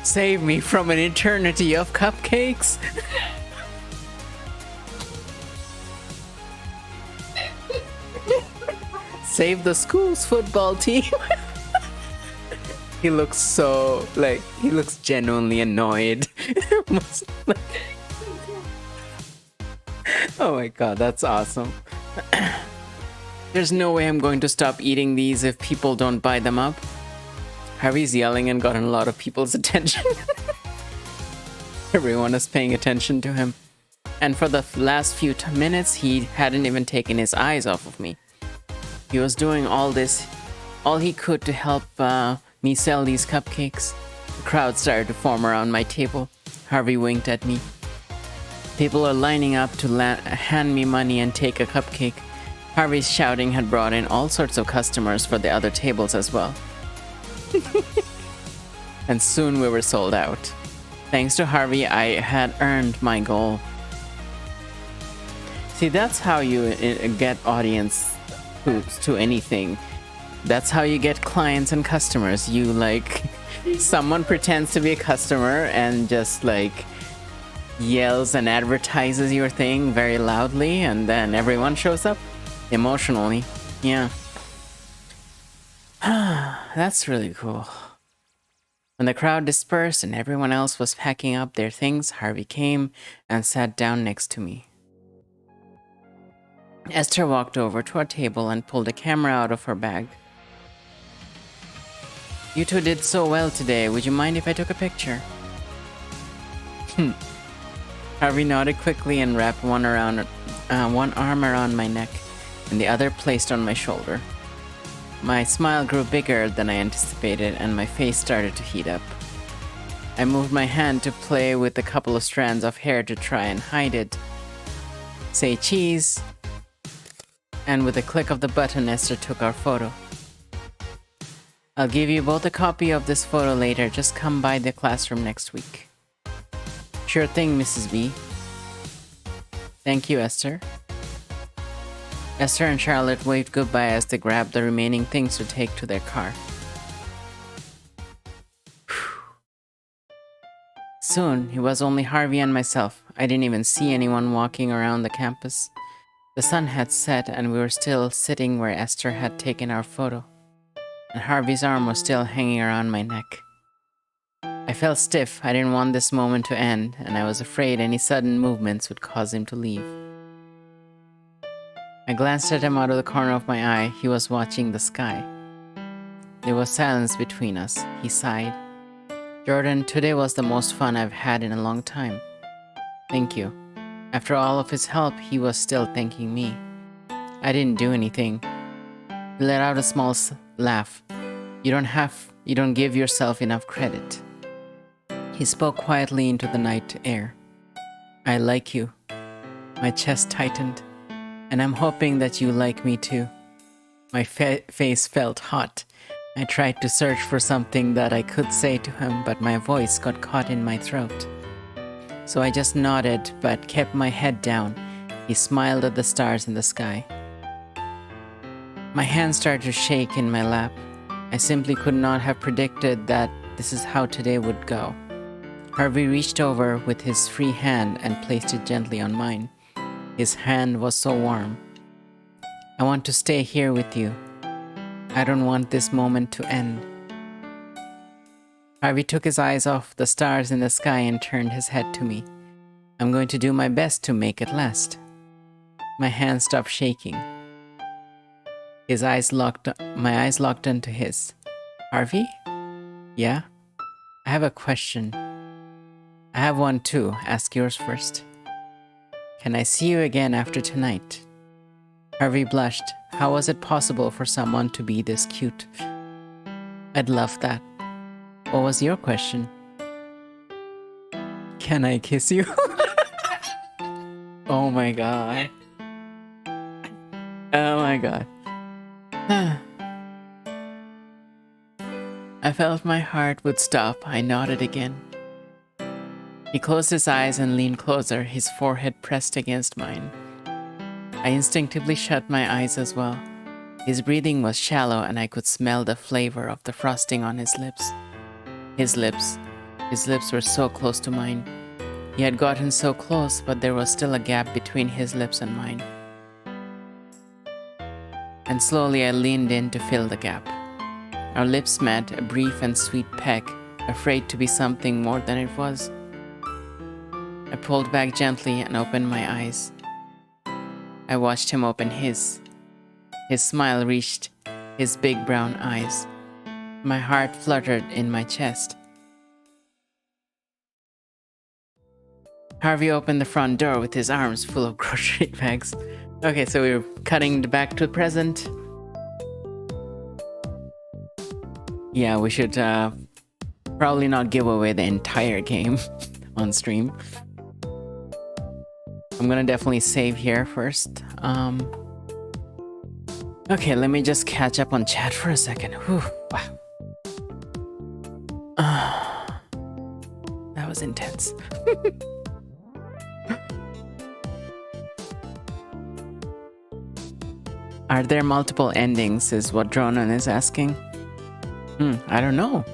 Save me from an eternity of cupcakes. Save the school's football team. He looks so, he looks genuinely annoyed. Oh my god, that's awesome. There's no way I'm going to stop eating these if people don't buy them up. Harvey's yelling and gotten a lot of people's attention. Everyone is paying attention to him. And for the last few minutes, he hadn't even taken his eyes off of me. He was doing all he could to help me sell these cupcakes. The crowd started to form around my table. Harvey winked at me. People are lining up to hand me money and take a cupcake. Harvey's shouting had brought in all sorts of customers for the other tables as well. And soon we were sold out. Thanks to Harvey, I had earned my goal. See, that's how you get audience to anything. That's how you get clients and customers. You someone pretends to be a customer and just yells and advertises your thing very loudly, and then everyone shows up emotionally. Yeah. That's really cool. When the crowd dispersed and everyone else was packing up their things, Harvey came and sat down next to me. Esther walked over to our table and pulled a camera out of her bag. You two did so well today. Would you mind if I took a picture? Harvey nodded quickly and wrapped one arm around my neck and the other placed on my shoulder. My smile grew bigger than I anticipated and my face started to heat up. I moved my hand to play with a couple of strands of hair to try and hide it. Say cheese. And with a click of the button, Esther took our photo. I'll give you both a copy of this photo later. Just come by the classroom next week. Sure thing, Mrs. B. Thank you, Esther. Esther and Charlotte waved goodbye as they grabbed the remaining things to take to their car. Soon, it was only Harvey and myself. I didn't even see anyone walking around the campus. The sun had set and we were still sitting where Esther had taken our photo. and Harvey's arm was still hanging around my neck. I felt stiff. I didn't want this moment to end, and I was afraid any sudden movements would cause him to leave. I glanced at him out of the corner of my eye. He was watching the sky. There was silence between us. He sighed. Jordan, today was the most fun I've had in a long time. Thank you. After all of his help, he was still thanking me. I didn't do anything. He let out a small laugh. You don't give yourself enough credit. He spoke quietly into the night air. I like you. My chest tightened, and I'm hoping that you like me too. My face felt hot. I tried to search for something that I could say to him, but my voice got caught in my throat. So I just nodded, but kept my head down. He smiled at the stars in the sky. My hands started to shake in my lap. I simply could not have predicted that this is how today would go. Harvey reached over with his free hand and placed it gently on mine. His hand was so warm. I want to stay here with you. I don't want this moment to end. Harvey took his eyes off the stars in the sky and turned his head to me. I'm going to do my best to make it last. My hand stopped shaking. My eyes locked into his. Harvey? Yeah? I have a question. I have one too. Ask yours first. Can I see you again after tonight? Harvey blushed. How was it possible for someone to be this cute? I'd love that. What was your question? Can I kiss you? Oh my god. Oh my god. I felt my heart would stop. I nodded again. He closed his eyes and leaned closer, his forehead pressed against mine. I instinctively shut my eyes as well. His breathing was shallow and I could smell the flavor of the frosting on his lips. His lips were so close to mine. He had gotten so close, but there was still a gap between his lips and mine. And slowly I leaned in to fill the gap. Our lips met, a brief and sweet peck, afraid to be something more than it was. I pulled back gently and opened my eyes. I watched him open his. His smile reached his big brown eyes. My heart fluttered in my chest. Harvey opened the front door with his arms full of grocery bags. Okay, so we're cutting back to the present. Yeah, we should probably not give away the entire game on stream. I'm gonna definitely save here first. Okay, let me just catch up on chat for a second. Whew, wow. That was intense. Are there multiple endings, is what Dronan is asking. I don't know.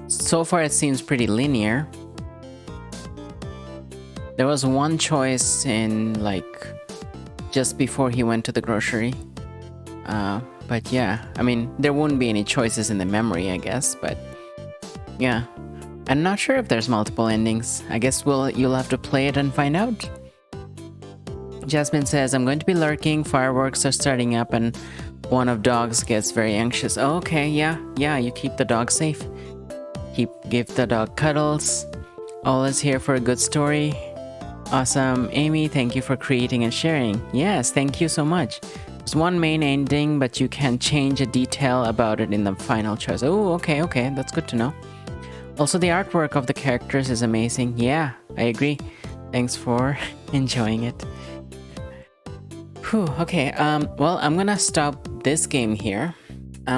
So far it seems pretty linear. There was one choice in, like, just before he went to the grocery. But yeah, I mean, there wouldn't be any choices in the memory, I guess, but yeah. I'm not sure if there's multiple endings. I guess you'll have to play it and find out. Jasmine says, I'm going to be lurking, fireworks are starting up, and one of dogs gets very anxious. Oh, okay, yeah, you keep the dog safe. Give the dog cuddles. Always here for a good story. Awesome. Amy, thank you for creating and sharing. Yes, thank you so much. There's one main ending, but you can change a detail about it in the final choice. Oh, okay, that's good to know. Also, the artwork of the characters is amazing. Yeah, I agree. Thanks for enjoying it. Whew, okay, well, I'm gonna stop this game here.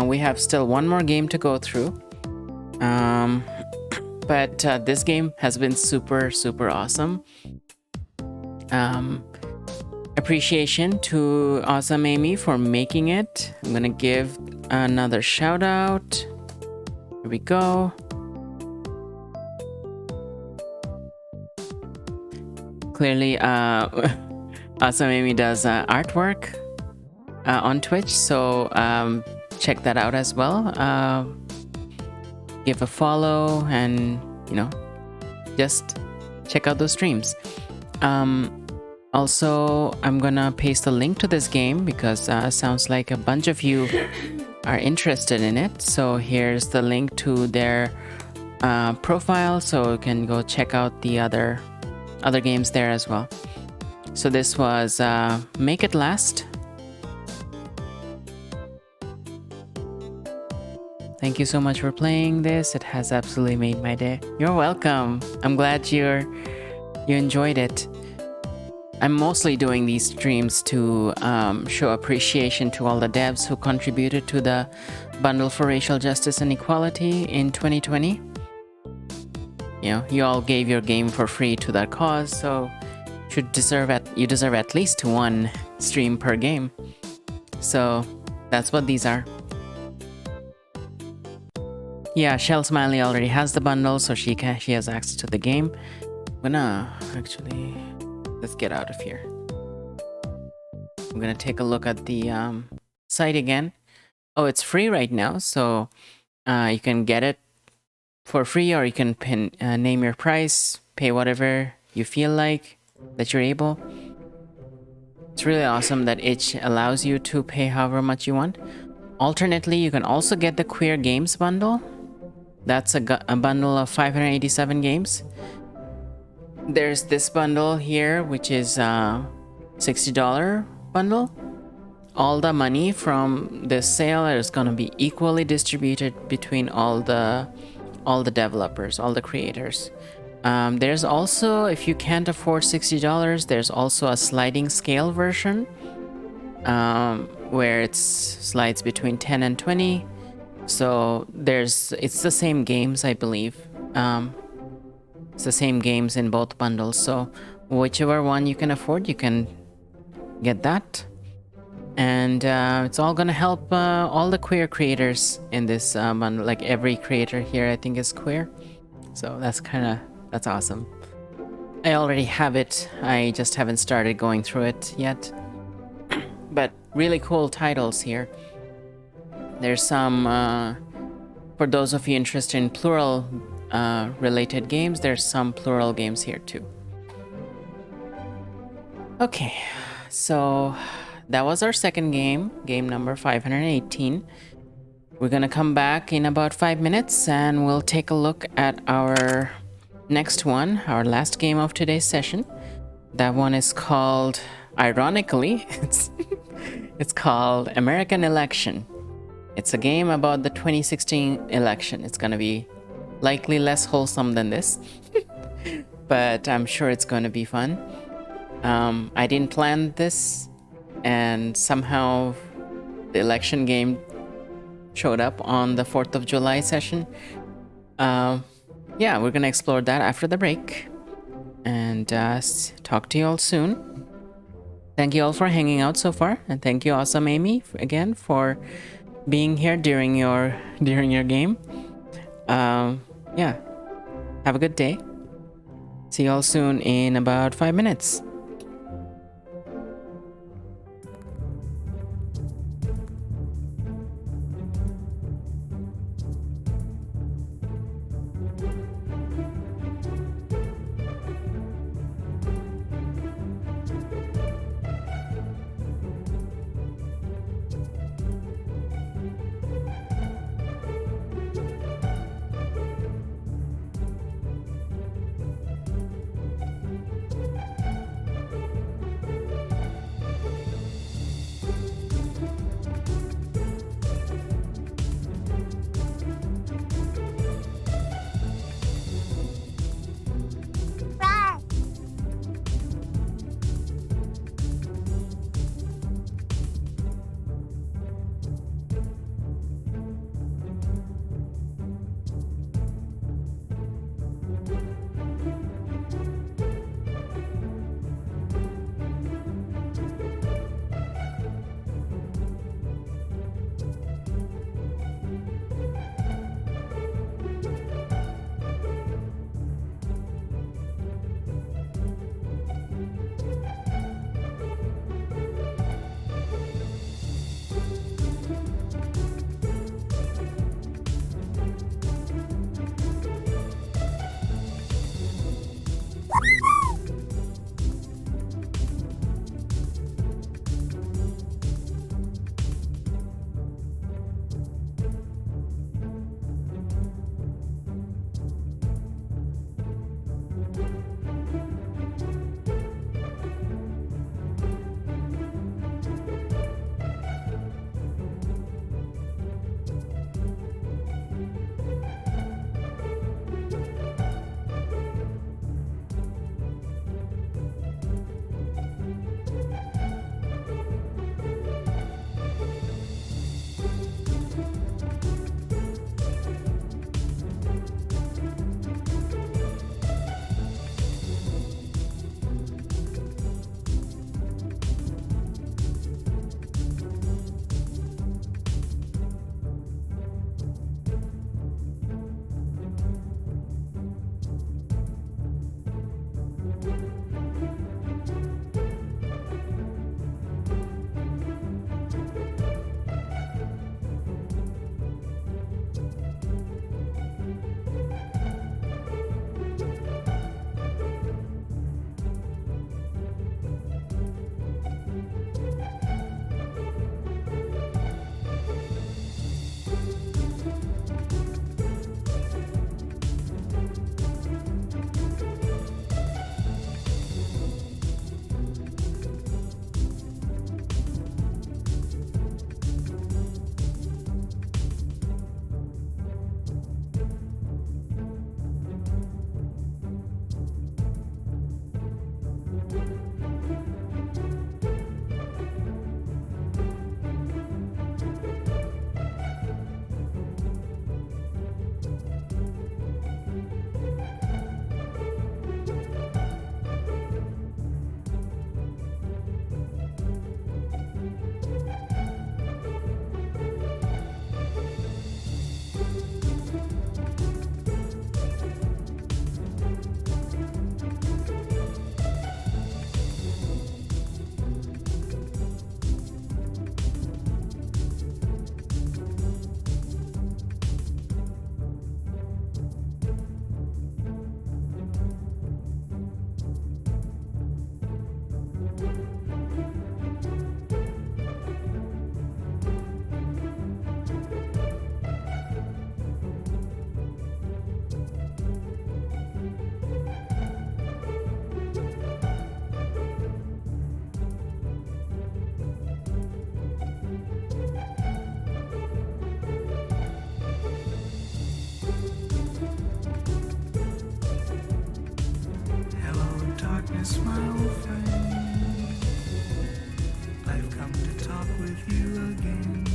We have still one more game to go through. But this game has been super, super awesome. Appreciation to Awesome Amy for making it. I'm gonna give another shout out. Here we go. Clearly, Awesome Amy does artwork on Twitch, so check that out as well. Give a follow and, just check out those streams. Also, I'm gonna paste the link to this game because sounds like a bunch of you are interested in it. So here's the link to their profile, so you can go check out the other games there as well. So this was Make It Last. Thank you so much for playing this. It has absolutely made my day. You're welcome. I'm glad you enjoyed it. I'm mostly doing these streams to show appreciation to all the devs who contributed to the Bundle for Racial Justice and Equality in 2020. You all gave your game for free to that cause, so you deserve at least one stream per game. So that's what these are. Yeah, Shell Smiley already has the bundle, so she has access to the game. I'm gonna actually, let's get out of here. I'm gonna take a look at the site again. Oh, it's free right now, so you can get it for free, or you can name your price, pay whatever you feel like that you're able. It's really awesome that itch allows you to pay however much you want. Alternately, you can also get the Queer Games bundle. That's a bundle of 587 games. There's this bundle here, which is a $60 bundle. All the money from this sale is going to be equally distributed between all the developers, all the creators. There's also, if you can't afford $60, there's also a sliding scale version where it slides between 10 and 20. So it's the same games, I believe. It's the same games in both bundles. So whichever one you can afford, you can get that. And it's all gonna help all the queer creators in this bundle. Like every creator here, I think, is queer. So that's awesome. I already have it. I just haven't started going through it yet. But really cool titles here. There's some, for those of you interested in plural related games, there's some plural games here too. Okay, so that was our second game number 518. We're gonna come back in about 5 minutes and we'll take a look at our next one, our last game of today's session. That one is called, ironically, it's called American Election. It's a game about the 2016 election. It's gonna be likely less wholesome than this, but I'm sure it's gonna be fun. I didn't plan this, and somehow the election game showed up on the 4th of July session. Yeah, we're gonna explore that after the break, and talk to you all soon. Thank you all for hanging out so far, and thank you, awesome Amy, again for being here during your game. Yeah, have a good day. See you all soon in about 5 minutes. darkness, my old friend. I've come to talk with you again.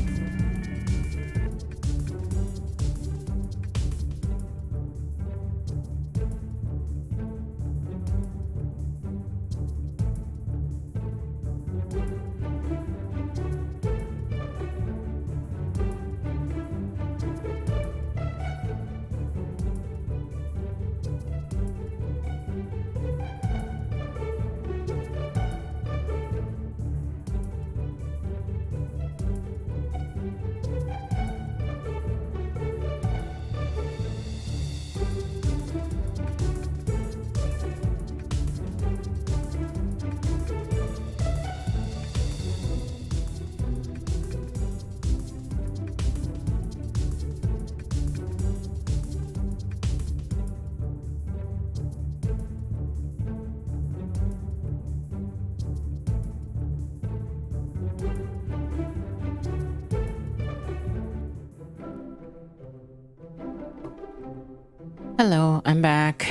Hello, I'm back.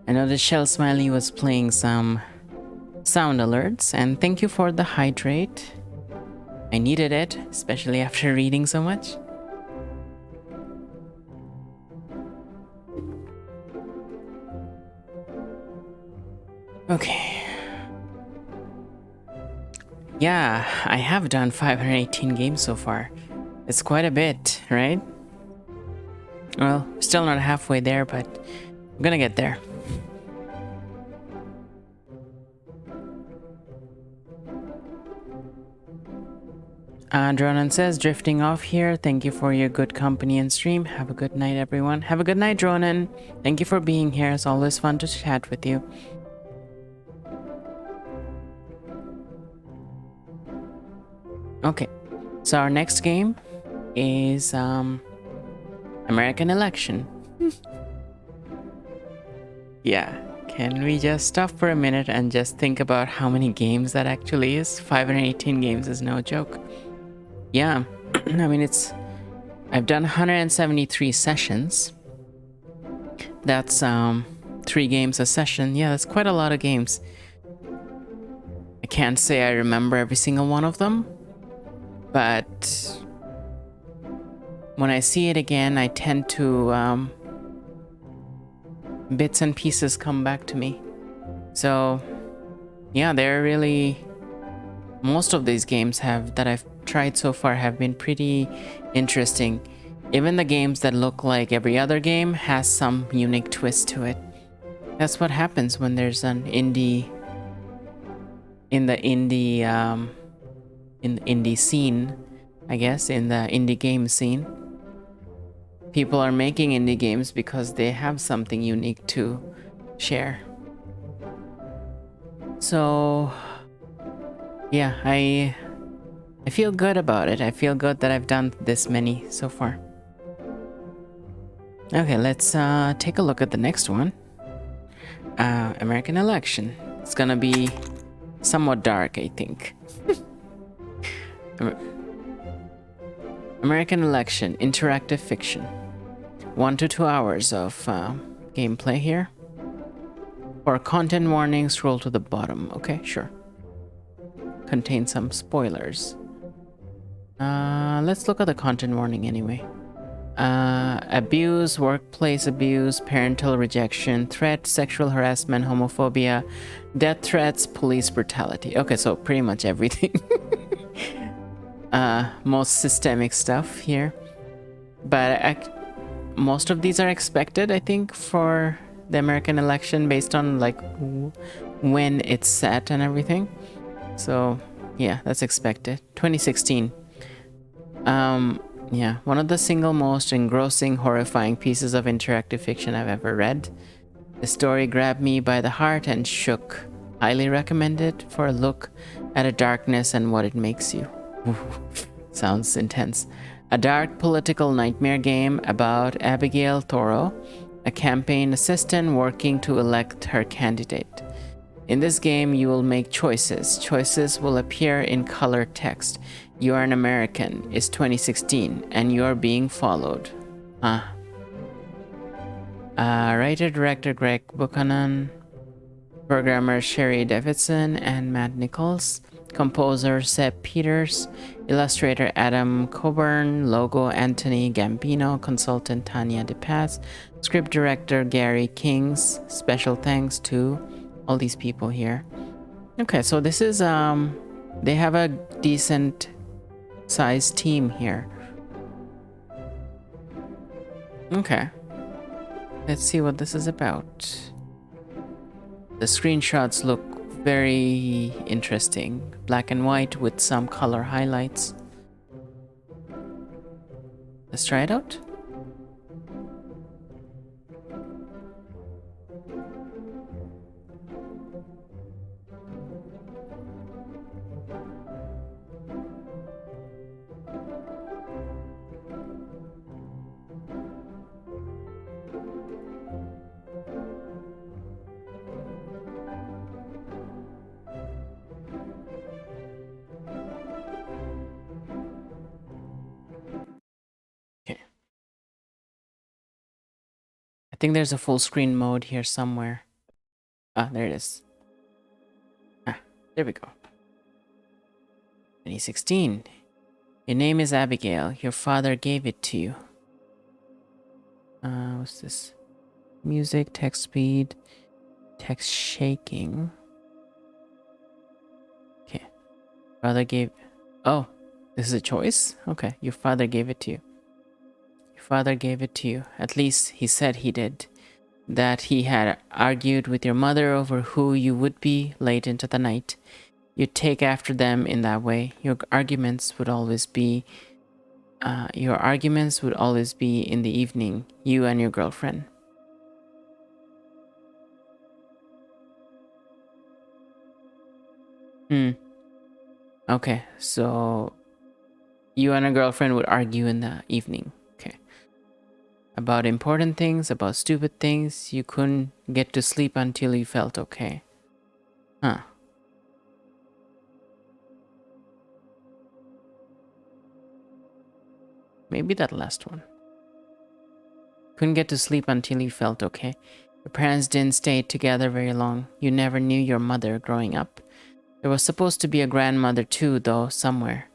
I know the Shell Smiley was playing some sound alerts, and thank you for the hydrate. I needed it, especially after reading so much. Okay. Yeah, I have done 518 games so far. It's quite a bit, right? Well, still not halfway there, but I'm gonna get there. Dronan says, drifting off here. Thank you for your good company and stream. Have a good night, everyone. Have a good night, Dronan. Thank you for being here. It's always fun to chat with you. Okay, so our next game is American Election. Yeah, can we just stop for a minute and just think about how many games that actually is? 518 games is no joke. Yeah, I mean, I've done 173 sessions. That's 3 games a session. Yeah, that's quite a lot of games. I can't say I remember every single one of them, but when I see it again, I tend to bits and pieces come back to me. So yeah, they're really, most of these games that I've tried so far have been pretty interesting. Even the games that look like every other game has some unique twist to it. That's what happens when there's an indie in the indie scene, I guess, in the indie game scene. People are making indie games because they have something unique to share. So yeah, I feel good about it. I feel good that I've done this many so far. Okay, let's take a look at the next one. American Election. It's gonna be somewhat dark, I think. American Election, interactive fiction. 1 to 2 hours of gameplay here. For content warning, scroll to the bottom. Okay, sure. Contains some spoilers. Let's look at the content warning anyway. Abuse, workplace abuse, parental rejection, threat, sexual harassment, homophobia, death threats, police brutality. Okay, so pretty much everything. Most systemic stuff here. But most of these are expected, I think, for the American Election based on like when it's set and everything. So yeah, that's expected. 2016. Yeah, one of the single most engrossing, horrifying pieces of interactive fiction I've ever read. The story grabbed me by the heart and shook. Highly recommended for a look at a darkness and what it makes you. Sounds intense. A dark political nightmare game about Abigail Thoreau, a campaign assistant working to elect her candidate. In this game, you will make choices. Choices will appear in color text. You are an American. It's 2016, and you are being followed. Writer, director Greg Buchanan. Programmer Sherry Davidson and Matt Nichols. Composer Seb Peters. Illustrator Adam Coburn. Logo Anthony Gambino. Consultant Tanya DePaz. Script director Gary Kings. Special thanks to all these people here. Okay, so this is they have a decent sized team here. Okay. Let's see what this is about. The screenshots look very interesting. Black and white with some color highlights. Let's try it out. I think there's a full screen mode here somewhere. Ah, there it is. Ah, there we go. 2016. Your name is Abigail. Your father gave it to you. What's this? Music, text speed, text shaking. Okay. Father gave... Oh, this is a choice? Okay, your father gave it to you. Your father gave it to you. At least he said he did. That he had argued with your mother over who you would be late into the night. You'd take after them in that way. Your arguments would always be in the evening, you and your girlfriend. Okay, so you and a girlfriend would argue in the evening. Okay. About important things, about stupid things. You couldn't get to sleep until you felt okay. Huh. Maybe that last one. Couldn't get to sleep until you felt okay. Your parents didn't stay together very long. You never knew your mother growing up. There was supposed to be a grandmother too, though, somewhere.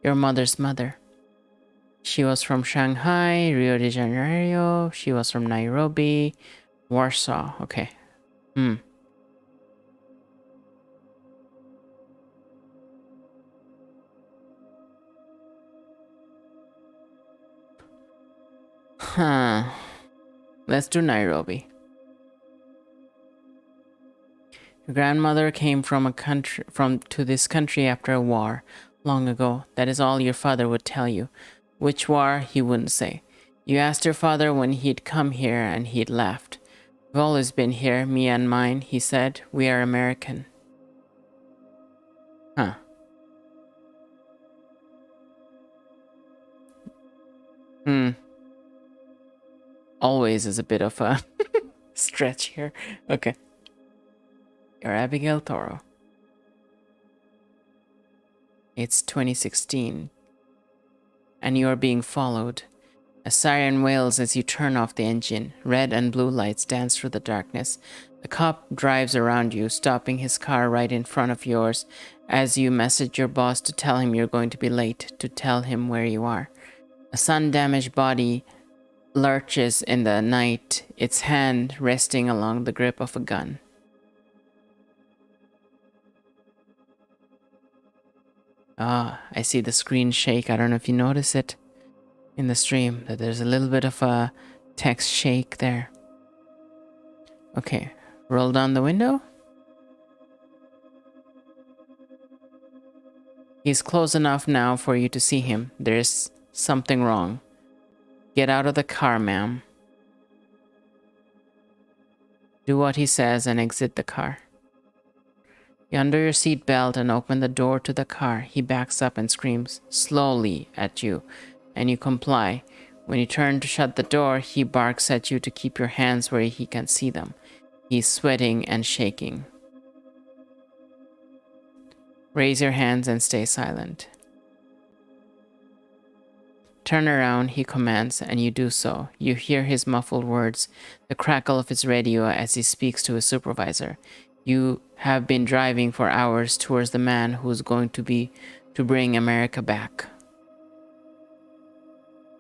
Your mother's mother. She was from Shanghai, Rio de Janeiro. She was from Nairobi, Warsaw. Okay. Huh. Let's do Nairobi. Your grandmother came to this country after a war long ago. That is all your father would tell you. Which war, he wouldn't say. You asked your father when he'd come here and he'd laughed. We've always been here, me and mine, he said. We are American. Huh. Always is a bit of a stretch here. Okay. You're Abigail Toro. It's 2016. And you are being followed. A siren wails as you turn off the engine. Red and blue lights dance through the darkness. The cop drives around you, stopping his car right in front of yours as you message your boss to tell him you're going to be late, to tell him where you are. A sun-damaged body lurches in the night, its hand resting along the grip of a gun. Ah, I see the screen shake. I don't know if you notice it in the stream, that there's a little bit of a text shake there. Okay, roll down the window. He's close enough now for you to see him. There's something wrong. Get out of the car, ma'am. Do what he says and exit the car. You undo your seatbelt and open the door to the car. He backs up and screams slowly at you, and you comply. When you turn to shut the door, he barks at you to keep your hands where he can see them. He's sweating and shaking. Raise your hands and stay silent. Turn around, he commands, and you do so. You hear his muffled words, the crackle of his radio as he speaks to his supervisor. You have been driving for hours towards the man who's going to bring America back.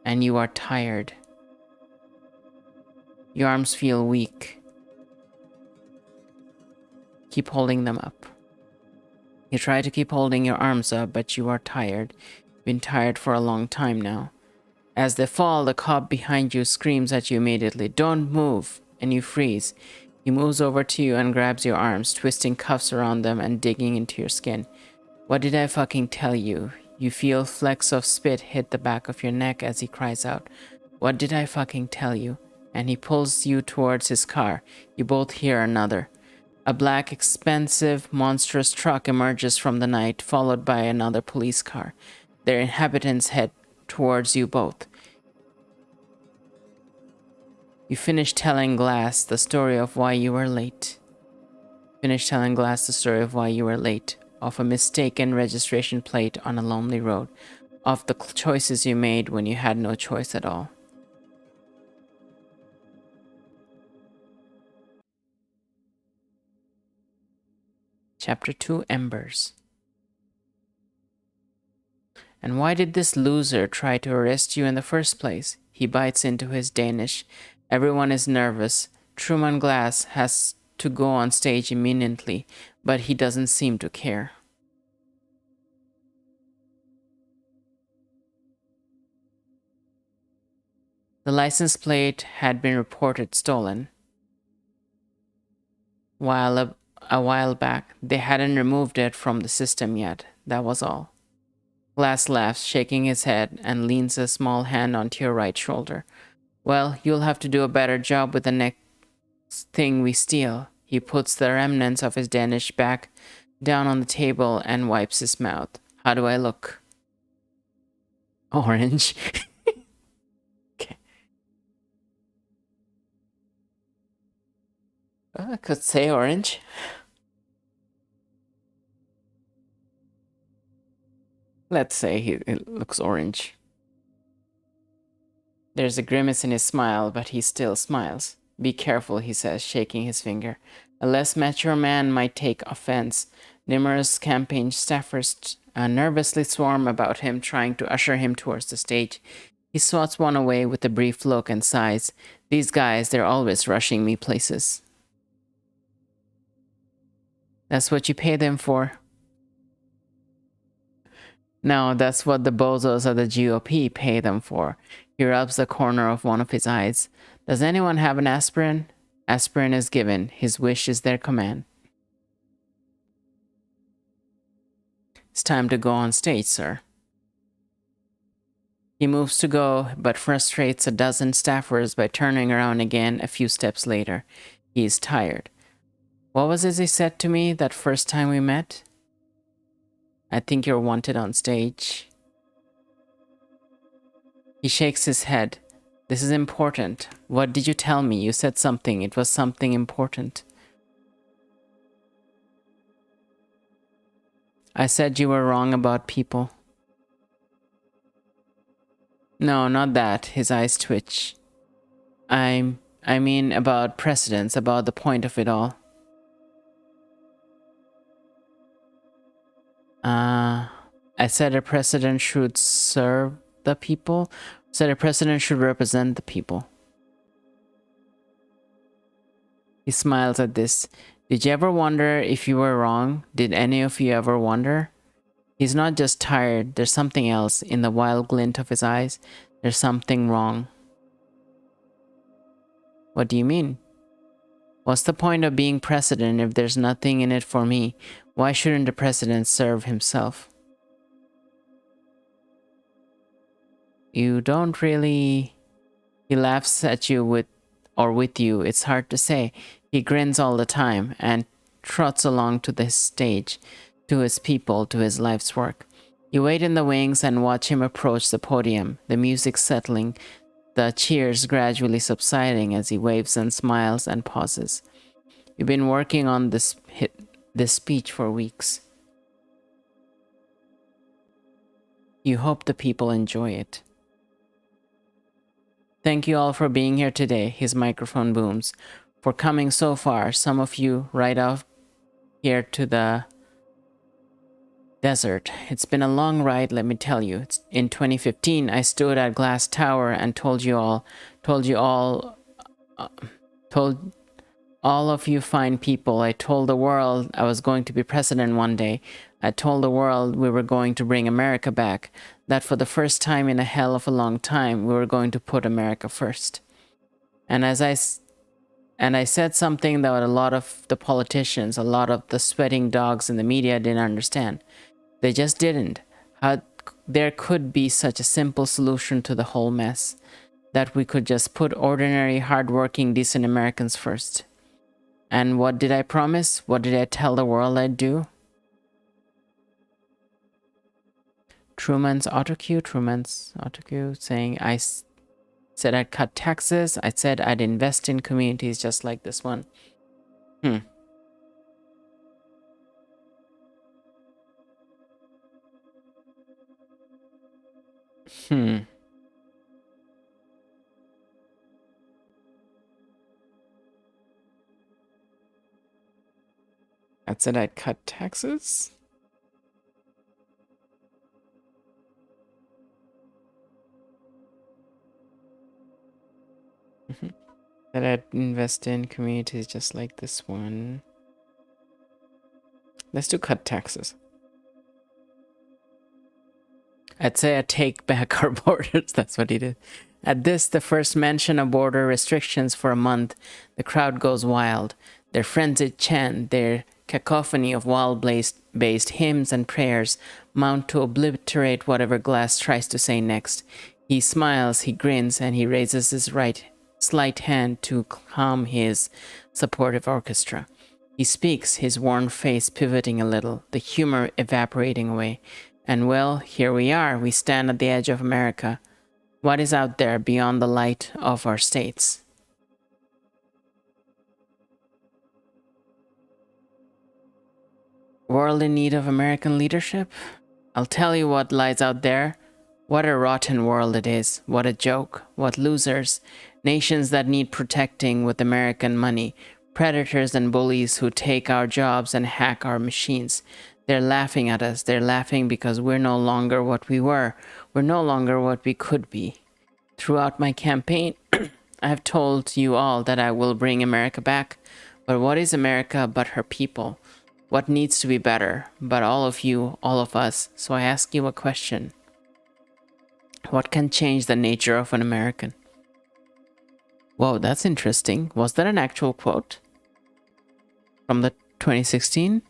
And you are tired. Your arms feel weak. Keep holding them up. You try to keep holding your arms up, but you are tired. You've been tired for a long time now. As they fall, the cop behind you screams at you immediately, "Don't move!" And you freeze. He moves over to you and grabs your arms, twisting cuffs around them and digging into your skin. "What did I fucking tell you?" You feel flecks of spit hit the back of your neck as he cries out, "What did I fucking tell you?" And he pulls you towards his car. You both hear another. A black, expensive, monstrous truck emerges from the night, followed by another police car. Their inhabitants head towards you both. You finish telling Glass the story of why you were late. Of a mistaken registration plate on a lonely road, of the choices you made when you had no choice at all. Chapter 2, Embers. And why did this loser try to arrest you in the first place? He bites into his Danish. Everyone is nervous. Truman Glass has to go on stage imminently, but he doesn't seem to care. The license plate had been reported stolen a while back. They hadn't removed it from the system yet. That was all. Glass laughs, shaking his head, and leans a small hand onto your right shoulder. "Well, you'll have to do a better job with the next thing we steal." He puts the remnants of his Danish back down on the table and wipes his mouth. "How do I look?" "Orange." Okay. I could say orange. Let's say he looks orange. There's a grimace in his smile, but he still smiles. "Be careful," he says, shaking his finger. "A less mature man might take offense." Numerous campaign staffers nervously swarm about him, trying to usher him towards the stage. He swats one away with a brief look and sighs. "These guys, they're always rushing me places." "That's what you pay them for." "No, that's what the bozos of the GOP pay them for." He rubs the corner of one of his eyes. "Does anyone have an aspirin?" Aspirin is given. His wish is their command. "It's time to go on stage, sir." He moves to go, but frustrates a dozen staffers by turning around again a few steps later. He is tired. "What was it he said to me that first time we met?" "I think you're wanted on stage." He shakes his head. "This is important. What did you tell me? You said something. It was something important." "I said you were wrong about people." "No, not that." His eyes twitch. I mean about precedence, about the point of it all." I said a president should serve the people. Said a president should represent the people." He smiles at this. "Did you ever wonder if you were wrong? Did any of you ever wonder?" He's not just tired. There's something else. In the wild glint of his eyes, there's something wrong. "What do you mean?" "What's the point of being president if there's nothing in it for me? Why shouldn't the president serve himself?" "You don't really..." He laughs at you with you. It's hard to say. He grins all the time and trots along to the stage, to his people, to his life's work. You wait in the wings and watch him approach the podium, the music settling, the cheers gradually subsiding as he waves and smiles and pauses. You've been working on this speech for weeks. You hope the people enjoy it. "Thank you all for being here today," his microphone booms. "For coming so far, some of you right off here to the desert. It's been a long ride, let me tell you. In 2015, I stood at Glass Tower and told all of you fine people, I told the world I was going to be president one day. I told the world we were going to bring America back. That for the first time in a hell of a long time, we were going to put America first. And I said something that a lot of the politicians, a lot of the sweating dogs in the media didn't understand. They just didn't. How there could be such a simple solution to the whole mess. That we could just put ordinary, hardworking, decent Americans first. And what did I promise? What did I tell the world I'd do? Truman's autocue saying said I'd cut taxes. I said I'd invest in communities just like this one. I said I'd cut taxes? That I'd invest in communities just like this one. Let's do cut taxes. I'd say I'd take back our borders. That's what he did. At this, the first mention of border restrictions for a month, the crowd goes wild. Their frenzied chant, their cacophony of wild-based hymns and prayers mount to obliterate whatever Glass tries to say next. He smiles, he grins, and he raises his right slight hand to calm his supportive orchestra. He speaks, his worn face pivoting a little, the humor evaporating away. And well, here we are. We stand at the edge of America. What is out there beyond the light of our states? World in need of American leadership? I'll tell you what lies out there. What a rotten world it is. What a joke. What losers. Nations that need protecting with American money. Predators and bullies who take our jobs and hack our machines. They're laughing at us. They're laughing because we're no longer what we were. We're no longer what we could be. Throughout my campaign, I have told you all that I will bring America back. But what is America but her people? What needs to be better? But all of you, all of us. So I ask you a question. What can change the nature of an American? Whoa, that's interesting. Was that an actual quote? From the 2016?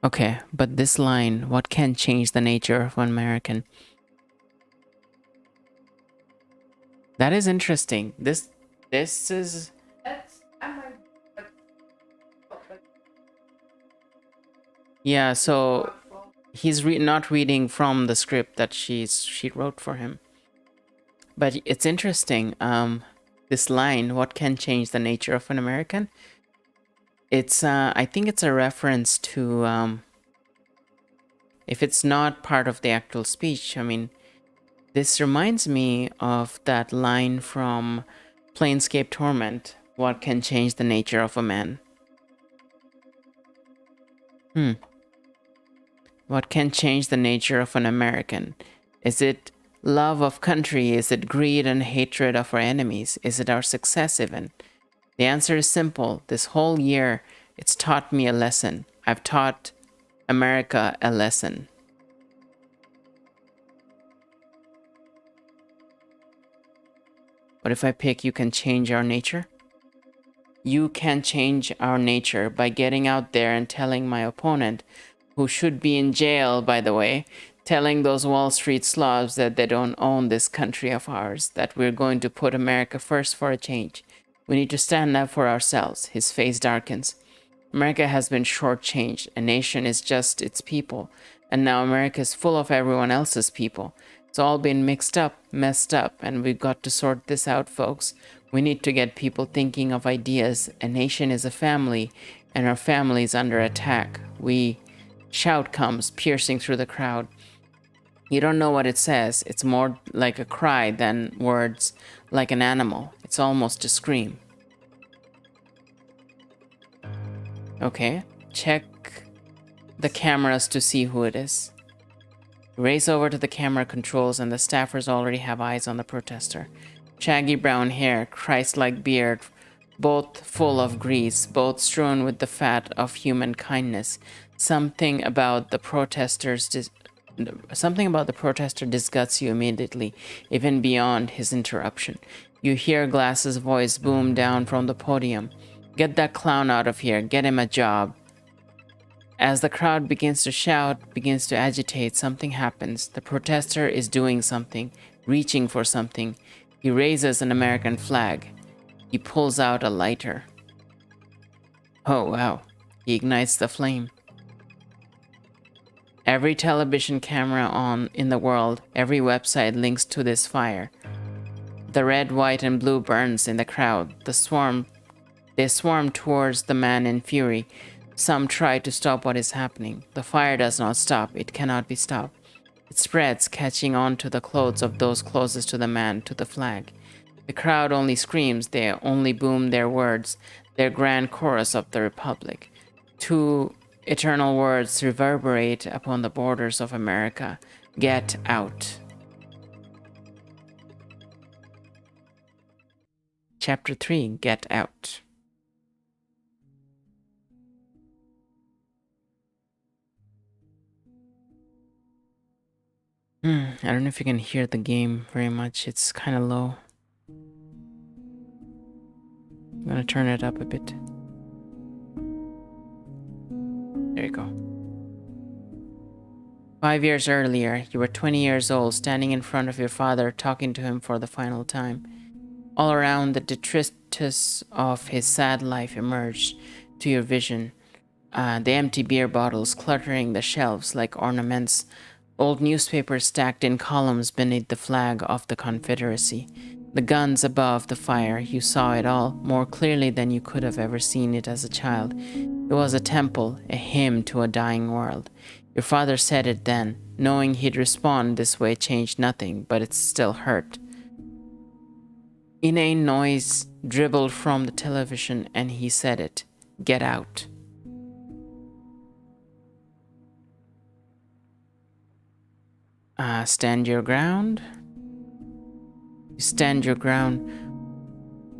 Okay, but this line, what can change the nature of an American? That is interesting. This is... That's Yeah, so he's not reading from the script that she wrote for him. But it's interesting. This line, what can change the nature of an American? It's I think it's a reference to if it's not part of the actual speech, I mean, this reminds me of that line from Planescape Torment, what can change the nature of a man? What can change the nature of an American? Is it love of country? Is it greed and hatred of our enemies? Is it our success even? The answer is simple. This whole year, it's taught me a lesson. I've taught America a lesson. What if I pick you can change our nature? You can change our nature by getting out there and telling my opponent, who should be in jail, by the way, telling those Wall Street slobs that they don't own this country of ours, that we're going to put America first for a change. We need to stand up for ourselves. His face darkens. America has been shortchanged. A nation is just its people. And now America is full of everyone else's people. It's all been mixed up, messed up, and we've got to sort this out, folks. We need to get people thinking of ideas. A nation is a family, and our family is under attack. Shout comes, piercing through the crowd. You don't know what it says. It's more like a cry than words, like an animal. It's almost a scream. Okay. Check the cameras to see who it is. Race over to the camera controls, and the staffers already have eyes on the protester. Shaggy brown hair, Christ-like beard, both full of grease, both strewn with the fat of human kindness. Something about the protester disgusts you immediately, even beyond his interruption. You hear Glass's voice boom down from the podium. Get that clown out of here. Get him a job. As the crowd begins to shout, begins to agitate, something happens. The protester is doing something, reaching for something. He raises an American flag. He pulls out a lighter. Oh, wow. He ignites the flame. Every television camera on in the world, every website links to this fire. The red, white, and blue burns in the crowd. They swarm towards the man in fury. Some try to stop what is happening. The fire does not stop. It cannot be stopped. It spreads, catching on to the clothes of those closest to the man, to the flag. The crowd only screams. They only boom their words, their grand chorus of the Republic. Two eternal words reverberate upon the borders of America. Get out. Chapter 3, Get Out. I don't know if you can hear the game very much. It's kind of low. I'm gonna turn it up a bit. There you go. 5 years earlier, you were 20 years old, standing in front of your father, talking to him for the final time. All around, the detritus of his sad life emerged to your vision. The empty beer bottles cluttering the shelves like ornaments. Old newspapers stacked in columns beneath the flag of the Confederacy. The guns above the fire, you saw it all more clearly than you could have ever seen it as a child. It was a temple, a hymn to a dying world. Your father said it then. Knowing he'd respond this way changed nothing, but it still hurt. Inane noise dribbled from the television, and he said it. Get out. Stand your ground? You stand your ground.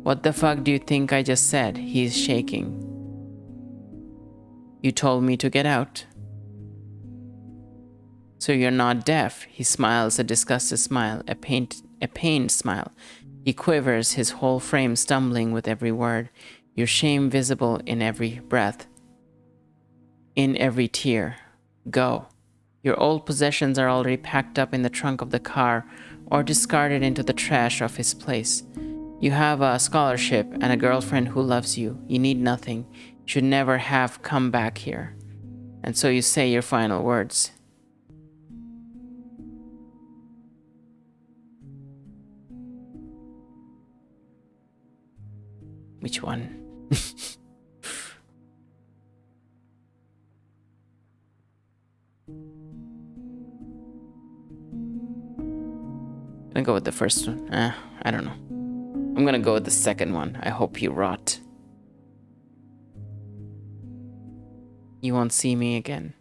What the fuck do you think I just said? He's shaking. You told me to get out. So you're not deaf? He smiles a disgusted smile, a pained smile. He quivers, his whole frame stumbling with every word. Your shame visible in every breath, in every tear. Go. Your old possessions are already packed up in the trunk of the car or discarded into the trash of his place. You have a scholarship and a girlfriend who loves you. You need nothing. You should never have come back here. And so you say your final words. Which one? I'm gonna go with the first one. I don't know. I'm gonna go with the second one. I hope you rot. You won't see me again.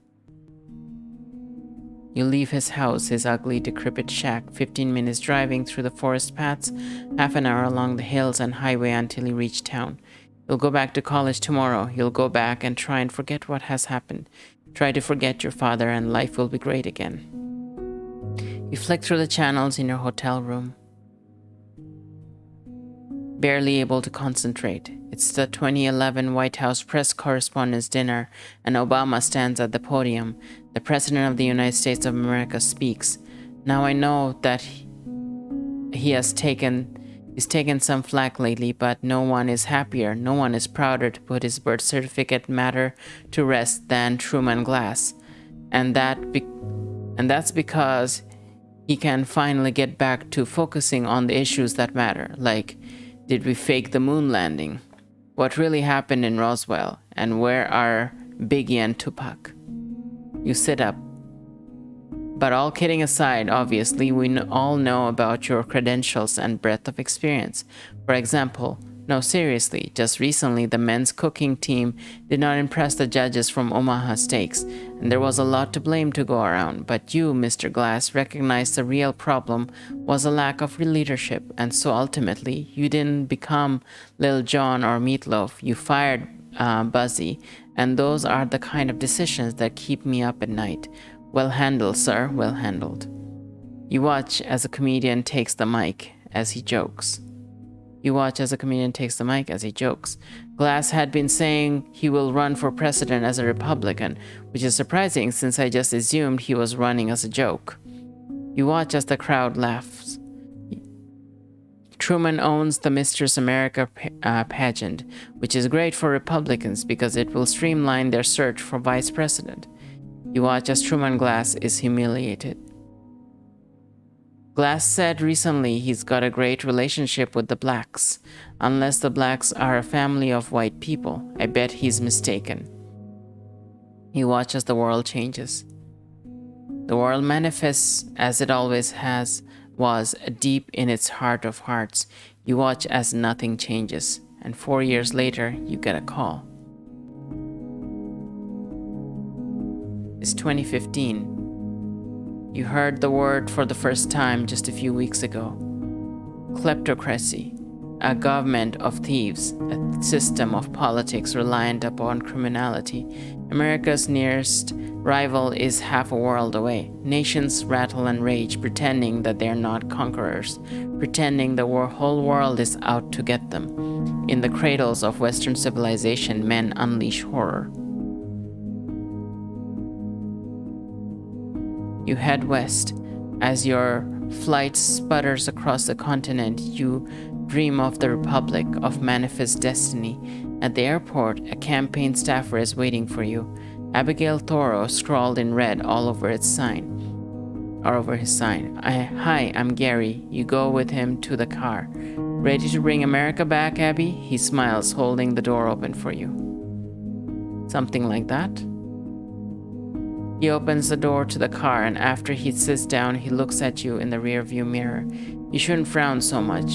You leave his house, his ugly, decrepit shack, 15 minutes driving through the forest paths, half an hour along the hills and highway until you reach town. You'll go back to college tomorrow. You'll go back and try and forget what has happened. Try to forget your father and life will be great again. You flick through the channels in your hotel room, barely able to concentrate. It's the 2011 White House press correspondence dinner, and Obama stands at the podium. The President of the United States of America speaks. Now I know that he's taken some flack lately, but no one is happier, no one is prouder to put his birth certificate matter to rest than Truman Glass. And that's because he can finally get back to focusing on the issues that matter, like, did we fake the moon landing? What really happened in Roswell? And where are Biggie and Tupac? You sit up. But all kidding aside, obviously, we all know about your credentials and breadth of experience. For example, No, seriously, just recently the men's cooking team did not impress the judges from Omaha Steaks, and there was a lot to blame to go around. But you, Mr. Glass, recognized the real problem was a lack of leadership, and so ultimately you didn't become Lil Jon or Meatloaf. You fired Buzzy, and those are the kind of decisions that keep me up at night. Well handled, sir, well handled. You watch as a comedian takes the mic as he jokes. Glass had been saying he will run for president as a Republican, which is surprising since I just assumed he was running as a joke. You watch as the crowd laughs. Truman owns the Mistress America pageant, which is great for Republicans because it will streamline their search for vice president. You watch as Truman Glass is humiliated. Glass said recently he's got a great relationship with the blacks. Unless the blacks are a family of white people, I bet he's mistaken. You watch as the world changes. The world manifests as it always was deep in its heart of hearts. You watch as nothing changes, and 4 years later, you get a call. It's 2015. You heard the word for the first time just a few weeks ago. Kleptocracy, a government of thieves, a system of politics reliant upon criminality. America's nearest rival is half a world away. Nations rattle and rage, pretending that they're not conquerors, pretending the whole world is out to get them. In the cradles of Western civilization, men unleash horror. You head west. As your flight sputters across the continent, you dream of the Republic, of manifest destiny. At the airport, a campaign staffer is waiting for you. Abigail Thoreau scrawled in red all over his sign. Hi, I'm Gary. You go with him to the car. Ready to bring America back, Abby? He smiles, holding the door open for you. Something like that? He opens the door to the car, and after he sits down, he looks at you in the rearview mirror. You shouldn't frown so much.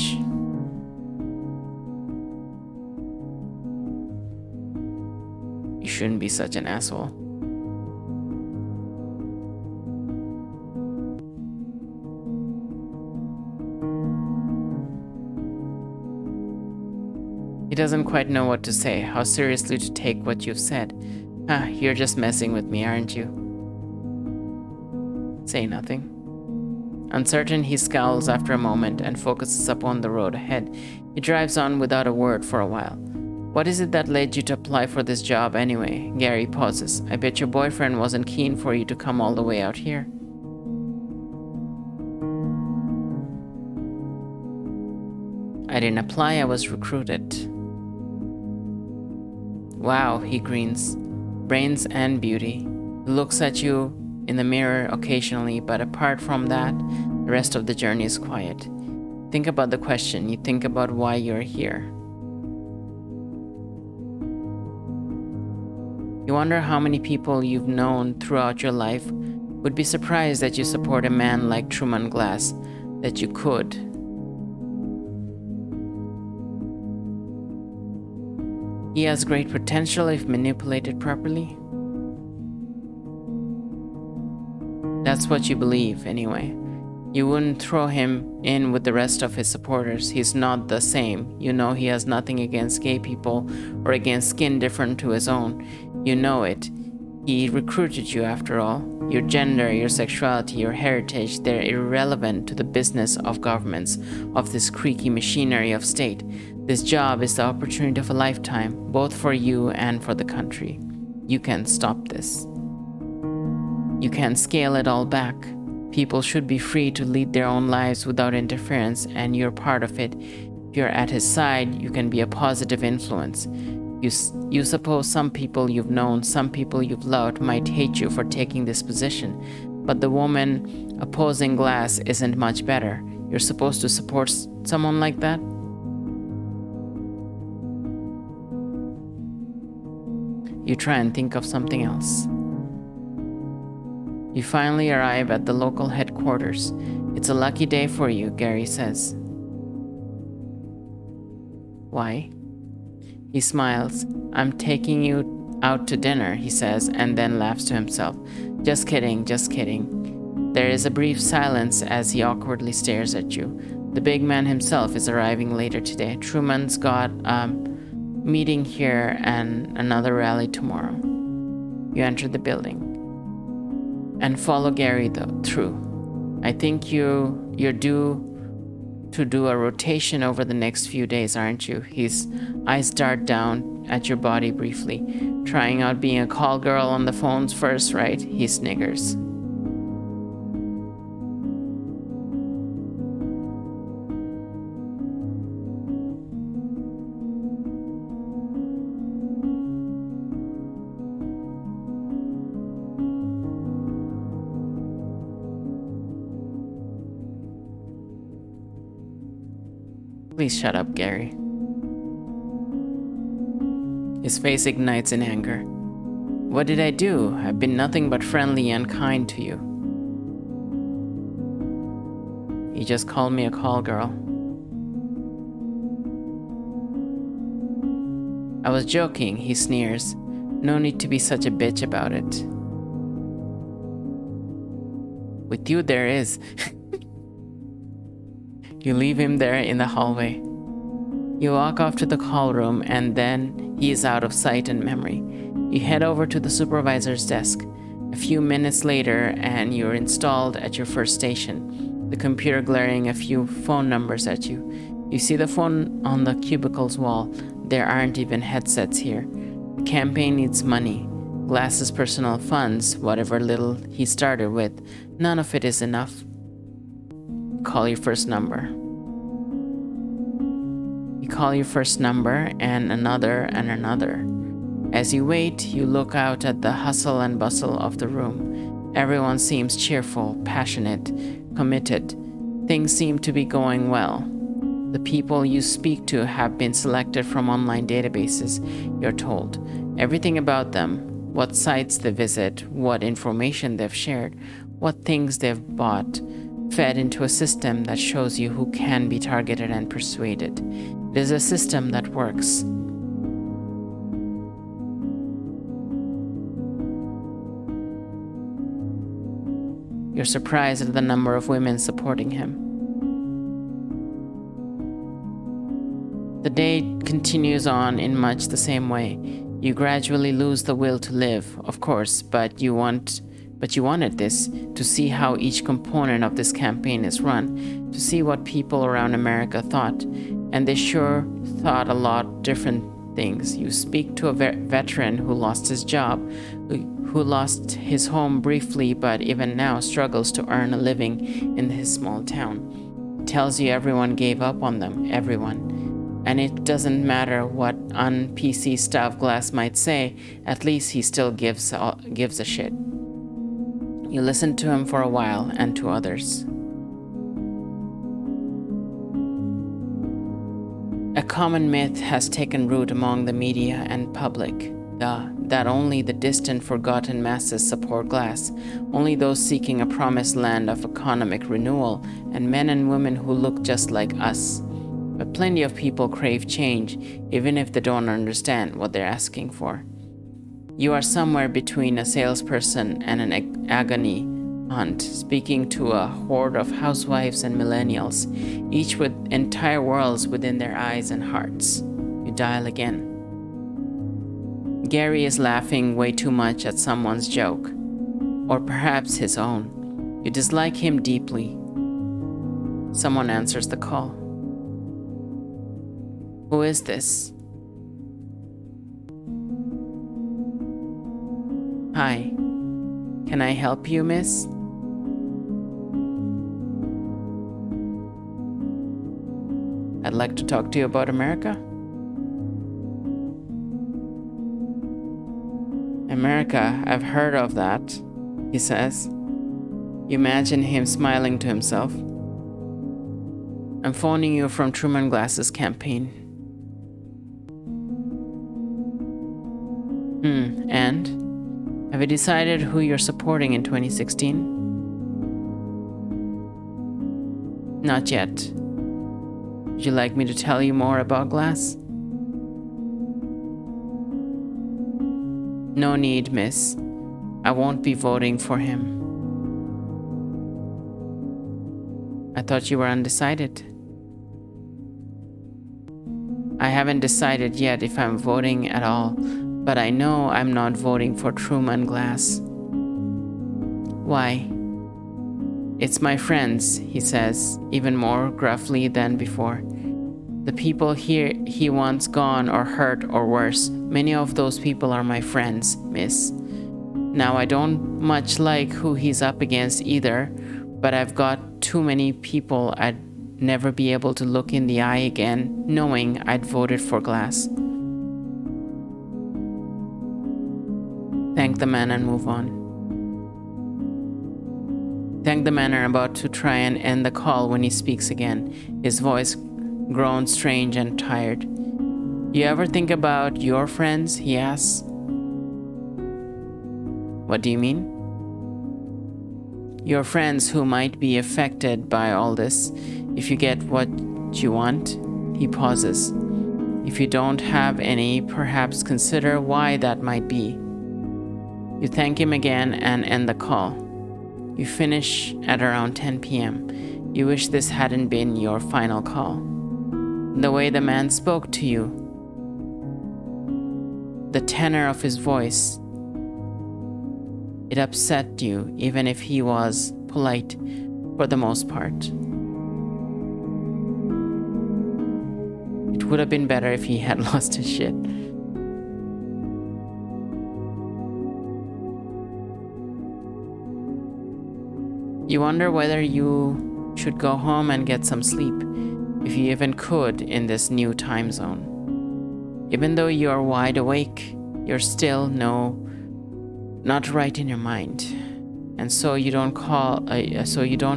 You shouldn't be such an asshole. He doesn't quite know what to say, how seriously to take what you've said. You're just messing with me, aren't you? Say nothing. Uncertain, he scowls after a moment and focuses upon the road ahead. He drives on without a word for a while. What is it that led you to apply for this job anyway? Gary pauses. I bet your boyfriend wasn't keen for you to come all the way out here. I didn't apply, I was recruited. Wow, he grins. Brains and beauty. He looks at you in the mirror occasionally, but apart from that, the rest of the journey is quiet. Think about the question. You think about why you're here. You wonder how many people you've known throughout your life would be surprised that you support a man like Truman Glass, that you could. He has great potential if manipulated properly. That's what you believe, anyway. You wouldn't throw him in with the rest of his supporters. He's not the same. You know he has nothing against gay people or against skin different to his own. You know it. He recruited you after all. Your gender, your sexuality, your heritage, they're irrelevant to the business of governments, of this creaky machinery of state. This job is the opportunity of a lifetime, both for you and for the country. You can stop this. You can scale it all back. People should be free to lead their own lives without interference, and you're part of it. If you're at his side, you can be a positive influence. You suppose some people you've known, some people you've loved might hate you for taking this position, but the woman opposing Glass isn't much better. You're supposed to support someone like that? You try and think of something else. You finally arrive at the local headquarters. It's a lucky day for you, Gary says. Why? He smiles. I'm taking you out to dinner, he says, and then laughs to himself. Just kidding, just kidding. There is a brief silence as he awkwardly stares at you. The big man himself is arriving later today. Truman's got a meeting here and another rally tomorrow. You enter the building and follow Gary through. I think you're due to do a rotation over the next few days, aren't you? His eyes dart down at your body briefly. Trying out being a call girl on the phones first, right? He sniggers. Please shut up, Gary. His face ignites in anger. What did I do? I've been nothing but friendly and kind to you. You just called me a call girl. I was joking, he sneers. No need to be such a bitch about it. With you there is. You leave him there in the hallway. You walk off to the call room and then he is out of sight and memory. You head over to the supervisor's desk. A few minutes later and you're installed at your first station, the computer glaring a few phone numbers at you. You see the phone on the cubicle's wall. There aren't even headsets here. The campaign needs money. Glass's personal funds, whatever little he started with, none of it is enough. Call your first number. You call your first number and another and another. As you wait, you look out at the hustle and bustle of the room. Everyone seems cheerful, passionate, committed. Things seem to be going well. The people you speak to have been selected from online databases, you're told. Everything about them, what sites they visit, what information they've shared, what things they've bought, fed into a system that shows you who can be targeted and persuaded. It is a system that works. You're surprised at the number of women supporting him. The day continues on in much the same way. You gradually lose the will to live, of course, but you wanted this, to see how each component of this campaign is run, to see what people around America thought, and they sure thought a lot different things. You speak to a veteran who lost his job, who lost his home briefly, but even now struggles to earn a living in his small town. He tells you everyone gave up on them, everyone. And it doesn't matter what un-PC stuff Glass might say, at least he still gives a shit. You listen to him for a while and to others. A common myth has taken root among the media and public, that only the distant, forgotten masses support Glass, only those seeking a promised land of economic renewal, and men and women who look just like us. But plenty of people crave change, even if they don't understand what they're asking for. You are somewhere between a salesperson and an agony hunt, speaking to a horde of housewives and millennials, each with entire worlds within their eyes and hearts. You dial again. Gary is laughing way too much at someone's joke, or perhaps his own. You dislike him deeply. Someone answers the call. Who is this? Hi, can I help you, miss? I'd like to talk to you about America. America, I've heard of that, he says. You imagine him smiling to himself. I'm phoning you from Truman Glass's campaign. And? Have you decided who you're supporting in 2016? Not yet. Would you like me to tell you more about Glass? No need, miss. I won't be voting for him. I thought you were undecided. I haven't decided yet if I'm voting at all, but I know I'm not voting for Truman Glass. Why? It's my friends, he says, even more gruffly than before. The people here he wants gone or hurt or worse, many of those people are my friends, miss. Now, I don't much like who he's up against either, but I've got too many people I'd never be able to look in the eye again, knowing I'd voted for Glass. Thank the man and move on. Thank the man are about to try and end the call when he speaks again, his voice grown strange and tired. You ever think about your friends? He asks. What do you mean? Your friends who might be affected by all this. If you get what you want, he pauses. If you don't have any, perhaps consider why that might be. You thank him again and end the call. You finish at around 10 p.m. You wish this hadn't been your final call. The way the man spoke to you, the tenor of his voice, it upset you, even if he was polite for the most part. It would have been better if he had lost his shit. You wonder whether you should go home and get some sleep, if you even could in this new time zone. Even though you are wide awake, you're still not right in your mind. And so you don't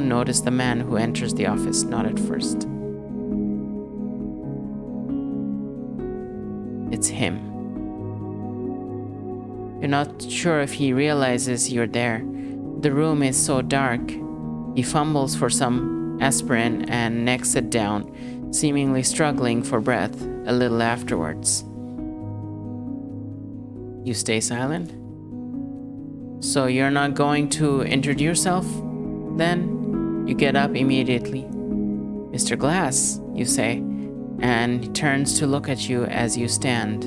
notice the man who enters the office, not at first. It's him. You're not sure if he realizes you're there. The room is so dark. He fumbles for some aspirin and necks it down, seemingly struggling for breath a little afterwards. You stay silent? So you're not going to introduce yourself, then? You get up immediately. Mr. Glass, you say, and he turns to look at you as you stand.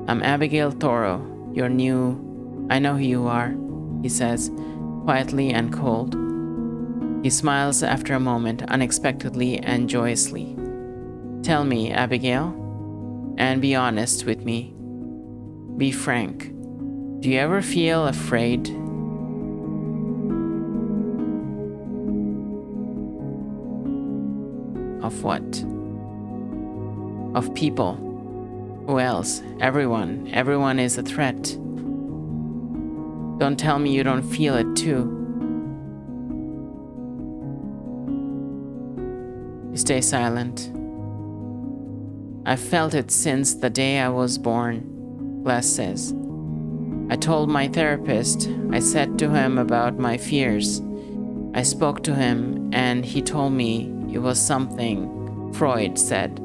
I'm Abigail Thoreau, your new... I know who you are, he says, quietly and cold. He smiles after a moment, unexpectedly and joyously. Tell me, Abigail, and be honest with me. Be frank. Do you ever feel afraid? Of what? Of people. Who else? Everyone. Everyone is a threat. Don't tell me you don't feel it too. You stay silent. I've felt it since the day I was born, Glass says. I told my therapist, I said to him about my fears. I spoke to him and he told me it was something Freud said.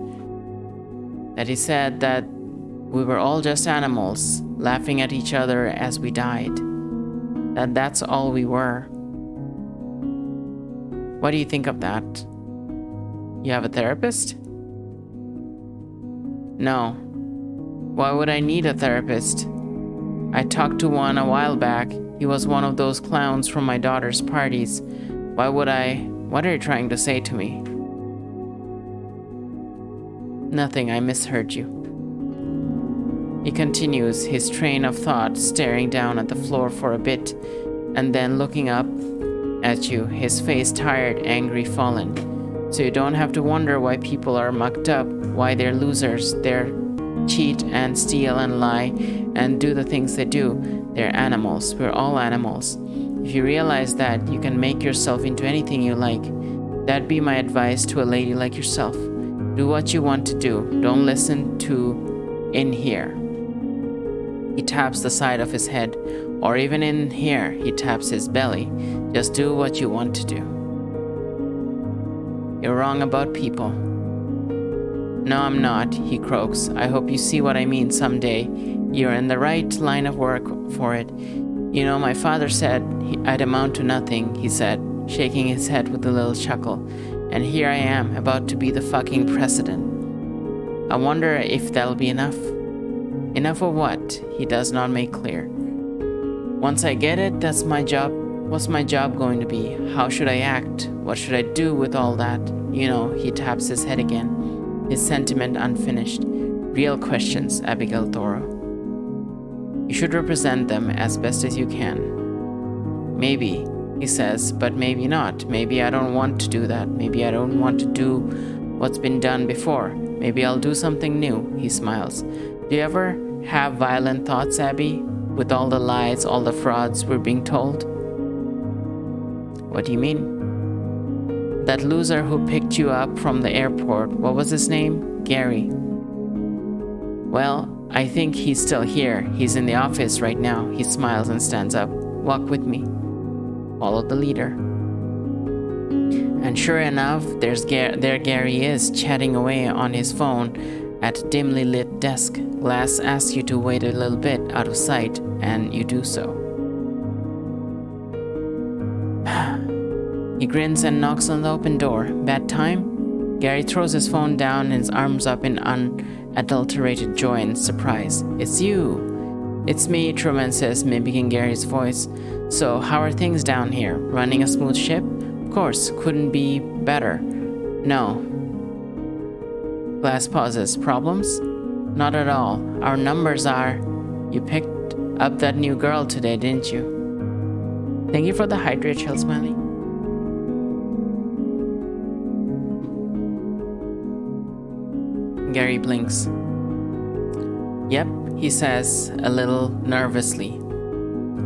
That he said that we were all just animals, laughing at each other as we died. That's all we were. What do you think of that? You have a therapist? No. Why would I need a therapist? I talked to one a while back. He was one of those clowns from my daughter's parties. Why would I? What are you trying to say to me? Nothing, I misheard you. He continues his train of thought, staring down at the floor for a bit, and then looking up at you, his face tired, angry, fallen. So you don't have to wonder why people are mucked up, why they're losers, they're cheat and steal and lie and do the things they do. They're animals. We're all animals. If you realize that, you can make yourself into anything you like. That'd be my advice to a lady like yourself. Do what you want to do. Don't listen to in here. He taps the side of his head, or even in here, he taps his belly. Just do what you want to do. You're wrong about people. No, I'm not, he croaks. I hope you see what I mean someday. You're in the right line of work for it. You know, my father said I'd amount to nothing, he said, shaking his head with a little chuckle. And here I am, about to be the fucking president. I wonder if that'll be enough. Enough of what? He does not make clear. Once I get it, that's my job. What's my job going to be? How should I act? What should I do with all that? You know, he taps his head again, his sentiment unfinished. Real questions, Abigail Thora. You should represent them as best as you can. Maybe, he says, but maybe not. Maybe I don't want to do that. Maybe I don't want to do what's been done before. Maybe I'll do something new, he smiles. Do you ever have violent thoughts, Abby? With all the lies, all the frauds we're being told? What do you mean? That loser who picked you up from the airport, what was his name? Gary. Well, I think he's still here. He's in the office right now. He smiles and stands up. Walk with me. Follow the leader. And sure enough, there Gary is, chatting away on his phone at a dimly lit desk. Glass asks you to wait a little bit out of sight, and you do so. He grins and knocks on the open door. Bad time? Gary throws his phone down and his arms up in unadulterated joy and surprise. It's you! It's me, Truman says, mimicking Gary's voice. So, how are things down here? Running a smooth ship? Of course, couldn't be better. No. Glass pauses. Problems? Not at all. Our numbers are... You picked up that new girl today, didn't you? Thank you for the hydrate, Chill Smiley. Gary blinks. Yep, he says, a little nervously.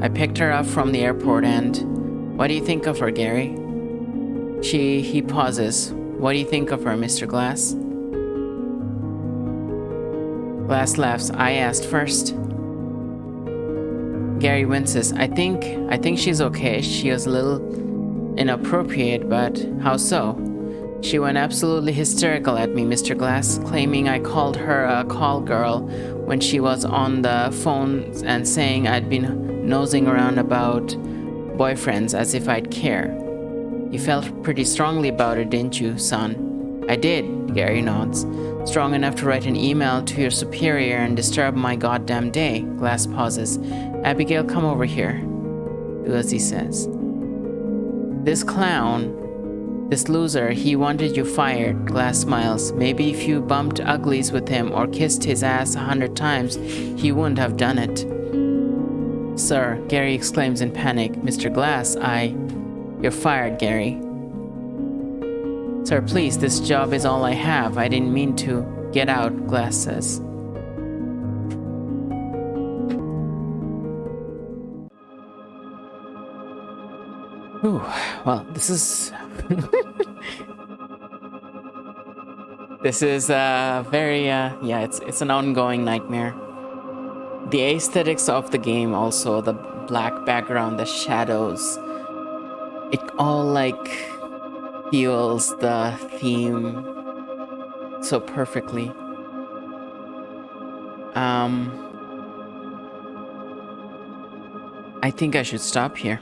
I picked her up from the airport and... What do you think of her, Gary? He pauses. What do you think of her, Mr. Glass? Glass laughs. I asked first. Gary winces. I think she's okay. She was a little inappropriate, but how so? She went absolutely hysterical at me, Mr. Glass, claiming I called her a call girl when she was on the phone and saying I'd been nosing around about boyfriends as if I'd care. You felt pretty strongly about it, didn't you, son? I did, Gary nods. Strong enough to write an email to your superior and disturb my goddamn day. Glass pauses. Abigail, come over here. Do as he says. This clown... This loser, he wanted you fired, Glass smiles. Maybe if you bumped uglies with him or kissed his ass 100 times, he wouldn't have done it. Sir, Gary exclaims in panic. Mr. Glass, You're fired, Gary. Sir, please, this job is all I have. I didn't mean to. Get out, Glass says. Ooh, well, this is... This is very, it's an ongoing nightmare. The aesthetics of the game also, the black background, the shadows, it all like fuels the theme so perfectly. I think I should stop here.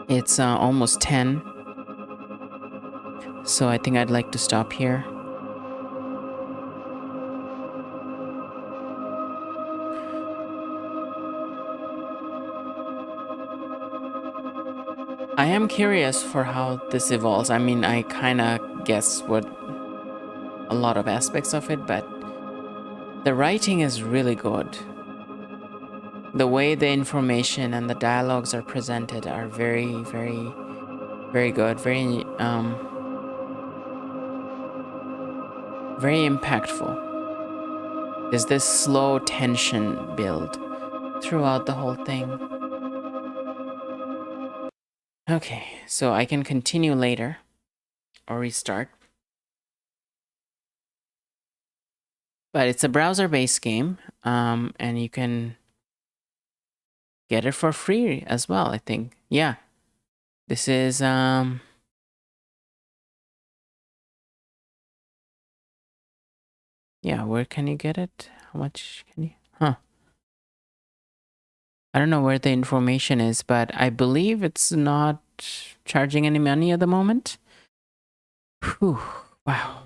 It's almost 10. So I think I'd like to stop here. I am curious for how this evolves. I mean, I kind of guess what a lot of aspects of it, but the writing is really good. The way the information and the dialogues are presented are very, very, very good. Very, very impactful. There's this slow tension build throughout the whole thing. Okay, so I can continue later or restart. But it's a browser-based game, and you can get it for free as well, I think. Yeah. This is, yeah, where can you get it? How much can you? I don't know where the information is, but I believe it's not charging any money at the moment. Whew, wow.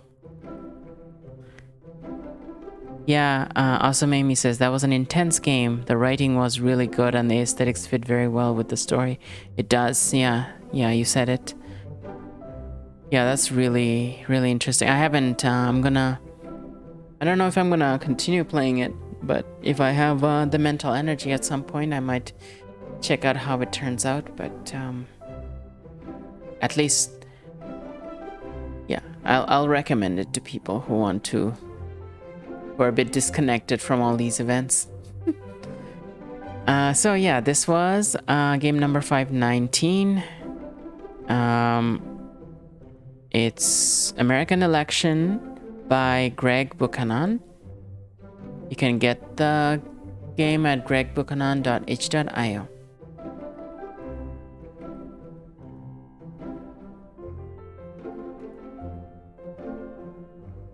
Yeah, Awesome Amy says that was an intense game. The writing was really good and the aesthetics fit very well with the story. It does, yeah. Yeah, you said it. Yeah, that's really, really interesting. I haven't, I don't know if I'm gonna continue playing it, but if I have the mental energy at some point, I might check out how it turns out. But at least, yeah, I'll recommend it to people who are a bit disconnected from all these events. So yeah, this was game number 519. It's American Election by Greg Buchanan. You can get the game at gregbuchanan.itch.io.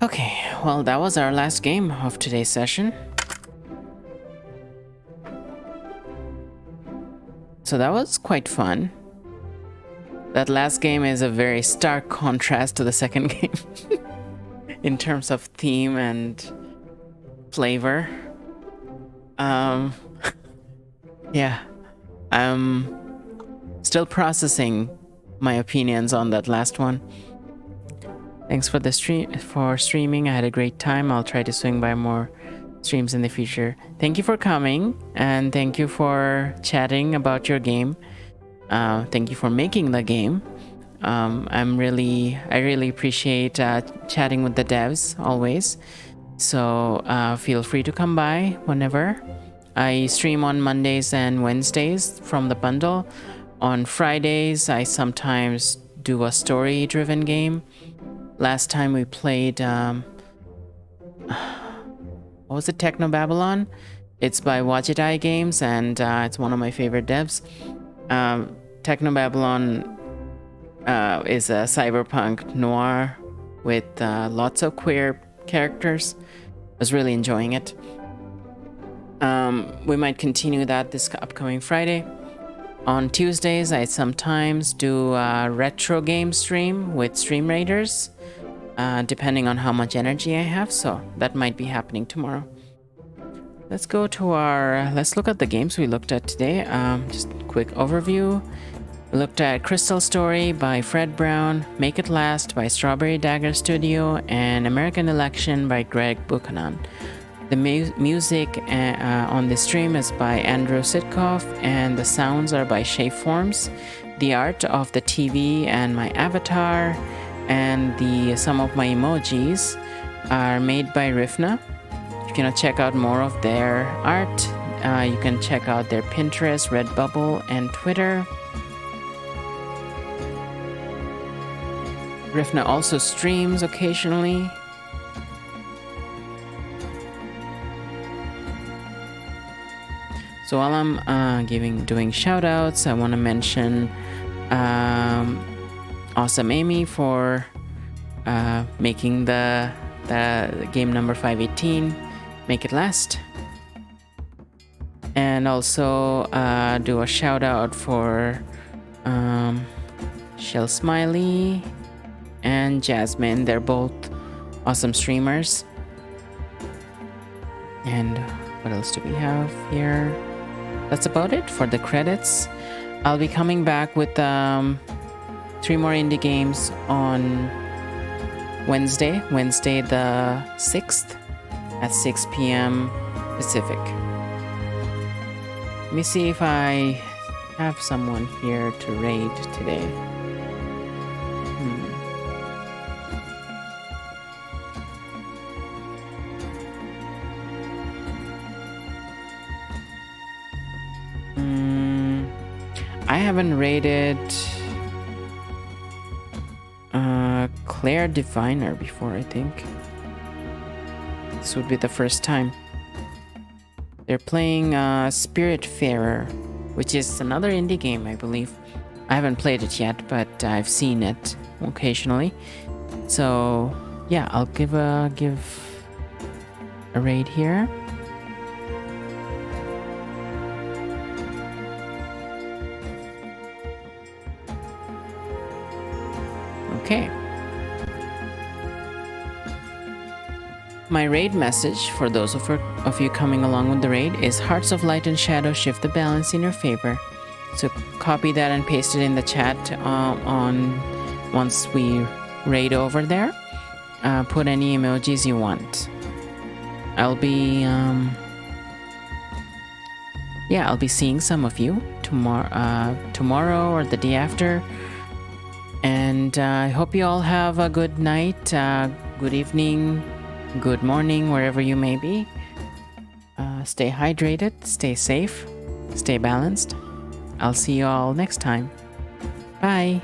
Okay, well, that was our last game of today's session. So that was quite fun. That last game is a very stark contrast to the second game in terms of theme and flavor. Yeah, I'm still processing my opinions on that last one. Thanks for the streaming. I had a great time. I'll try to swing by more streams in the future. Thank you for coming, and thank you for chatting about your game. Thank you for making the game. I really appreciate chatting with the devs always. So feel free to come by whenever. I stream on Mondays and Wednesdays from the bundle. On Fridays, I sometimes do a story-driven game. Last time we played, what was it, Techno Babylon? It's by Wajitai Games, and it's one of my favorite devs. Techno Babylon is a cyberpunk noir with lots of queer characters. I was really enjoying it. We might continue that this upcoming Friday. On Tuesdays, I sometimes do a retro game stream with Stream Raiders, depending on how much energy I have, so that might be happening tomorrow. Let's look at the games we looked at today. Just a quick overview. We looked at Crystal Story by Fred Brown, Make It Last by Strawberry Dagger Studio, and American Election by Greg Buchanan. The music on the stream is by Andrew Sitkoff, and the sounds are by Shapeforms. The art of the TV and my avatar and some of my emojis are made by Rifna. If you want to check out more of their art, you can check out their Pinterest, Redbubble, and Twitter. Rifna also streams occasionally. So while I'm doing shout outs, I want to mention Awesome Amy for making the game number 518, Make It Last. And also do a shout out for Shell Smiley and Jasmine. They're both awesome streamers. And what else do we have here? That's about it for the credits. I'll be coming back with 3 more indie games on Wednesday the 6th at 6 p.m. Pacific. Let me see if I have someone here to raid today. I haven't raided Claire Diviner before, I think. This would be the first time. They're playing Spiritfarer, which is another indie game, I believe. I haven't played it yet, but I've seen it occasionally. So yeah, I'll give a raid here. Okay. My raid message for those of you coming along with the raid is Hearts of Light and Shadow shift the balance in your favor. So copy that and paste it in the chat on once we raid over there. Put any emojis you want. I'll be I'll be seeing some of you tomorrow or the day after. And I hope you all have a good night, good evening, good morning, wherever you may be. Stay hydrated, stay safe, stay balanced. I'll see you all next time. Bye.